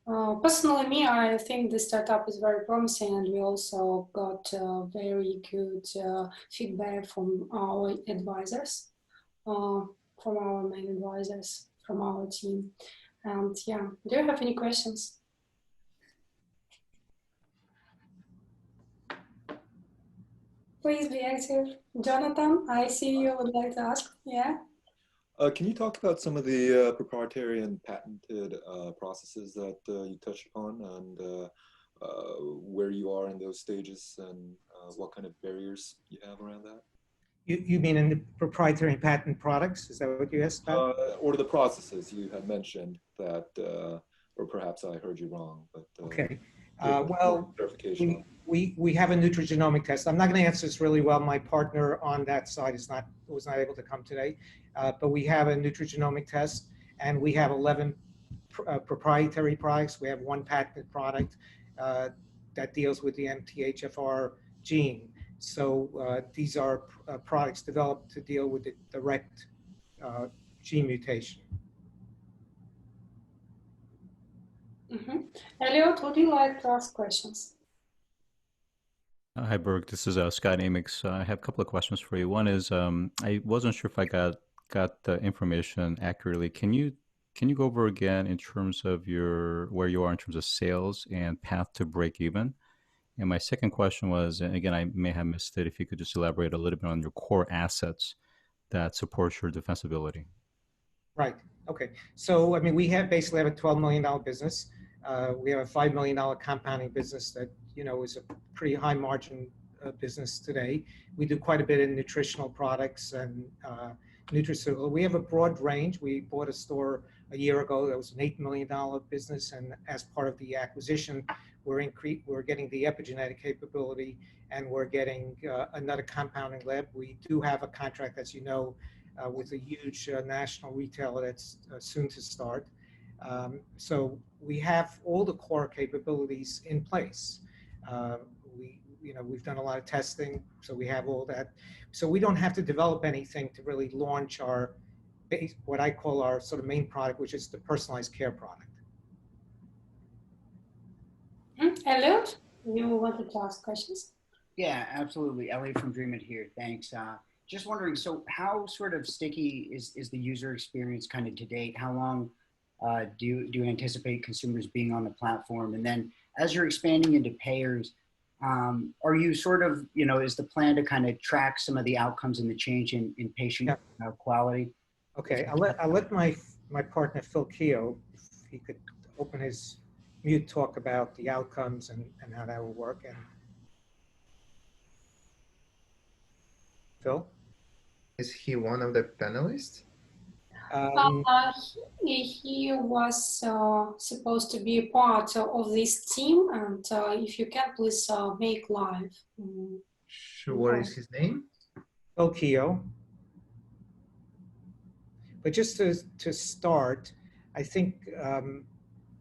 Personally, me, I think the startup is very promising, and we also got very good feedback from our advisors, from our main advisors, from our team. And yeah, do you have any questions? Please be active. Jonathan, I see you would like to ask. Yeah. Can you talk about some of the proprietary and patented processes that you touched upon, and where you are in those stages, and what kind of barriers you have around that? You mean in the proprietary and patent products? Is that what you asked about? Or the processes you had mentioned that, or perhaps I heard you wrong, but okay. Well, we have a nutrigenomic test. I'm not going to answer this really well. My partner on that side was not able to come today, but we have a nutrigenomic test, and we have 11 proprietary products. We have 1 patented product that deals with the MTHFR gene. So these are products developed to deal with the direct gene mutation. Mm-hmm. Elliot, would you like to ask questions? Hi, Berg. This is Scott Amix. I have a couple of questions for you. One is, I wasn't sure if I got the information accurately. Can you go over again in terms of where you are in terms of sales and path to break even? And my second question was, and again, I may have missed it, if you could just elaborate a little bit on your core assets that supports your defensibility? Right. Okay. So, I mean, we basically have a $12 million business. We have a $5 million compounding business that, you know, is a pretty high margin business today. We do quite a bit in nutritional products and nutraceutical. We have a broad range. We bought a store a year ago that was an $8 million business, and as part of the acquisition, we're getting the epigenetic capability, and we're getting another compounding lab. We do have a contract, as you know, with a huge national retailer that's soon to start. So we have all the core capabilities in place. We've done a lot of testing, so we have all that. So we don't have to develop anything to really launch our what I call our sort of main product, which is the personalized care product. Elliot, you wanted to ask questions? Yeah, absolutely. Elliot from Dream It here. Thanks. Just wondering, so how sort of sticky is the user experience kind of to date? How long do you anticipate consumers being on the platform? And then as you're expanding into payers, are you sort of, is the plan to kind of track some of the outcomes and the change in patient quality? Okay, I'll let my partner Phil Keogh, if he could open his mute, talk about the outcomes and how that will work. And Phil? Is he one of the panelists? He was supposed to be a part of this team, and if you can, please make live. Sure, what is his name? Phil Keogh. But just to start, I think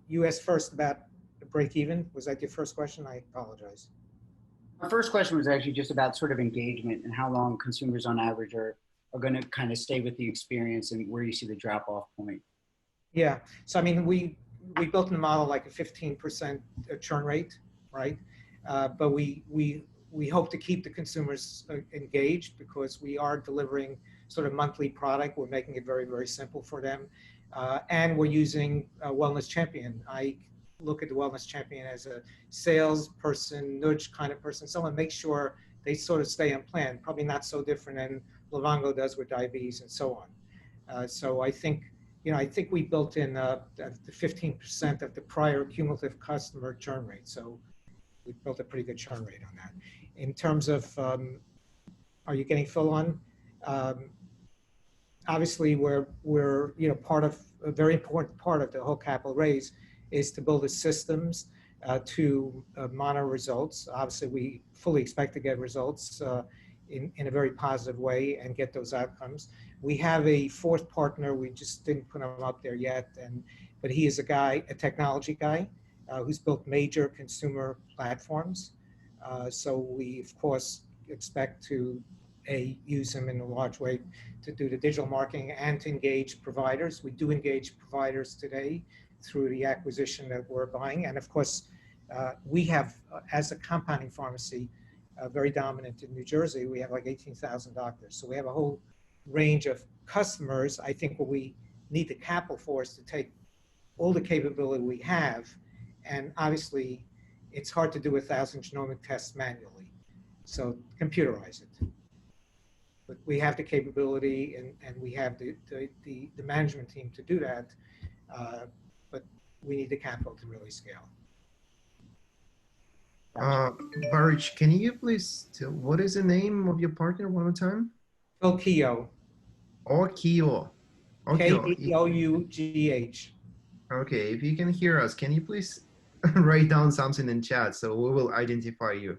you asked first about the break even. Was that your first question? I apologize. My first question was actually just about sort of engagement and how long consumers on average are going to kind of stay with the experience and where you see the drop-off point. Yeah, so I mean, we built in the model like a 15% churn rate, right? But we hope to keep the consumers engaged because we are delivering sort of monthly product. We're making it very, very simple for them. And we're using a Wellness Champion. I look at the Wellness Champion as a salesperson, nudge kind of person, someone makes sure they sort of stay on plan, probably not so different than Livongo does with diabetes and so on. So I think we built in the 15% of the prior cumulative customer churn rate. So we built a pretty good churn rate on that. In terms of, are you getting Phil on? Obviously, we're part of a very important part of the whole capital raise is to build the systems to monitor results. Obviously, we fully expect to get results in a very positive way and get those outcomes. We have a fourth partner. We just didn't put him up there yet, but he is a technology guy who's built major consumer platforms. So we, of course, expect to use him in a large way to do the digital marketing and to engage providers. We do engage providers today through the acquisition that we're buying. And of course, we have, as a compounding pharmacy, very dominant in New Jersey, we have like 18,000 doctors. So we have a whole range of customers. I think what we need the capital for is to take all the capability we have. And obviously, it's hard to do 1,000 genomic tests manually. So computerize it. But we have the capability and we have the management team to do that. But we need the capital to really scale. Baruch, can you please tell what is the name of your partner one more time? Phil Keogh. Oh, Keogh. Okay. Keough. Okay, if you can hear us, can you please write down something in chat so we will identify you?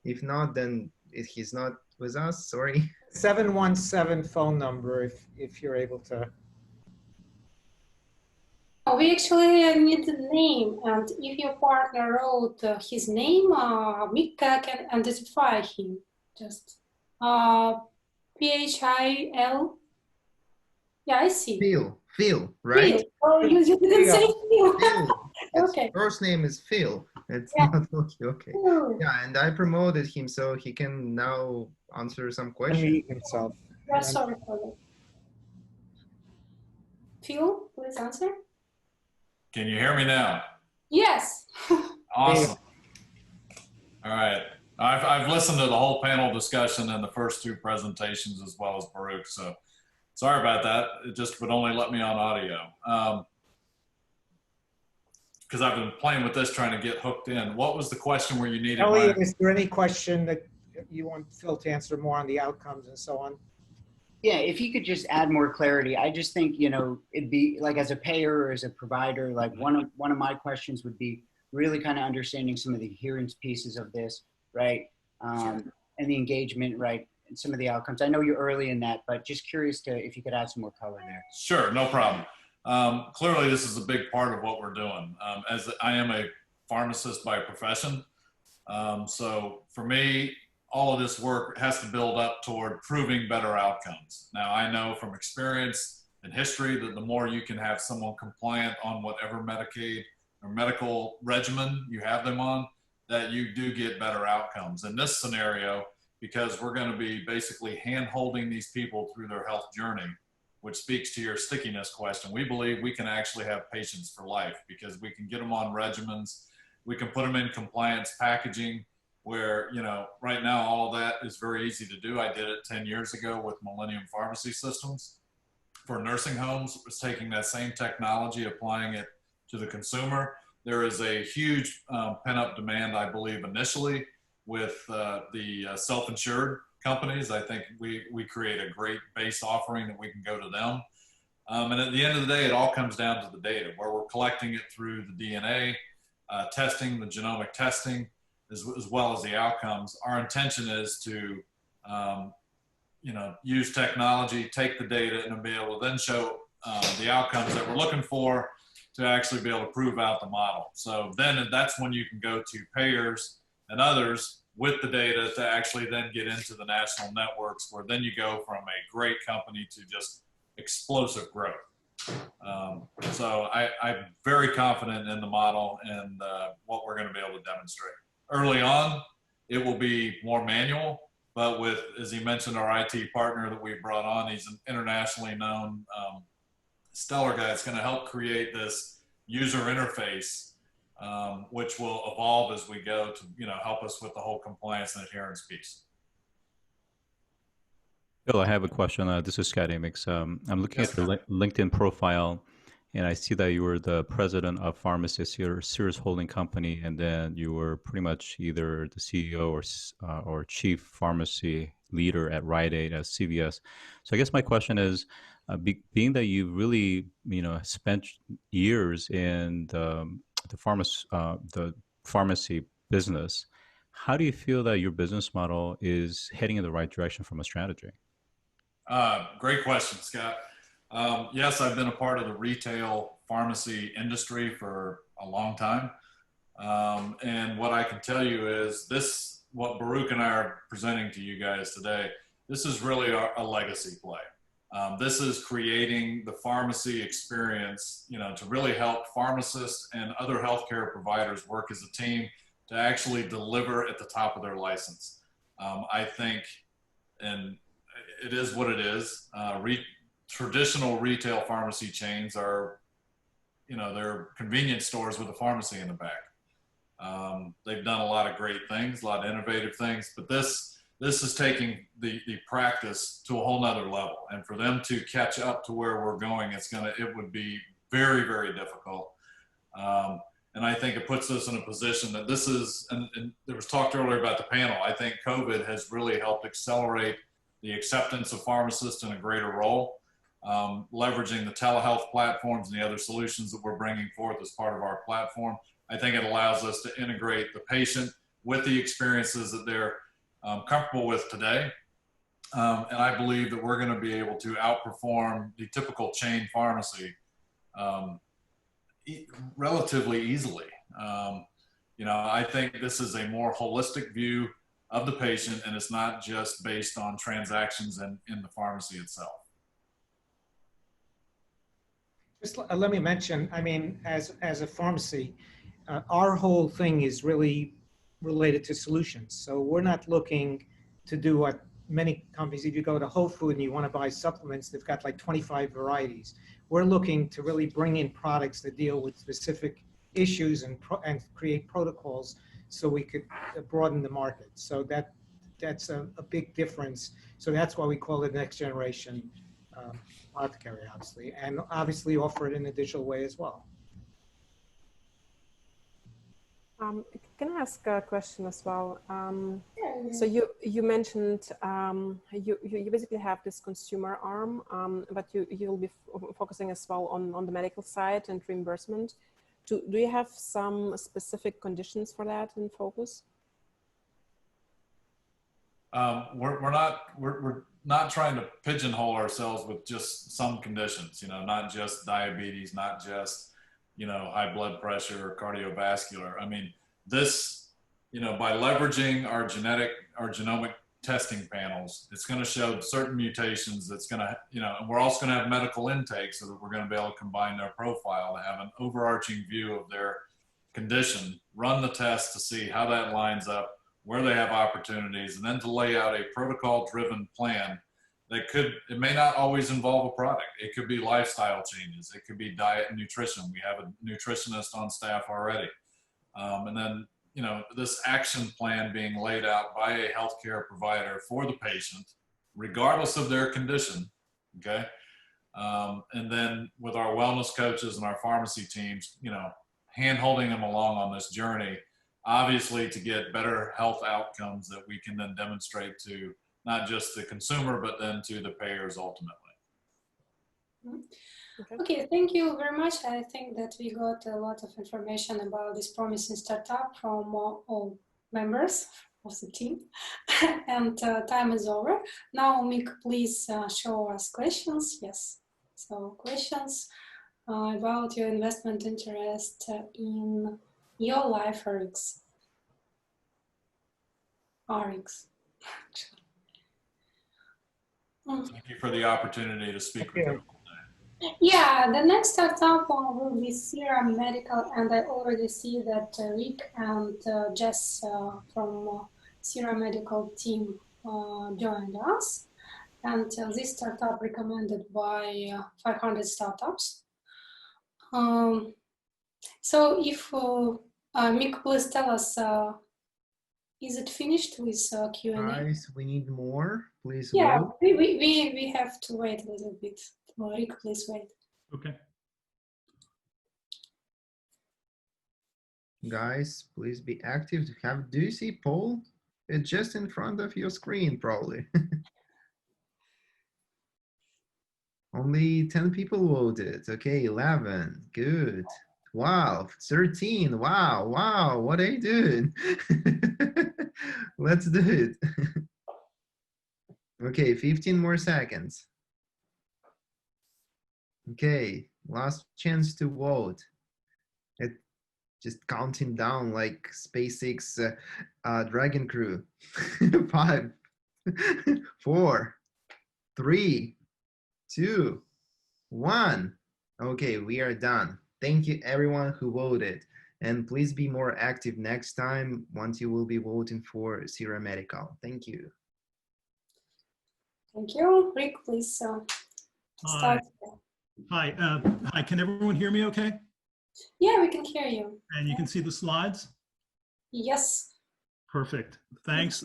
If not, then if he's not with us, sorry. 717 phone number if you're able to. We actually need the name, and if your partner wrote his name, Mika can identify him. Just Phil. Yeah, I see. Phil, right? Phil. Oh, you didn't say Phil. Okay. First name is Phil. It's not okay. Yeah, and I promoted him so he can now answer some questions. Himself. Yeah, sorry for that. Phil, please answer. Can you hear me now? Yes. Awesome. All right. I've listened to the whole panel discussion and the first two presentations as well as Baruch, so sorry about that. It just would only let me on audio. Because I've been playing with this trying to get hooked in. What was the question where you needed Elliot, is there any question that you want Phil to answer more on the outcomes and so on? Yeah, if you could just add more clarity. I just think, you know, it'd be like as a payer or as a provider, like one of my questions would be really kind of understanding some of the adherence pieces of this, right? And the engagement, right? And some of the outcomes. I know you're early in that, but just curious to if you could add some more color there. Sure, no problem. Clearly, this is a big part of what we're doing. As I am a pharmacist by profession, so for me, all of this work has to build up toward proving better outcomes. Now, I know from experience and history that the more you can have someone compliant on whatever Medicaid or medical regimen you have them on, that you do get better outcomes. In this scenario, because we're going to be basically hand-holding these people through their health journey, which speaks to your stickiness question. We believe we can actually have patients for life because we can get them on regimens. We can put them in compliance packaging where, you know, right now all of that is very easy to do. I did it 10 years ago with Millennium Pharmacy Systems for nursing homes. It was taking that same technology, applying it to the consumer. There is a huge pent-up demand, I believe, initially with the self-insured companies. I think we create a great base offering that we can go to them. And at the end of the day, it all comes down to the data, where we're collecting it through the DNA testing, the genomic testing, as well as the outcomes. Our intention is to, you know, use technology, take the data, and be able to then show the outcomes that we're looking for to actually be able to prove out the model. So then that's when you can go to payers and others with the data to actually then get into the national networks, where then you go from a great company to just explosive growth. So I'm very confident in the model and what we're going to be able to demonstrate. Early on, it will be more manual, but with, as he mentioned, our IT partner that we brought on, he's an internationally known stellar guy. It's going to help create this user interface, which will evolve as we go to, you know, help us with the whole compliance and adherence piece. Bill, I have a question. This is Scott Amix. I'm looking at your LinkedIn profile, and I see that you were the president of Pharmacists, your Sears holding company, and then you were pretty much either the CEO or chief pharmacy leader at Rite Aid, at CVS. So I guess my question is, being that you really, you know, spent years in the pharmacy business, how do you feel that your business model is heading in the right direction from a strategy? Great question, Scott. Yes, I've been a part of the retail pharmacy industry for a long time. And what I can tell you is this, what Baruch and I are presenting to you guys today, this is really a legacy play. This is creating the pharmacy experience, you know, to really help pharmacists and other healthcare providers work as a team to actually deliver at the top of their license. I think, and it is what it is. Traditional retail pharmacy chains are, you know, they're convenience stores with a pharmacy in the back. They've done a lot of great things, a lot of innovative things, but this is taking the practice to a whole nother level. And for them to catch up to where we're going, it would be very, very difficult. And I think it puts us in a position that this is, and there was talked earlier about the panel, I think COVID has really helped accelerate the acceptance of pharmacists in a greater role, leveraging the telehealth platforms and the other solutions that we're bringing forth as part of our platform. I think it allows us to integrate the patient with the experiences that they're comfortable with today. And I believe that we're going to be able to outperform the typical chain pharmacy relatively easily. You know, I think this is a more holistic view of the patient, and it's not just based on transactions in the pharmacy itself. Just let me mention, I mean, as a pharmacy, our whole thing is really related to solutions. So we're not looking to do what many companies, if you go to Whole Foods and you want to buy supplements, they've got like 25 varieties. We're looking to really bring in products that deal with specific issues and create protocols so we could broaden the market. So that's a big difference. So that's why we call it next generation apothecary, obviously, and obviously offer it in a digital way as well. Can I ask a question as well? So you mentioned you basically have this consumer arm, but you'll be focusing as well on the medical side and reimbursement. Do you have some specific conditions for that in focus? We're not trying to pigeonhole ourselves with just some conditions, you know, not just diabetes, not just, you know, high blood pressure or cardiovascular. I mean, this, you know, by leveraging our genomic testing panels, it's going to show certain mutations that's going to, you know, and we're also going to have medical intake so that we're going to be able to combine their profile to have an overarching view of their condition, run the test to see how that lines up, where they have opportunities, and then to lay out a protocol-driven plan that could, it may not always involve a product. It could be lifestyle changes. It could be diet and nutrition. We have a nutritionist on staff already. And then, you know, this action plan being laid out by a healthcare provider for the patient, regardless of their condition, okay? And then with our wellness coaches and our pharmacy teams, you know, hand-holding them along on this journey, obviously to get better health outcomes that we can then demonstrate to not just the consumer, but then to the payers ultimately. Okay, thank you very much. I think that we got a lot of information about this promising startup from all members of the team. And time is over. Now, Mick, please show us questions. Yes, so questions about your investment interest in your life RX. Thank you for the opportunity to speak with you. Yeah, the next startup will be Serum Medical, and I already see that Rick and Jess from Serum Medical team joined us. And this startup recommended by 500 startups. So if Mick, please tell us, is it finished with Q&A? Guys, we need more. Please Yeah, vote. we have to wait a little bit. Rick, please wait. Okay. Guys, please be active. Do you see poll? It's just in front of your screen, probably. Only 10 people voted. Okay, 11. Good. Wow, 13. Wow, what are you doing? Let's do it. Okay, 15 more seconds. Okay, last chance to vote. Just counting down like SpaceX Dragon Crew. 5, 4, 3, 2, 1. Okay, we are done. Thank you everyone who voted. And please be more active next time once you will be voting for Serum Medical. Thank you. Thank you. Rick, please start. Hi, can everyone hear me okay? Yeah, we can hear you. And you can see the slides? Yes. Perfect. Thanks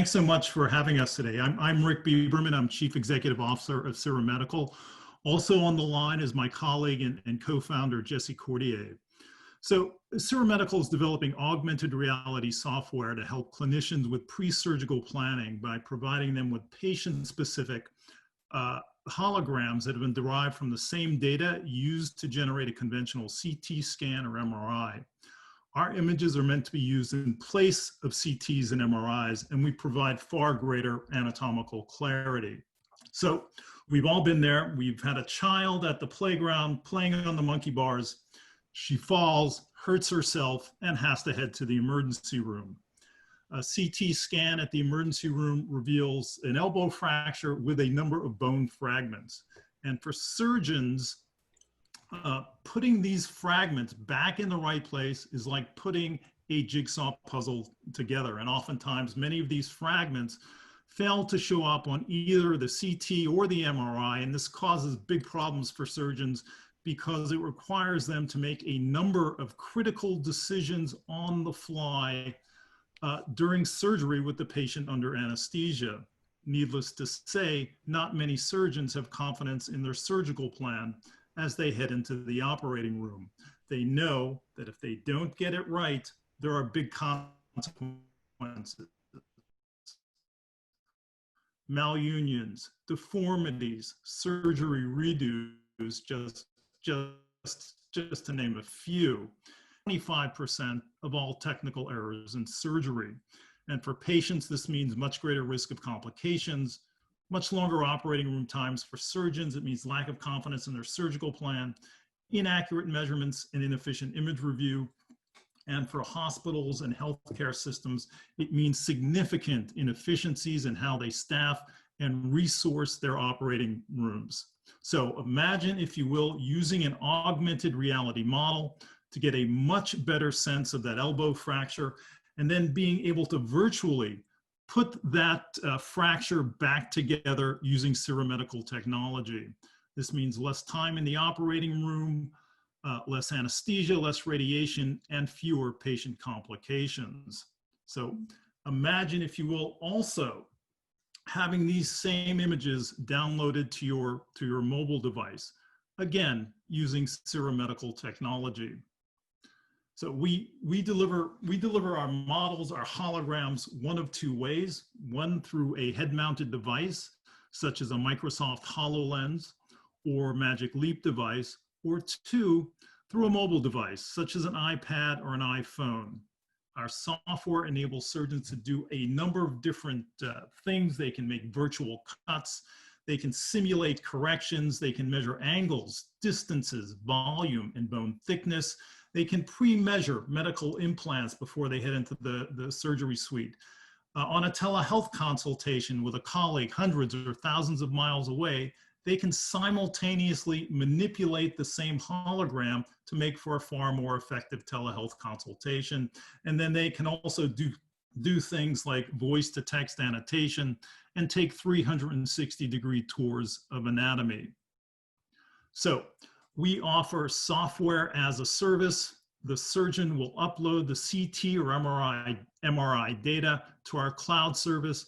so much for having us today. I'm Rick Bieberman. I'm Chief Executive Officer of Serum Medical. Also on the line is my colleague and co-founder, Jesse Cordier. So Serum Medical is developing augmented reality software to help clinicians with pre-surgical planning by providing them with patient-specific holograms that have been derived from the same data used to generate a conventional CT scan or MRI. Our images are meant to be used in place of CTs and MRIs, and we provide far greater anatomical clarity. So we've all been there. We've had a child at the playground playing on the monkey bars. She falls, hurts herself, and has to head to the emergency room. A CT scan at the emergency room reveals an elbow fracture with a number of bone fragments. And for surgeons, putting these fragments back in the right place is like putting a jigsaw puzzle together. And oftentimes, many of these fragments fail to show up on either the CT or the MRI, and this causes big problems for surgeons because it requires them to make a number of critical decisions on the fly during surgery with the patient under anesthesia. Needless to say, not many surgeons have confidence in their surgical plan as they head into the operating room. They know that if they don't get it right, there are big consequences. Malunions, deformities, surgery redos, just to name a few. 25% of all technical errors in surgery. And for patients, this means much greater risk of complications, much longer operating room times. For surgeons, it means lack of confidence in their surgical plan, inaccurate measurements, and inefficient image review. And for hospitals and healthcare systems, it means significant inefficiencies in how they staff and resource their operating rooms. So imagine, if you will, using an augmented reality model to get a much better sense of that elbow fracture, and then being able to virtually put that fracture back together using seromedical technology. This means less time in the operating room, less anesthesia, less radiation, and fewer patient complications. So imagine, if you will, also having these same images downloaded to your mobile device, again, using seromedical technology. So we deliver our models, our holograms, one of two ways: one through a head-mounted device, such as a Microsoft HoloLens or Magic Leap device, or two, through a mobile device, such as an iPad or an iPhone. Our software enables surgeons to do a number of different things. They can make virtual cuts, they can simulate corrections, they can measure angles, distances, volume, and bone thickness. They can pre-measure medical implants before they head into the surgery suite. On a telehealth consultation with a colleague hundreds or thousands of miles away, they can simultaneously manipulate the same hologram to make for a far more effective telehealth consultation. And then they can also do things like voice-to-text annotation and take 360-degree tours of anatomy. So we offer software as a service. The surgeon will upload the CT or MRI data to our cloud service.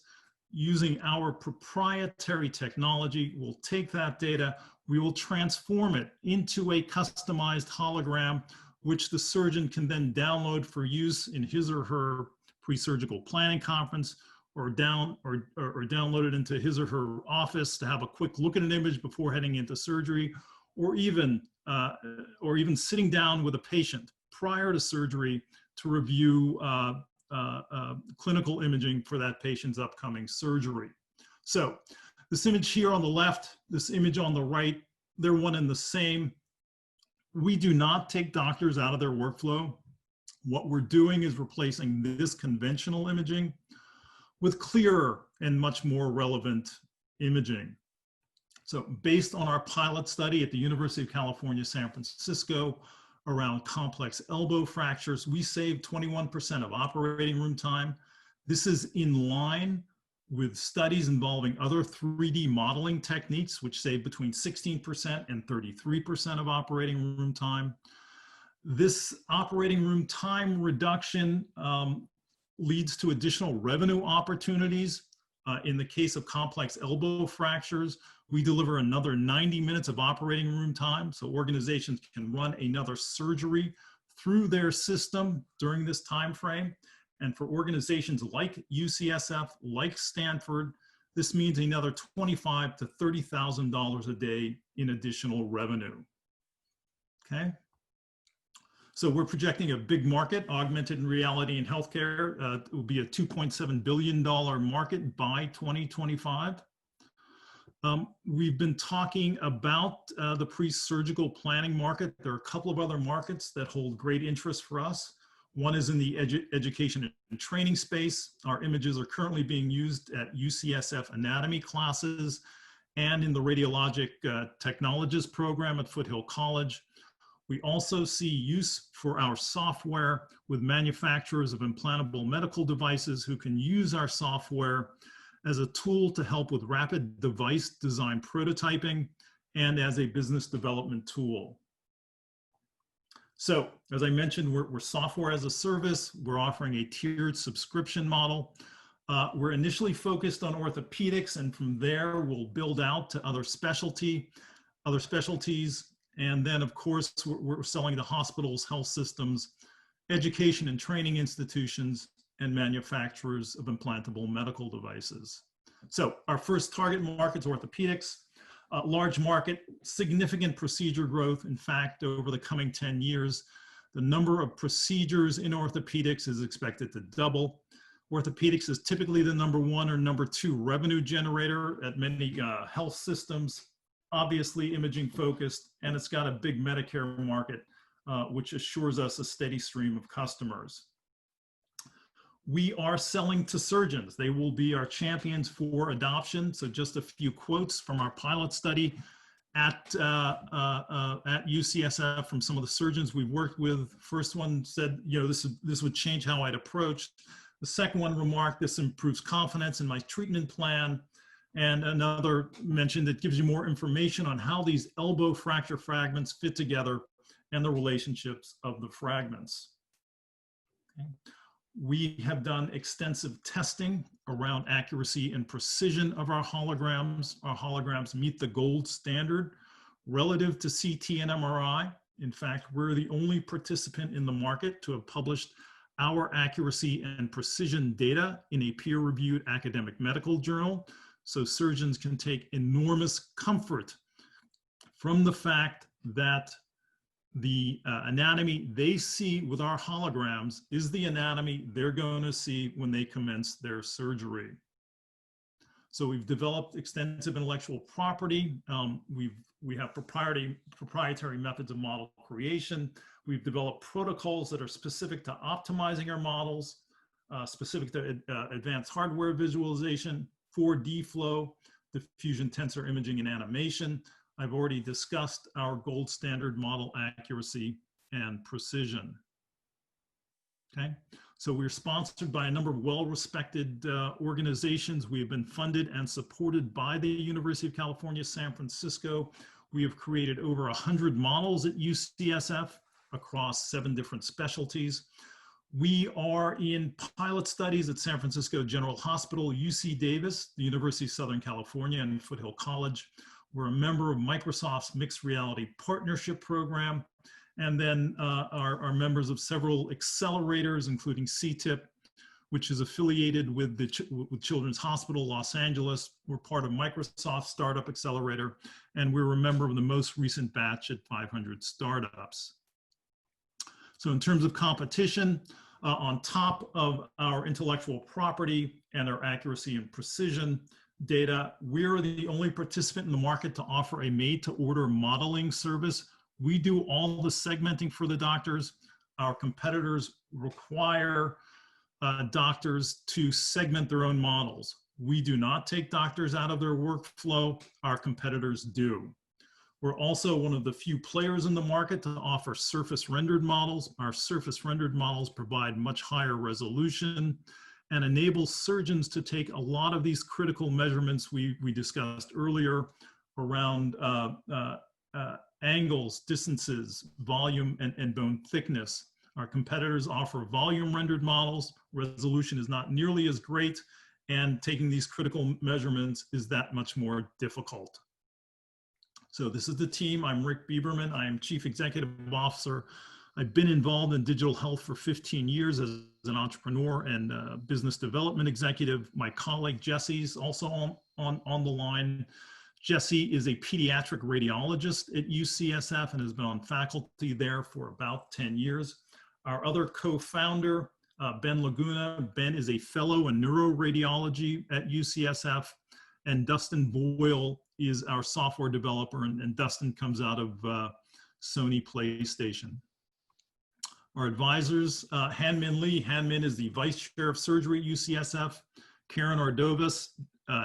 Using our proprietary technology, we'll take that data, we will transform it into a customized hologram, which the surgeon can then download for use in his or her pre-surgical planning conference, or download it into his or her office to have a quick look at an image before heading into surgery, or even sitting down with a patient prior to surgery to review clinical imaging for that patient's upcoming surgery. So this image here on the left, this image on the right, they're one and the same. We do not take doctors out of their workflow. What we're doing is replacing this conventional imaging with clearer and much more relevant imaging. So based on our pilot study at the University of California, San Francisco, around complex elbow fractures, we saved 21% of operating room time. This is in line with studies involving other 3D modeling techniques, which save between 16% and 33% of operating room time. This operating room time reduction leads to additional revenue opportunities. In the case of complex elbow fractures, we deliver another 90 minutes of operating room time, so organizations can run another surgery through their system during this time frame. And for organizations like UCSF, like Stanford, this means another $25,000 to $30,000 a day in additional revenue. Okay. So we're projecting a big market, augmented reality in healthcare. It will be a $2.7 billion market by 2025. We've been talking about the pre-surgical planning market. There are a couple of other markets that hold great interest for us. One is in the education and training space. Our images are currently being used at UCSF anatomy classes and in the radiologic technologist program at Foothill College. We also see use for our software with manufacturers of implantable medical devices who can use our software as a tool to help with rapid device design prototyping and as a business development tool. So as I mentioned, we're software as a service. We're offering a tiered subscription model. We're initially focused on orthopedics, and from there we'll build out to other specialties. And then of course, we're selling to hospitals, health systems, education and training institutions, and manufacturers of implantable medical devices. So our first target market is orthopedics. Large market, significant procedure growth. In fact, over the coming 10 years, the number of procedures in orthopedics is expected to double. Orthopedics is typically the #1 or #2 revenue generator at many health systems, obviously imaging focused, and it's got a big Medicare market, which assures us a steady stream of customers. We are selling to surgeons. They will be our champions for adoption. So just a few quotes from our pilot study at UCSF from some of the surgeons we've worked with. First one said, you know, this would change how I'd approach. The second one remarked, this improves confidence in my treatment plan. And another mentioned it gives you more information on how these elbow fracture fragments fit together and the relationships of the fragments. Okay. We have done extensive testing around accuracy and precision of our holograms. Our holograms meet the gold standard relative to CT and MRI. In fact, we're the only participant in the market to have published our accuracy and precision data in a peer-reviewed academic medical journal. So surgeons can take enormous comfort from the fact that the anatomy they see with our holograms is the anatomy they're going to see when they commence their surgery. So we've developed extensive intellectual property. We have proprietary methods of model creation. We've developed protocols that are specific to optimizing our models, specific to advanced hardware visualization, 4D flow, diffusion tensor imaging and animation. I've already discussed our gold standard model accuracy and precision. Okay, so we're sponsored by a number of well-respected organizations. We have been funded and supported by the University of California, San Francisco. We have created over 100 models at UCSF across 7 different specialties. We are in pilot studies at San Francisco General Hospital, UC Davis, the University of Southern California, and Foothill College. We're a member of Microsoft's Mixed Reality Partnership Program, and then are members of several accelerators, including CTIP, which is affiliated with Children's Hospital Los Angeles. We're part of Microsoft Startup Accelerator, and we're a member of the most recent batch at 500 Startups. So in terms of competition, on top of our intellectual property and our accuracy and precision data, we're the only participant in the market to offer a made-to-order modeling service. We do all the segmenting for the doctors. Our competitors require doctors to segment their own models. We do not take doctors out of their workflow. Our competitors do. We're also one of the few players in the market to offer surface rendered models. Our surface rendered models provide much higher resolution and enable surgeons to take a lot of these critical measurements we discussed earlier around angles, distances, volume, and bone thickness. Our competitors offer volume rendered models. Resolution is not nearly as great, and taking these critical measurements is that much more difficult. So this is the team. I'm Rick Bieberman. I am Chief Executive Officer. I've been involved in digital health for 15 years as an entrepreneur and business development executive. My colleague Jesse's also on the line. Jesse is a pediatric radiologist at UCSF and has been on faculty there for about 10 years. Our other co-founder, Ben Laguna. Ben is a fellow in neuroradiology at UCSF, and Dustin Boyle is our software developer, and Dustin comes out of Sony PlayStation. Our advisors, Han-Min Lee. Han-Min is the Vice Chair of Surgery at UCSF. Karen Ordovas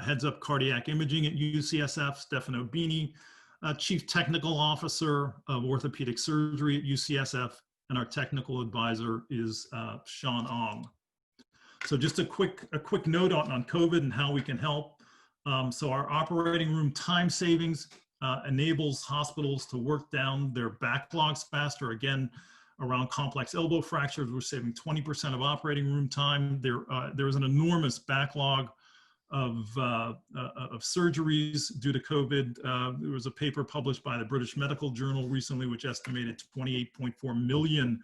heads up cardiac imaging at UCSF. Stefano Bini, Chief Technical Officer of Orthopedic Surgery at UCSF. And our technical advisor is Sean Ong. So just a quick note on COVID and how we can help. So our operating room time savings enables hospitals to work down their backlogs faster. Again, around complex elbow fractures. We're saving 20% of operating room time. There is an enormous backlog of surgeries due to COVID. There was a paper published by the British Medical Journal recently, which estimated 28.4 million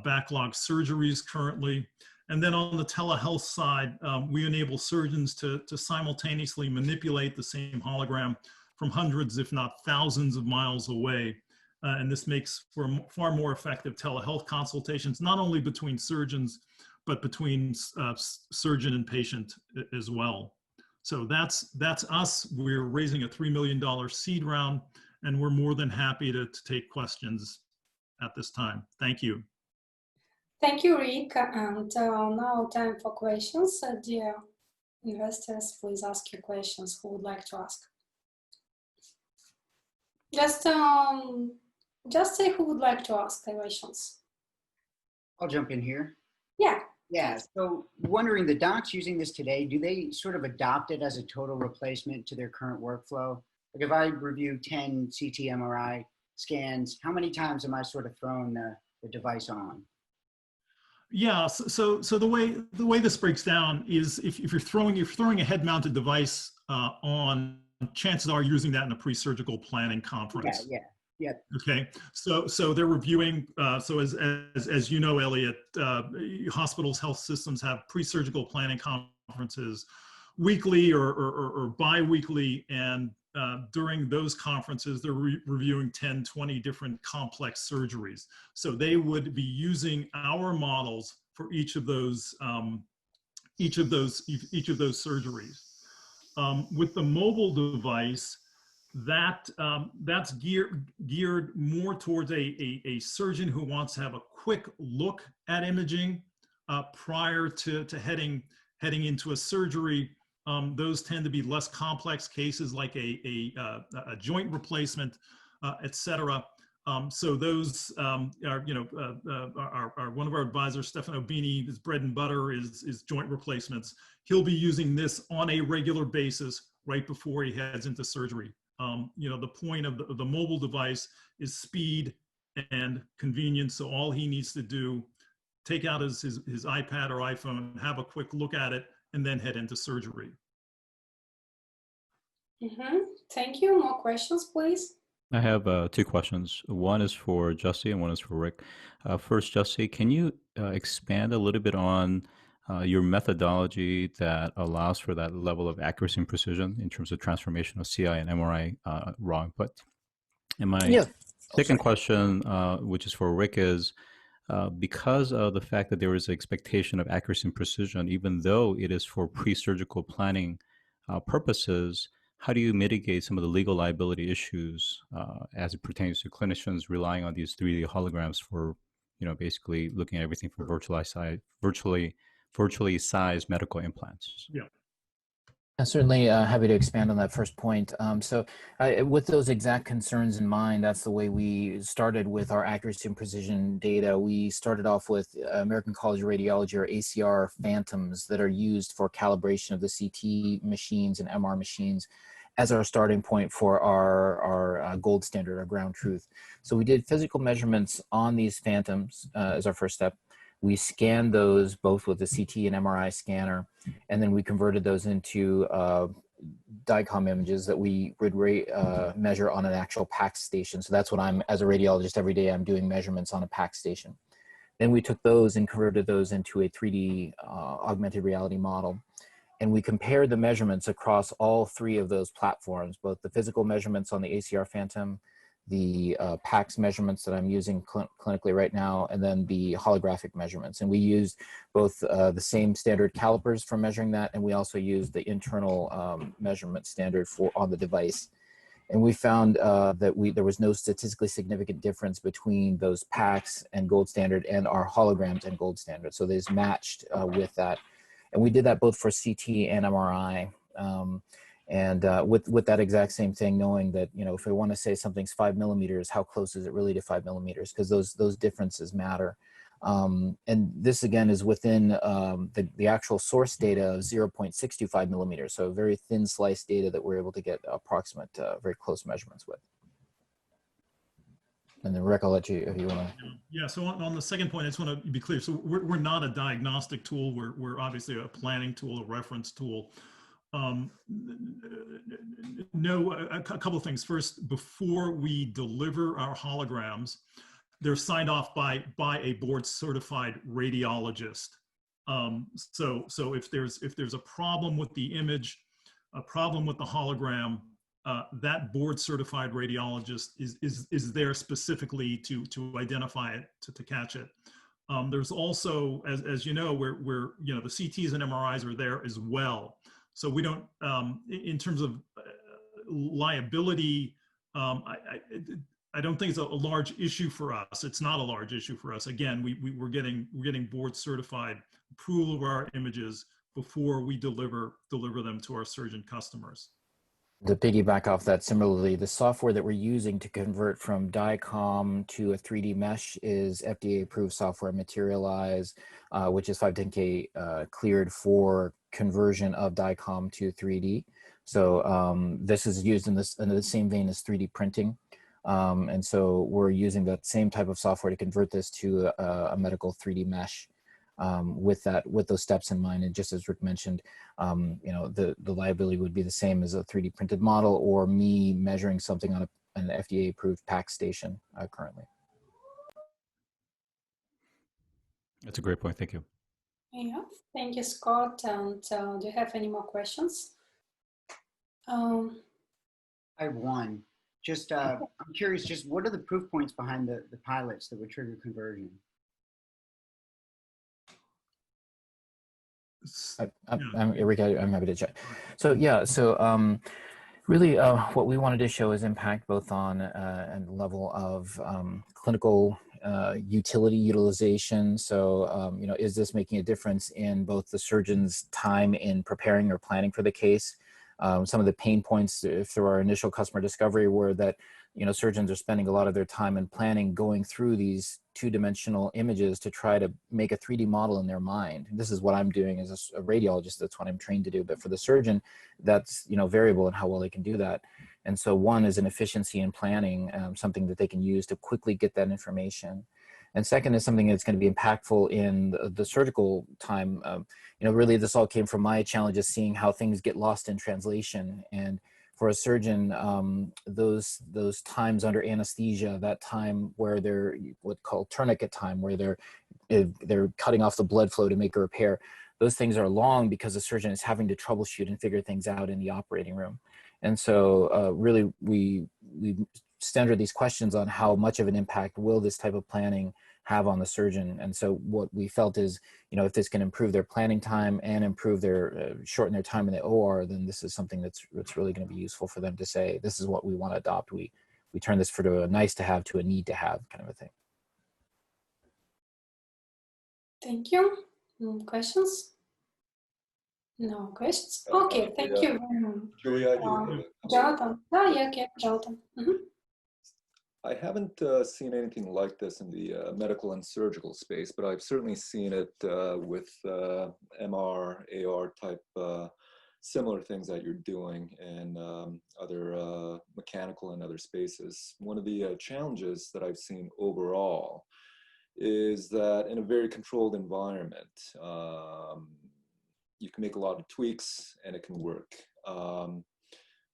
backlog surgeries currently. And then on the telehealth side, we enable surgeons to simultaneously manipulate the same hologram from hundreds, if not thousands of miles away. And this makes for far more effective telehealth consultations, not only between surgeons, but between surgeon and patient as well. So that's us. We're raising a $3 million seed round, and we're more than happy to take questions at this time. Thank you. Thank you, Rick. And now time for questions. Dear investors, please ask your questions. Who would like to ask? Just say who would like to ask questions. I'll jump in here. Yeah. Yeah, so wondering, the docs using this today, do they sort of adopt it as a total replacement to their current workflow? Like if I review 10 CT MRI scans, how many times am I sort of throwing the device on? Yeah, so the way this breaks down is if you're throwing a head-mounted device on, chances are you're using that in a pre-surgical planning conference. Yeah. Okay, so they're reviewing. So as you know, Elliot, hospitals, health systems have pre-surgical planning conferences weekly or bi-weekly, and during those conferences, they're reviewing 10, 20 different complex surgeries. So they would be using our models for each of those surgeries. With the mobile device, that's geared more towards a surgeon who wants to have a quick look at imaging prior to heading into a surgery. Those tend to be less complex cases, like a joint replacement, et cetera. So those are one of our advisors, Stefano Bini, his bread and butter is joint replacements. He'll be using this on a regular basis right before he heads into surgery. The point of the mobile device is speed and convenience. So all he needs to do, take out his iPad or iPhone, have a quick look at it, and then head into surgery. Thank you. More questions, please. I have two questions. One is for Justy and one is for Rick. First, Justy, can you expand a little bit on your methodology that allows for that level of accuracy and precision in terms of transformation of CI and MRI raw input? And my second question, which is for Rick, is because of the fact that there is an expectation of accuracy and precision, even though it is for pre-surgical planning purposes, how do you mitigate some of the legal liability issues as it pertains to clinicians relying on these 3D holograms for, basically looking at everything from virtually sized medical implants? Yeah. Certainly happy to expand on that first point. With those exact concerns in mind, that's the way we started with our accuracy and precision data. We started off with American College of Radiology, or ACR phantoms, that are used for calibration of the CT machines and MR machines as our starting point for our gold standard, our ground truth. So we did physical measurements on these phantoms as our first step. We scanned those both with the CT and MRI scanner, and then we converted those into DICOM images that we would measure on an actual PACS station. So that's what I'm, as a radiologist, every day I'm doing measurements on a PACS station. Then we took those and converted those into a 3D augmented reality model. And we compared the measurements across all three of those platforms, both the physical measurements on the ACR Phantom, the PACS measurements that I'm using clinically right now, and then the holographic measurements. And we used both the same standard calipers for measuring that, and we also used the internal measurement standard on the device. And we found that there was no statistically significant difference between those PACS and gold standard and our holograms and gold standard. So these matched with that. And we did that both for CT and MRI. With that exact same thing, knowing that, if we want to say something's 5 millimeters, how close is it really to 5 millimeters? Because those differences matter. And this, again, is within the actual source data of 0.625 millimeters. So very thin slice data that we're able to get approximate, very close measurements with. And then Rick, I'll let you, if you want to. Yeah, so on the second point, I just want to be clear. So we're not a diagnostic tool. We're obviously a planning tool, a reference tool. No, a couple of things. First, before we deliver our holograms, they're signed off by a board certified radiologist. So if there's a problem with the image, a problem with the hologram, that board certified radiologist is there specifically to identify it, to catch it. There's also, as you know, we're the CTs and MRIs are there as well. So we don't, in terms of liability, I don't think it's a large issue for us. It's not a large issue for us. Again, we're getting board certified approval of our images before we deliver them to our surgeon customers. To piggyback off that, similarly, the software that we're using to convert from DICOM to a 3D mesh is FDA approved software, Materialize, which is 510K cleared for conversion of DICOM to 3D. So this is used in the same vein as 3D printing. And so we're using that same type of software to convert this to a medical 3D mesh. With those steps in mind, and just as Rick mentioned, the liability would be the same as a 3D printed model or me measuring something on an FDA approved PAC station currently. That's a great point. Thank you. Yeah, thank you, Scott. And do you have any more questions? I have one. Just I'm curious. Just what are the proof points behind the pilots that would trigger conversion? Enrique, I'm happy to chat. So yeah, so really what we wanted to show is impact both on a level of clinical utilization. So is this making a difference in both the surgeon's time in preparing or planning for the case? Some of the pain points through our initial customer discovery were that surgeons are spending a lot of their time in planning going through these two-dimensional images to try to make a 3D model in their mind. This is what I'm doing as a radiologist. That's what I'm trained to do. But for the surgeon, that's variable in how well they can do that. And so one is an efficiency in planning, something that they can use to quickly get that information. And second is something that's going to be impactful in the surgical time. Really, this all came from my challenges seeing how things get lost in translation. And for a surgeon, those times under anesthesia, that time where they're what's called tourniquet time, where they're cutting off the blood flow to make a repair, those things are long because the surgeon is having to troubleshoot and figure things out in the operating room. And so really we standard these questions on how much of an impact will this type of planning have on the surgeon. And so what we felt is, if this can improve their planning time and improve shorten their time in the OR, then this is something that's really going to be useful for them to say, this is what we want to adopt. We turn this from a nice to have to a need to have kind of a thing. Thank you. Questions? No questions. Okay, thank you very much. Julia, Jonathan. Yeah, okay, Jonathan. I haven't seen anything like this in the medical and surgical space, but I've certainly seen it with MR, AR type similar things that you're doing in other mechanical and other spaces. One of the challenges that I've seen overall is that in a very controlled environment, you can make a lot of tweaks and it can work.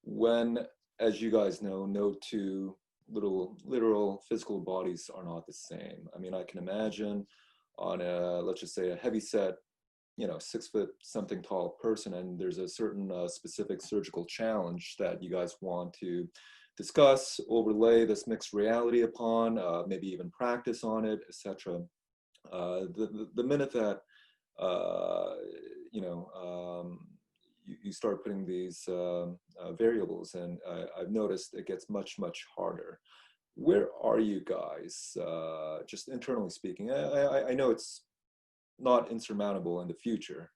When, as you guys know, no two literal physical bodies are not the same. I mean, I can imagine on let's just say a heavy set, 6 foot something tall person, and there's a certain specific surgical challenge that you guys want to discuss, overlay this mixed reality upon, maybe even practice on it, etc. The minute that you start putting these variables in, I've noticed it gets much harder. Where are you guys, just internally speaking? I know it's not insurmountable in the future,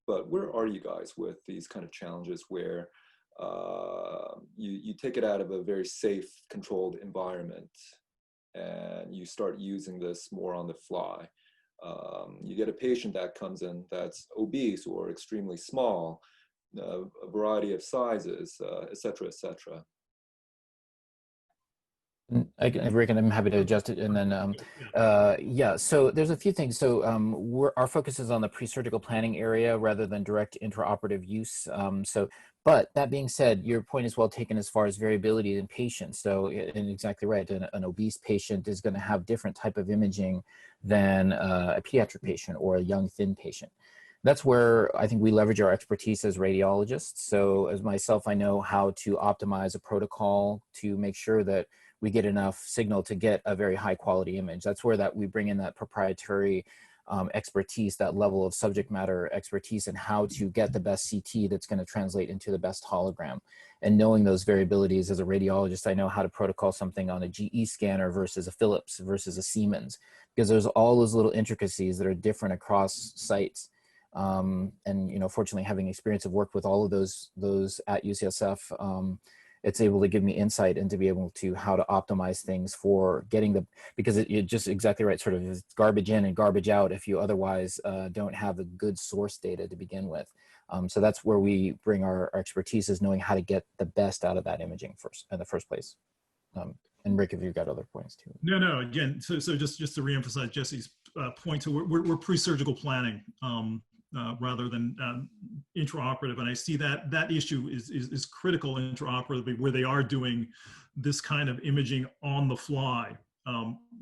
but where are you guys with these kind of challenges where you take it out of a very safe, controlled environment and you start using this more on the fly? You get a patient that comes in that's obese or extremely small, a variety of sizes, et cetera, et cetera. Rick, and I'm happy to adjust it. And then, yeah, so there's a few things. So our focus is on the pre-surgical planning area rather than direct intraoperative use. But that being said, your point is well taken as far as variability in patients. So, and exactly right, an obese patient is going to have different type of imaging than a pediatric patient or a young, thin patient. That's where I think we leverage our expertise as radiologists. So as myself, I know how to optimize a protocol to make sure that we get enough signal to get a very high quality image. That's where we bring in that proprietary expertise, that level of subject matter expertise, and how to get the best CT that's going to translate into the best hologram. And knowing those variabilities as a radiologist, I know how to protocol something on a GE scanner versus a Philips versus a Siemens, because there's all those little intricacies that are different across sites. And fortunately, having experience of work with all of those at UCSF, it's able to give me insight into be able to how to optimize things for getting because you're just exactly right, sort of it's garbage in and garbage out if you otherwise don't have the good source data to begin with. So that's where we bring our expertise, is knowing how to get the best out of that imaging in the first place. And Rick, if you've got other points too. No, again, so just to reemphasize Jesse's point, so we're pre-surgical planning. Rather than intraoperative, and I see that issue is critical intraoperatively, where they are doing this kind of imaging on the fly.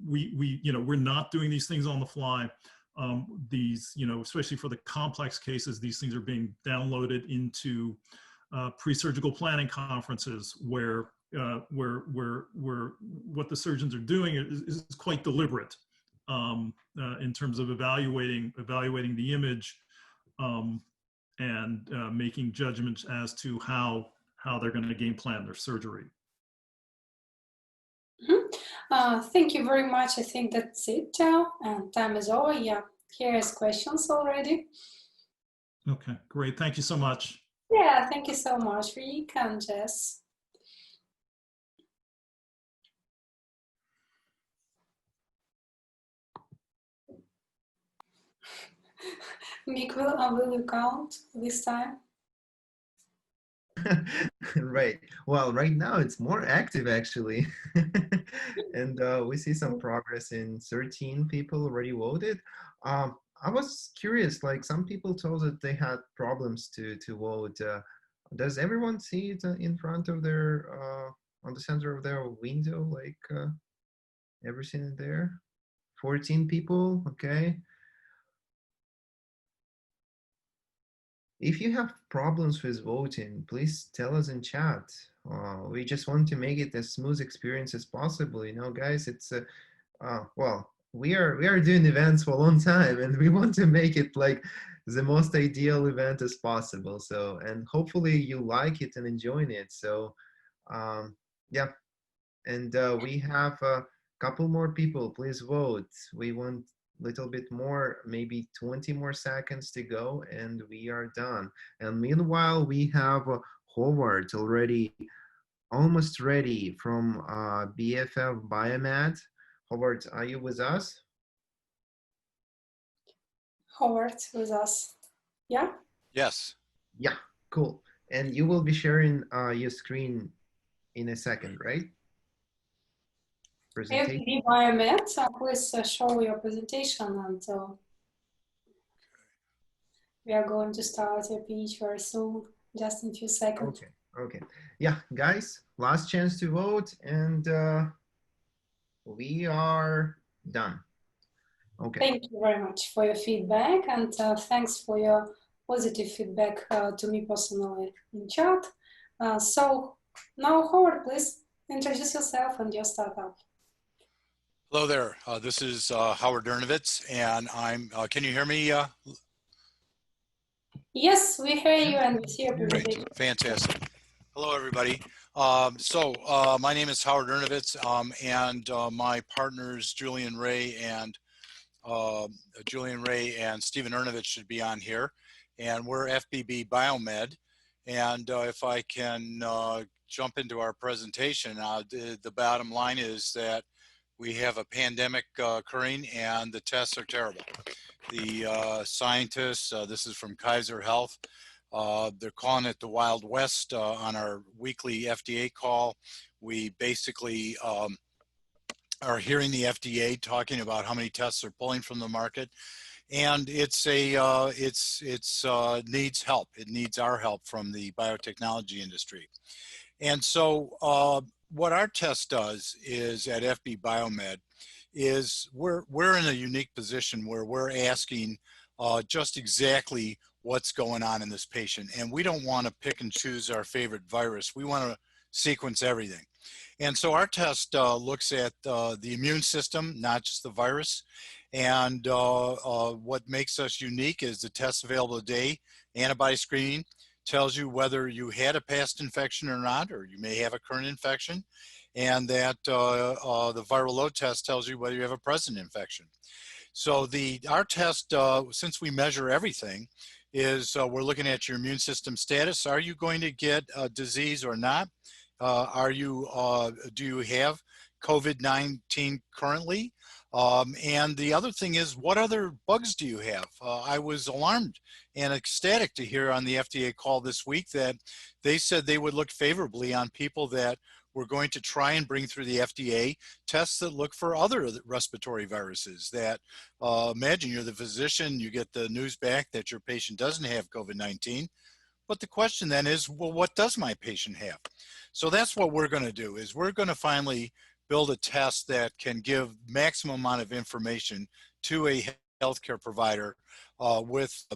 We're not doing these things on the fly. Especially for the complex cases, these things are being downloaded into pre-surgical planning conferences where what the surgeons are doing is quite deliberate in terms of evaluating the image. And making judgments as to how they're going to game plan their surgery. Thank you very much. I think that's it, Joe. And time is over. Yeah, here's questions already. Okay, great. Thank you so much. Yeah, thank you so much, Rick and Jess. Mick, will you count this time? Right. Well, right now it's more active actually. And we see some progress in 13 people already voted. I was curious, like some people told that they had problems to vote. Does everyone see it in front of their, on the center of their window, like everything there? 14 people, okay. If you have problems with voting, please tell us in chat. We just want to make it as smooth experience as possible. Guys, it's well, we are doing events for a long time, and we want to make it like the most ideal event as possible. So, and hopefully you like it and enjoying it. So, yeah, and we have a couple more people. Please vote. We want little bit more, maybe 20 more seconds to go, and we are done. And meanwhile, we have Howard already almost ready from BFF Biomed. Howard, are you with us? Howard with us. Yeah? Yes. Yeah, cool. And you will be sharing your screen in a second, right? Presentation. FB Biomed, so please show your presentation, and we are going to start your pitch very soon, just in a few seconds. Okay. Yeah, guys, last chance to vote, and we are done. Okay. Thank you very much for your feedback, and thanks for your positive feedback to me personally in chat. So now, Howard, please introduce yourself and your startup. Hello there. This is Howard Dernovitz, and I'm. Can you hear me? Yes, we hear you and we see your presentation. Great, fantastic. Hello, everybody. My name is Howard Dernovitz, and my partners Julian Ray and Stephen Ernovitz should be on here, and we're FBB Biomed. And if I can jump into our presentation, the bottom line is that we have a pandemic occurring, and the tests are terrible. The scientists, this is from Kaiser Health, they're calling it the Wild West on our weekly FDA call. We basically are hearing the FDA talking about how many tests they're pulling from the market. And it's needs help. It needs our help from the biotechnology industry. And so what our test does is at FB Biomed is we're in a unique position where we're asking just exactly what's going on in this patient. And we don't want to pick and choose our favorite virus. We want to sequence everything. And so our test looks at the immune system, not just the virus. And what makes us unique is the tests available today. Antibody screening tells you whether you had a past infection or not, or you may have a current infection. And that the viral load test tells you whether you have a present infection. So our test, since we measure everything, is we're looking at your immune system status. Are you going to get a disease or not? Do you have COVID-19 currently? And the other thing is, what other bugs do you have? I was alarmed and ecstatic to hear on the FDA call this week that they said they would look favorably on people that were going to try and bring through the FDA tests that look for other respiratory viruses. That imagine you're the physician, you get the news back that your patient doesn't have COVID-19. But the question then is, well, what does my patient have? So that's what we're going to do, is we're going to finally build a test that can give maximum amount of information to a healthcare provider with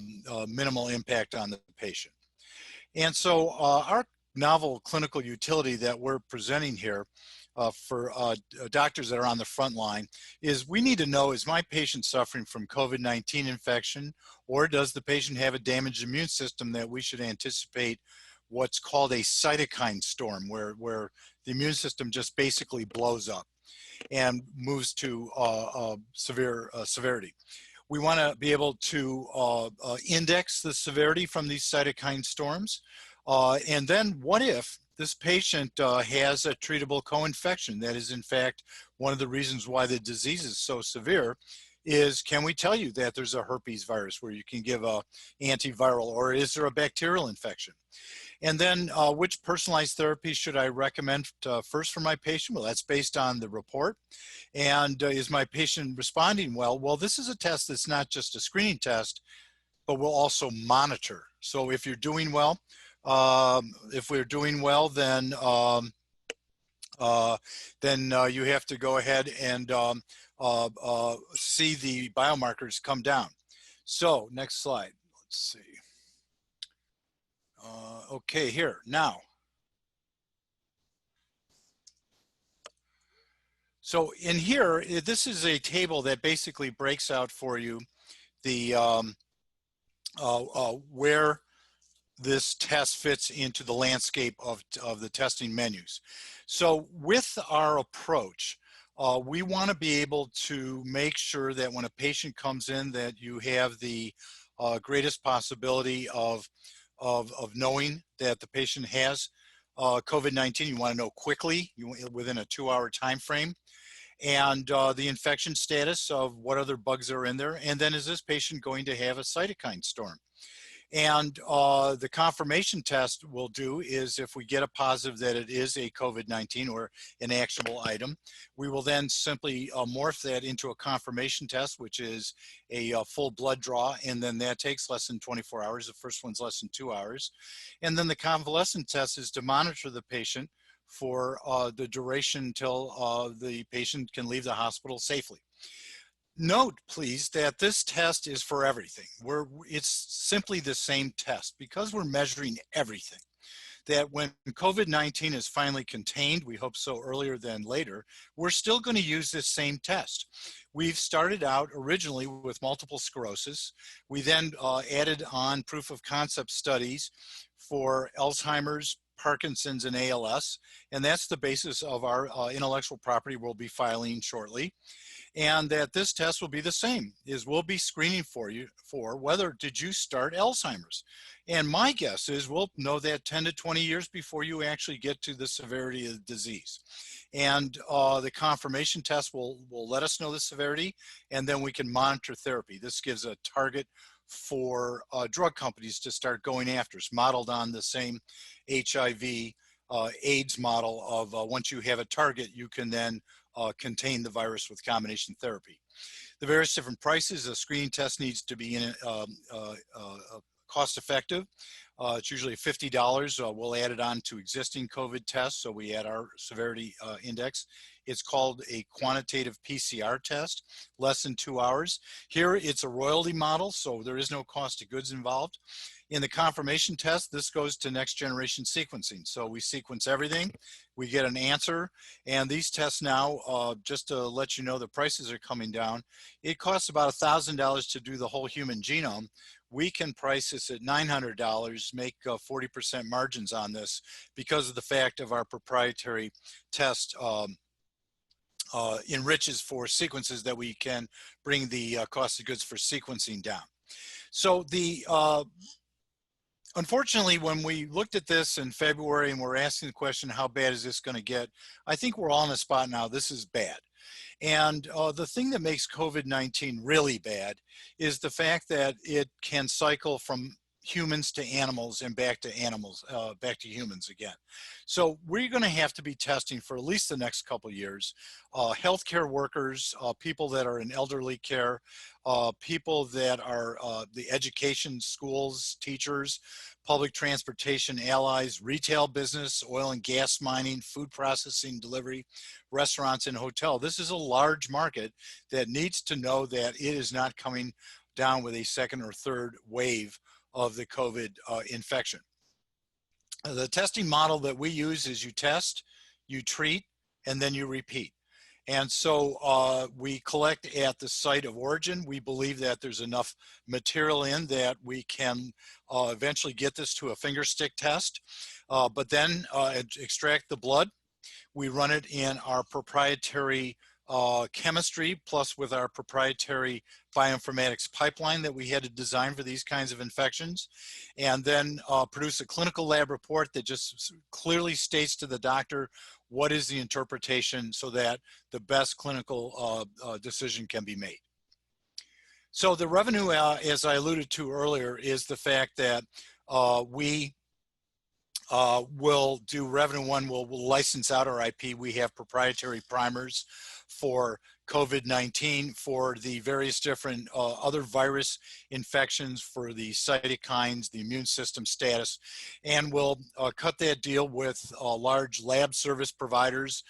minimal impact on the patient. And so our novel clinical utility that we're presenting here for doctors that are on the front line is we need to know, is my patient suffering from COVID-19 infection, or does the patient have a damaged immune system that we should anticipate what's called a cytokine storm, where the immune system just basically blows up and moves to severity. We want to be able to index the severity from these cytokine storms. And then what if this patient has a treatable co-infection? That is, in fact, one of the reasons why the disease is so severe is, can we tell you that there's a herpes virus where you can give a antiviral, or is there a bacterial infection? And then which personalized therapy should I recommend first for my patient? Well, that's based on the report. And is my patient responding well? Well, this is a test that's not just a screening test, but we'll also monitor. So if you're doing well, if we're doing well, then you have to go ahead and see the biomarkers come down. So next slide, let's see. Okay, here, now. So in here, this is a table that basically breaks out for you the where this test fits into the landscape of the testing menus. So with our approach, we want to be able to make sure that when a patient comes in, that you have the greatest possibility of knowing that the patient has COVID-19. You want to know quickly, within a 2-hour time frame, and the infection status of what other bugs are in there. And then, is this patient going to have a cytokine storm? And the confirmation test we'll do is, if we get a positive that it is a COVID-19 or an actionable item, we will then simply morph that into a confirmation test, which is a full blood draw, and then that takes less than 24 hours. The first one's less than 2 hours. And then the convalescent test is to monitor the patient for the duration until the patient can leave the hospital safely. Note, please, that this test is for everything. It's simply the same test because we're measuring everything. That when COVID-19 is finally contained, we hope so earlier than later, we're still going to use this same test. We've started out originally with multiple sclerosis. We then added on proof of concept studies for Alzheimer's, Parkinson's, and ALS. And that's the basis of our intellectual property we'll be filing shortly. And that this test will be the same, is we'll be screening for you for whether did you start Alzheimer's. And my guess is we'll know that 10 to 20 years before you actually get to the severity of the disease. And the confirmation test will let us know the severity, and then we can monitor therapy. This gives a target for drug companies to start going after. It's modeled on the same HIV AIDS model of once you have a target, you can then contain the virus with combination therapy. The various different prices, a screening test needs to be cost effective. It's usually $50. We'll add it on to existing COVID tests, so we add our severity index. It's called a quantitative PCR test, less than 2 hours. Here it's a royalty model, so there is no cost of goods involved. In the confirmation test, this goes to next generation sequencing. So we sequence everything, we get an answer, and these tests now, just to let you know, the prices are coming down. It costs about $1,000 to do the whole human genome. We can price this at $900, make 40% margins on this because of the fact of our proprietary test enriches for sequences that we can bring the cost of goods for sequencing down. So unfortunately, when we looked at this in February and we're asking the question, how bad is this going to get? I think we're all in a spot now, this is bad. And the thing that makes COVID-19 really bad is the fact that it can cycle from humans to animals and back to animals, back to humans again. So we're going to have to be testing for at least the next couple of years. Healthcare workers, people that are in elderly care, people that are the education, schools, teachers, public transportation, allies, retail business, oil and gas mining, food processing, delivery, restaurants, and hotel. This is a large market that needs to know that it is not coming down with a second or third wave of the COVID infection. The testing model that we use is you test, you treat, and then you repeat. And so we collect at the site of origin. We believe that there's enough material in that we can eventually get this to a finger stick test, but then extract the blood. We run it in our proprietary chemistry, plus with our proprietary bioinformatics pipeline that we had to design for these kinds of infections, and then produce a clinical lab report that just clearly states to the doctor what is the interpretation so that the best clinical decision can be made. So the revenue, as I alluded to earlier, is the fact that we will do revenue one, we'll license out our IP. We have proprietary primers for COVID-19, for the various different other virus infections, for the cytokines, the immune system status, and we'll cut that deal with large lab service providers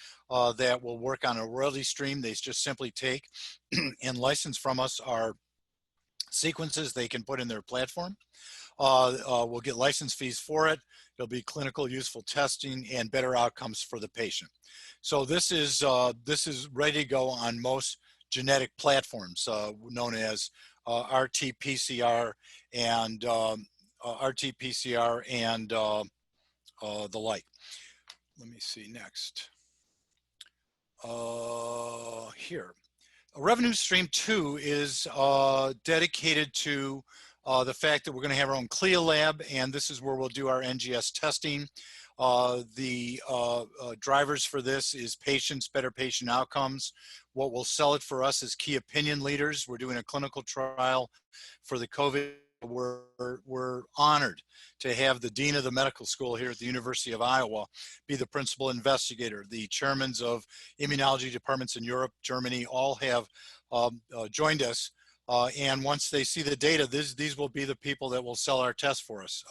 that will work on a royalty stream. They just simply take and license from us our sequences they can put in their platform. We'll get license fees for it. There'll be clinical useful testing and better outcomes for the patient. So this is ready to go on most genetic platforms known as RT-PCR and the like. Let me see next. Here. Revenue stream 2 is dedicated to the fact that we're going to have our own CLIA lab, and this is where we'll do our NGS testing. The drivers for this is patients, better patient outcomes. What will sell it for us is key opinion leaders. We're doing a clinical trial for the COVID. We're honored to have the Dean of the Medical School here at the University of Iowa be the principal investigator. The chairmans of immunology departments in Europe, Germany, all have joined us. And once they see the data, these will be the people that will sell our test for us.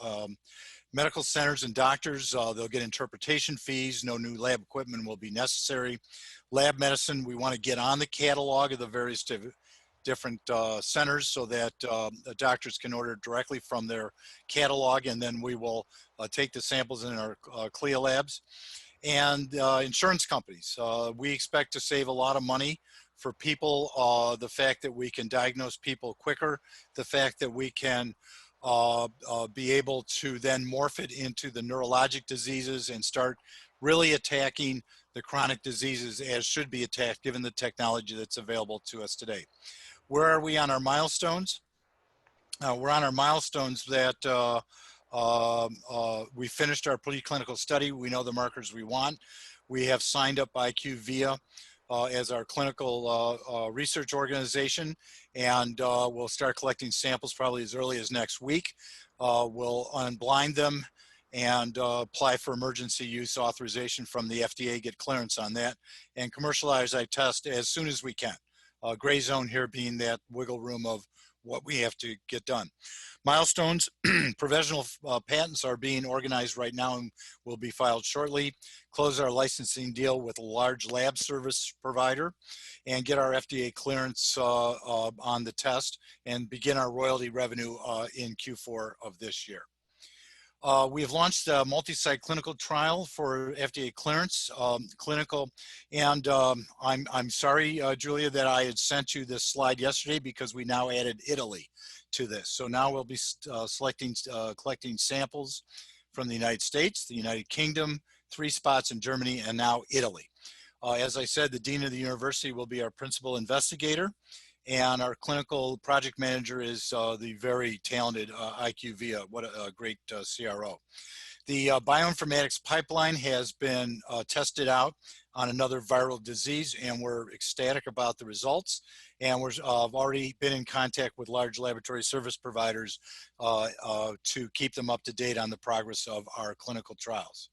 Medical centers and doctors, they'll get interpretation fees. No new lab equipment will be necessary. Lab medicine, we want to get on the catalog of the various different centers so that the doctors can order directly from their catalog, and then we will take the samples in our CLIA labs. And insurance companies, we expect to save a lot of money for people, the fact that we can diagnose people quicker, the fact that we can be able to then morph it into the neurologic diseases and start really attacking the chronic diseases as should be attacked given the technology that's available to us today. Where are we on our milestones? We're on our milestones that we finished our preclinical study. We know the markers we want. We have signed up IQVIA as our clinical research organization, and we'll start collecting samples probably as early as next week. We'll unblind them and apply for emergency use authorization from the FDA, get clearance on that, and commercialize our test as soon as we can. Gray zone here being that wiggle room of what we have to get done. Milestones, provisional patents are being organized right now and will be filed shortly. Close our licensing deal with a large lab service provider and get our FDA clearance on the test and begin our royalty revenue in Q4 of this year. We have launched a multi-site clinical trial for FDA clearance, and I'm sorry, Julia, that I had sent you this slide yesterday because we now added Italy to this. So now we'll be collecting samples from the United States, the United Kingdom, 3 spots in Germany, and now Italy. As I said, the Dean of the University will be our principal investigator, and our clinical project manager is the very talented IQVIA. What a great CRO. The bioinformatics pipeline has been tested out on another viral disease, and we're ecstatic about the results. And we've already been in contact with large laboratory service providers to keep them up to date on the progress of our clinical trials.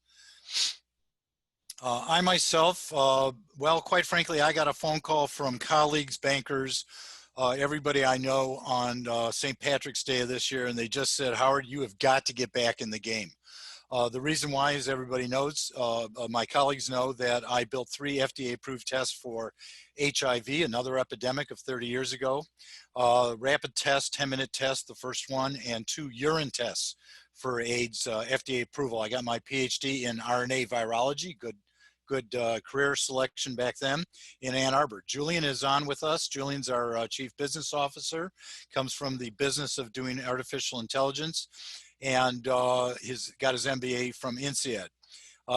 I myself, well, quite frankly, I got a phone call from colleagues, bankers, everybody I know on St. Patrick's Day of this year, and they just said, Howard, you have got to get back in the game. The reason why is everybody knows, my colleagues know that I built 3 FDA-approved tests for HIV, another epidemic of 30 years ago. Rapid test, 10-minute test, the first one, and 2 urine tests for AIDS FDA approval. I got my PhD in RNA virology, good career selection back then in Ann Arbor. Julian is on with us. Julian's our Chief Business Officer, comes from the business of doing artificial intelligence, and he's got his MBA from INSEAD.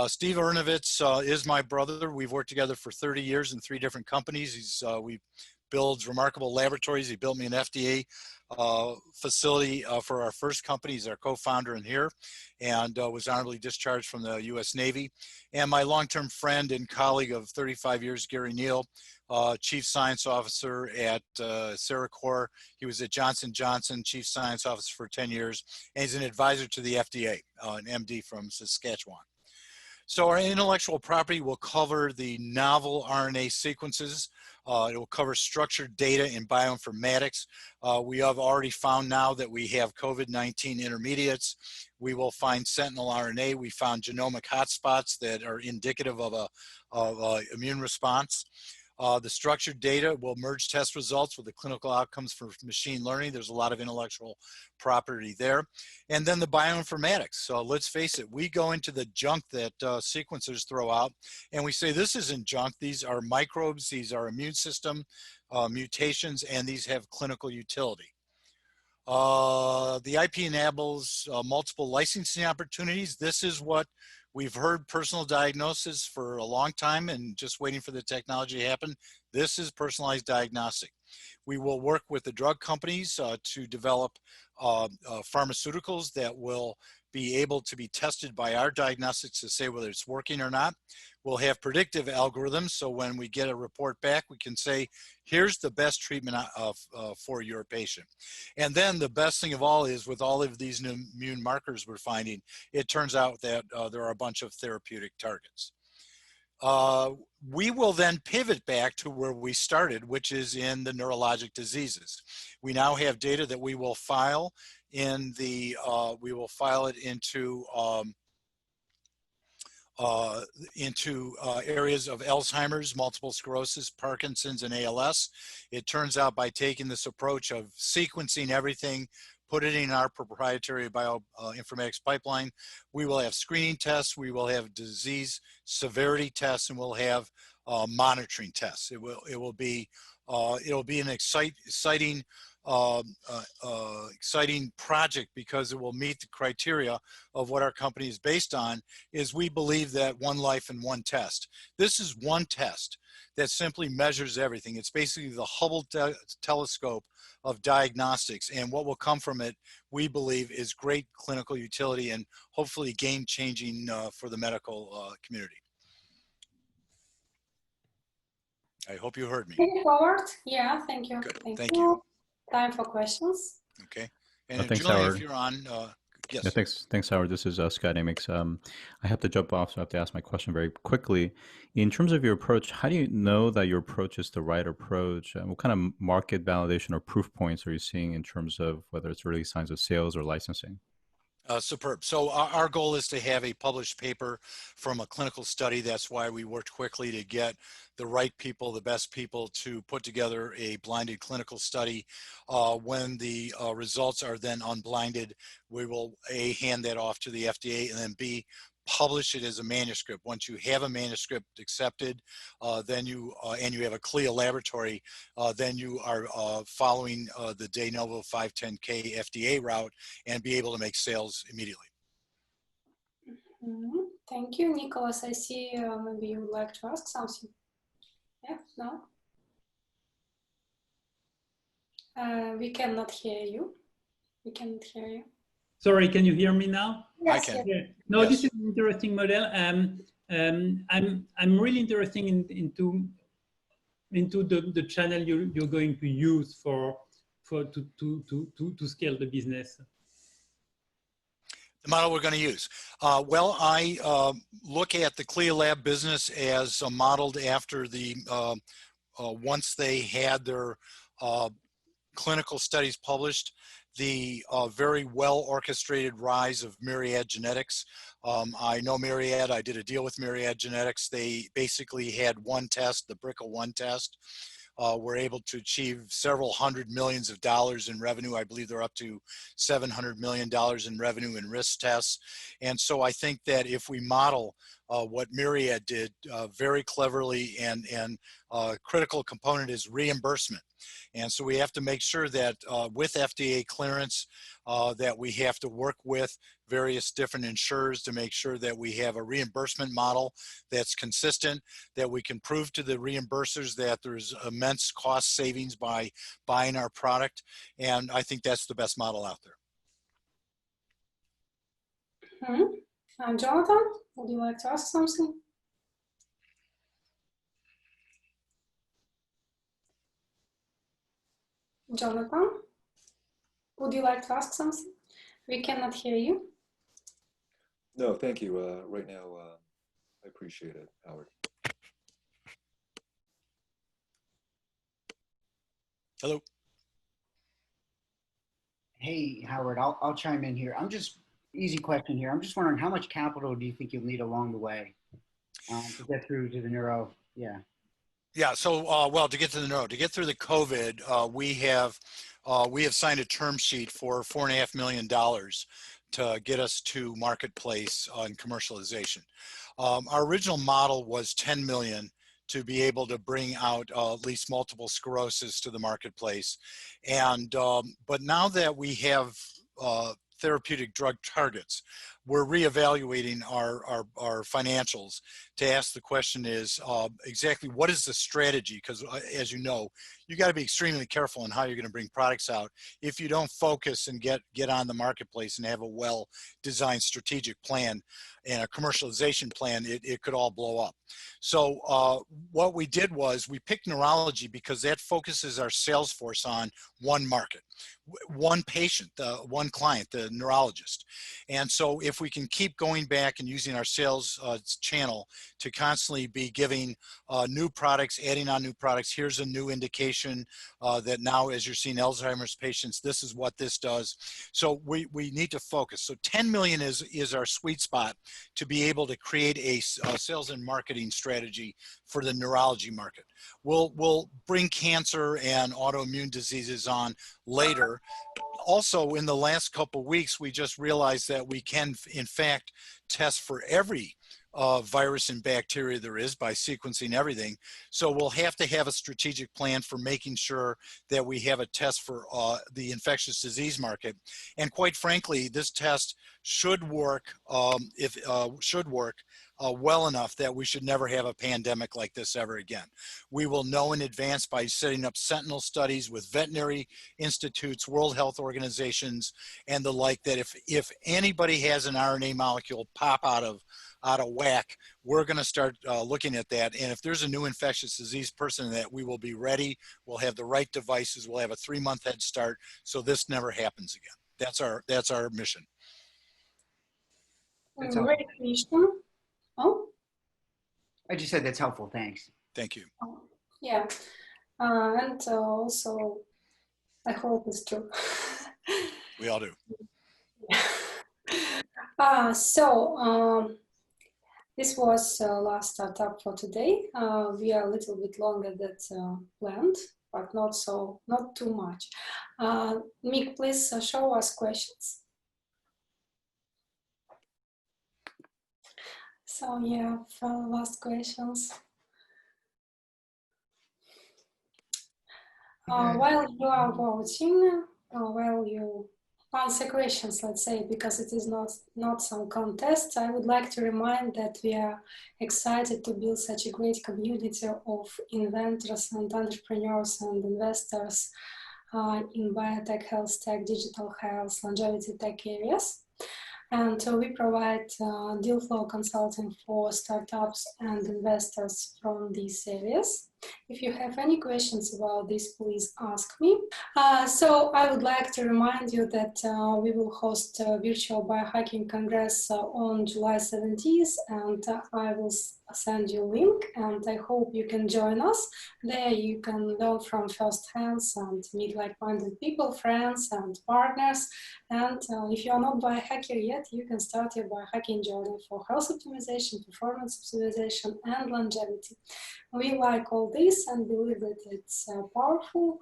Steve Ernovitz is my brother. We've worked together for 30 years in 3 different companies. We builds remarkable laboratories. He built me an FDA facility for our first company. He's our co-founder in here, and was honorably discharged from the U.S. Navy. And my long-term friend and colleague of 35 years, Gary Neal, Chief Science Officer at Cerecor. He was at Johnson & Johnson, Chief Science Officer for 10 years, and he's an advisor to the FDA, an MD from Saskatchewan. So our intellectual property will cover the novel RNA sequences. It will cover structured data in bioinformatics. We have already found now that we have COVID-19 intermediates. We will find sentinel RNA. We found genomic hotspots that are indicative of a immune response. The structured data will merge test results with the clinical outcomes for machine learning. There's a lot of intellectual property there. And then the bioinformatics. So let's face it, we go into the junk that sequencers throw out, and we say this isn't junk. These are microbes, these are immune system mutations, and these have clinical utility. The IP enables multiple licensing opportunities. This is what we've heard, personal diagnosis for a long time and just waiting for the technology to happen. This is personalized diagnostic. We will work with the drug companies to develop pharmaceuticals that will be able to be tested by our diagnostics to say whether it's working or not. We'll have predictive algorithms, so when we get a report back, we can say, here's the best treatment for your patient. And then the best thing of all is, with all of these new immune markers we're finding, it turns out that there are a bunch of therapeutic targets. We will then pivot back to where we started, which is in the neurologic diseases. We now have data that we will file in the, we will file it into areas of Alzheimer's, multiple sclerosis, Parkinson's, and ALS. It turns out by taking this approach of sequencing everything, put it in our proprietary bioinformatics pipeline, we will have screening tests, we will have disease severity tests, and we'll have monitoring tests. It'll be an exciting project, because it will meet the criteria of what our company is based on. Is we believe that one life and one test. This is one test that simply measures everything. It's basically the Hubble telescope of diagnostics, and what will come from it, we believe, is great clinical utility and hopefully game-changing for the medical community. I hope you heard me. Thank you, Howard. Yeah, thank you. Good. Thank you. Time for questions. Okay. And thanks, Julian, Howard. if you're on, Yes. Yeah, thanks, Howard. This is Scott Amix. I have to jump off, so I have to ask my question very quickly. In terms of your approach, how do you know that your approach is the right approach? What kind of market validation or proof points are you seeing in terms of whether it's early signs of sales or licensing? Superb. So our goal is to have a published paper from a clinical study. That's why we worked quickly to get the right people, the best people, to put together a blinded clinical study. When the results are then unblinded, we will A, hand that off to the FDA, and then B, publish it as a manuscript. Once you have a manuscript accepted, then you and you have a CLIA laboratory, then you are following the de novo 510K FDA route and be able to make sales immediately. Thank you, Nicholas. I see maybe you would like to ask something. Yeah, no? We cannot hear you. We cannot hear you. Sorry, can you hear me now? Yes, I can. Yeah. No, Yes. this is an interesting model. I'm really interested into the channel you're going to use to scale the business. The model we're going to use. Well, I look at the CLIA lab business as modeled after the once they had their clinical studies published, the very well orchestrated rise of Myriad Genetics. I know Myriad. I did a deal with Myriad Genetics. They basically had one test, the BRCA1 test. Were able to achieve several $100 millions in revenue. I believe they're up to $700 million in revenue in risk tests. And so I think that if we model what Myriad did very cleverly, and critical component is reimbursement. And so we have to make sure that with FDA clearance, that we have to work with various different insurers to make sure that we have a reimbursement model that's consistent, that we can prove to the reimbursers that there's immense cost savings by buying our product. And I think that's the best model out there. Jonathan, would you like to ask something? Jonathan, would you like to ask something? We cannot hear you. No, thank you. Right now, I appreciate it, Howard. Hello. Hey, Howard, I'll chime in here. Easy question here. I'm just wondering, how much capital do you think you'll need along the way to get through to the neuro? Yeah. Yeah, so well, to get to the neuro, to get through the COVID, we have signed a term sheet for $4.5 million to get us to marketplace on commercialization. Our original model was 10 million to be able to bring out at least multiple sclerosis to the marketplace. And but now that we have therapeutic drug targets, we're reevaluating our financials to ask the question is exactly what is the strategy? Because as you know, you got to be extremely careful in how you're going to bring products out. If you don't focus and get on the marketplace and have a well-designed strategic plan and a commercialization plan, it could all blow up. So what we did was we picked neurology because that focuses our sales force on one market, one patient, one client, the neurologist. And so if we can keep going back and using our sales channel to constantly be giving new products, adding on new products, here's a new indication that now as you're seeing Alzheimer's patients, this is what this does. So we need to focus. So 10 million is our sweet spot to be able to create a sales and marketing strategy for the neurology market. We'll bring cancer and autoimmune diseases on later. Also, in the last couple of weeks, we just realized that we can, in fact, test for every virus and bacteria there is by sequencing everything. So we'll have to have a strategic plan for making sure that we have a test for the infectious disease market. And quite frankly, this test should work well enough that we should never have a pandemic like this ever again. We will know in advance by setting up sentinel studies with veterinary institutes, World Health Organizations, and the like, that if anybody has an RNA molecule pop out of whack, we're going to start looking at that. And if there's a new infectious disease person, that we will be ready, we'll have the right devices, we'll have a 3-month head start, so this never happens again. That's our mission. That's Great question. Oh, I just said that's helpful. Thanks. Thank you. yeah. And also, I hope it's true. We all do. This was last startup for today. We are a little bit longer than planned, but not too much. Mick, please show us questions. So yeah, for last questions. While you are voting, while you answer questions, let's say, because it is not some contest, I would like to remind that we are excited to build such a great community of inventors and entrepreneurs and investors in biotech, health tech, digital health, longevity tech areas. And we provide deal flow consulting for startups and investors from these areas. If you have any questions about this, please ask me. So I would like to remind you that we will host a virtual Biohacking Congress on July 17th, and I will send you a link, and I hope you can join us. There you can learn from first hands and meet like-minded people, friends and partners. And if you are not biohacker yet, you can start your biohacking journey for health optimization, performance optimization, and longevity. We like all this and believe that it's powerful.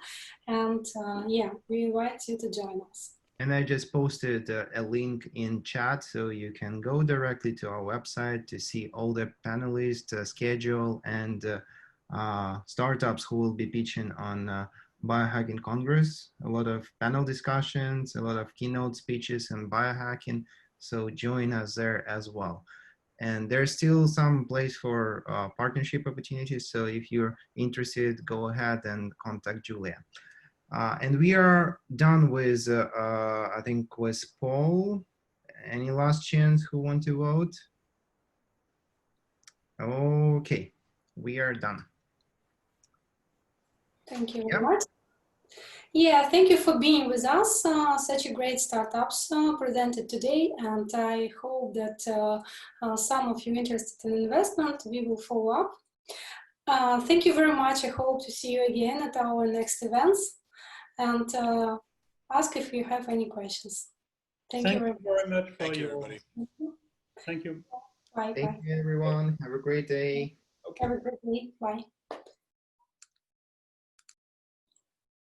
And yeah, we invite you to join us. And I just posted a link in chat, so you can go directly to our website to see all the panelists, schedule, and startups who will be pitching on Biohacking Congress. A lot of panel discussions, a lot of keynote speeches on biohacking. So join us there as well. And there's still some place for partnership opportunities. So if you're interested, go ahead and contact Julia. And we are done with, I think, with Paul. Any last chance who want to vote? Okay, we are done. Thank you very much. Yeah, thank you for being with us. Such a great startups presented today, and I hope that some of you interested in investment, we will follow up. Thank you very much. I hope to see you again at our next events, and ask if you have any questions. Thank you very much. Thank you, everybody. Thank you. Bye. Thank you, everyone. Have a great day. Have a great day. Bye.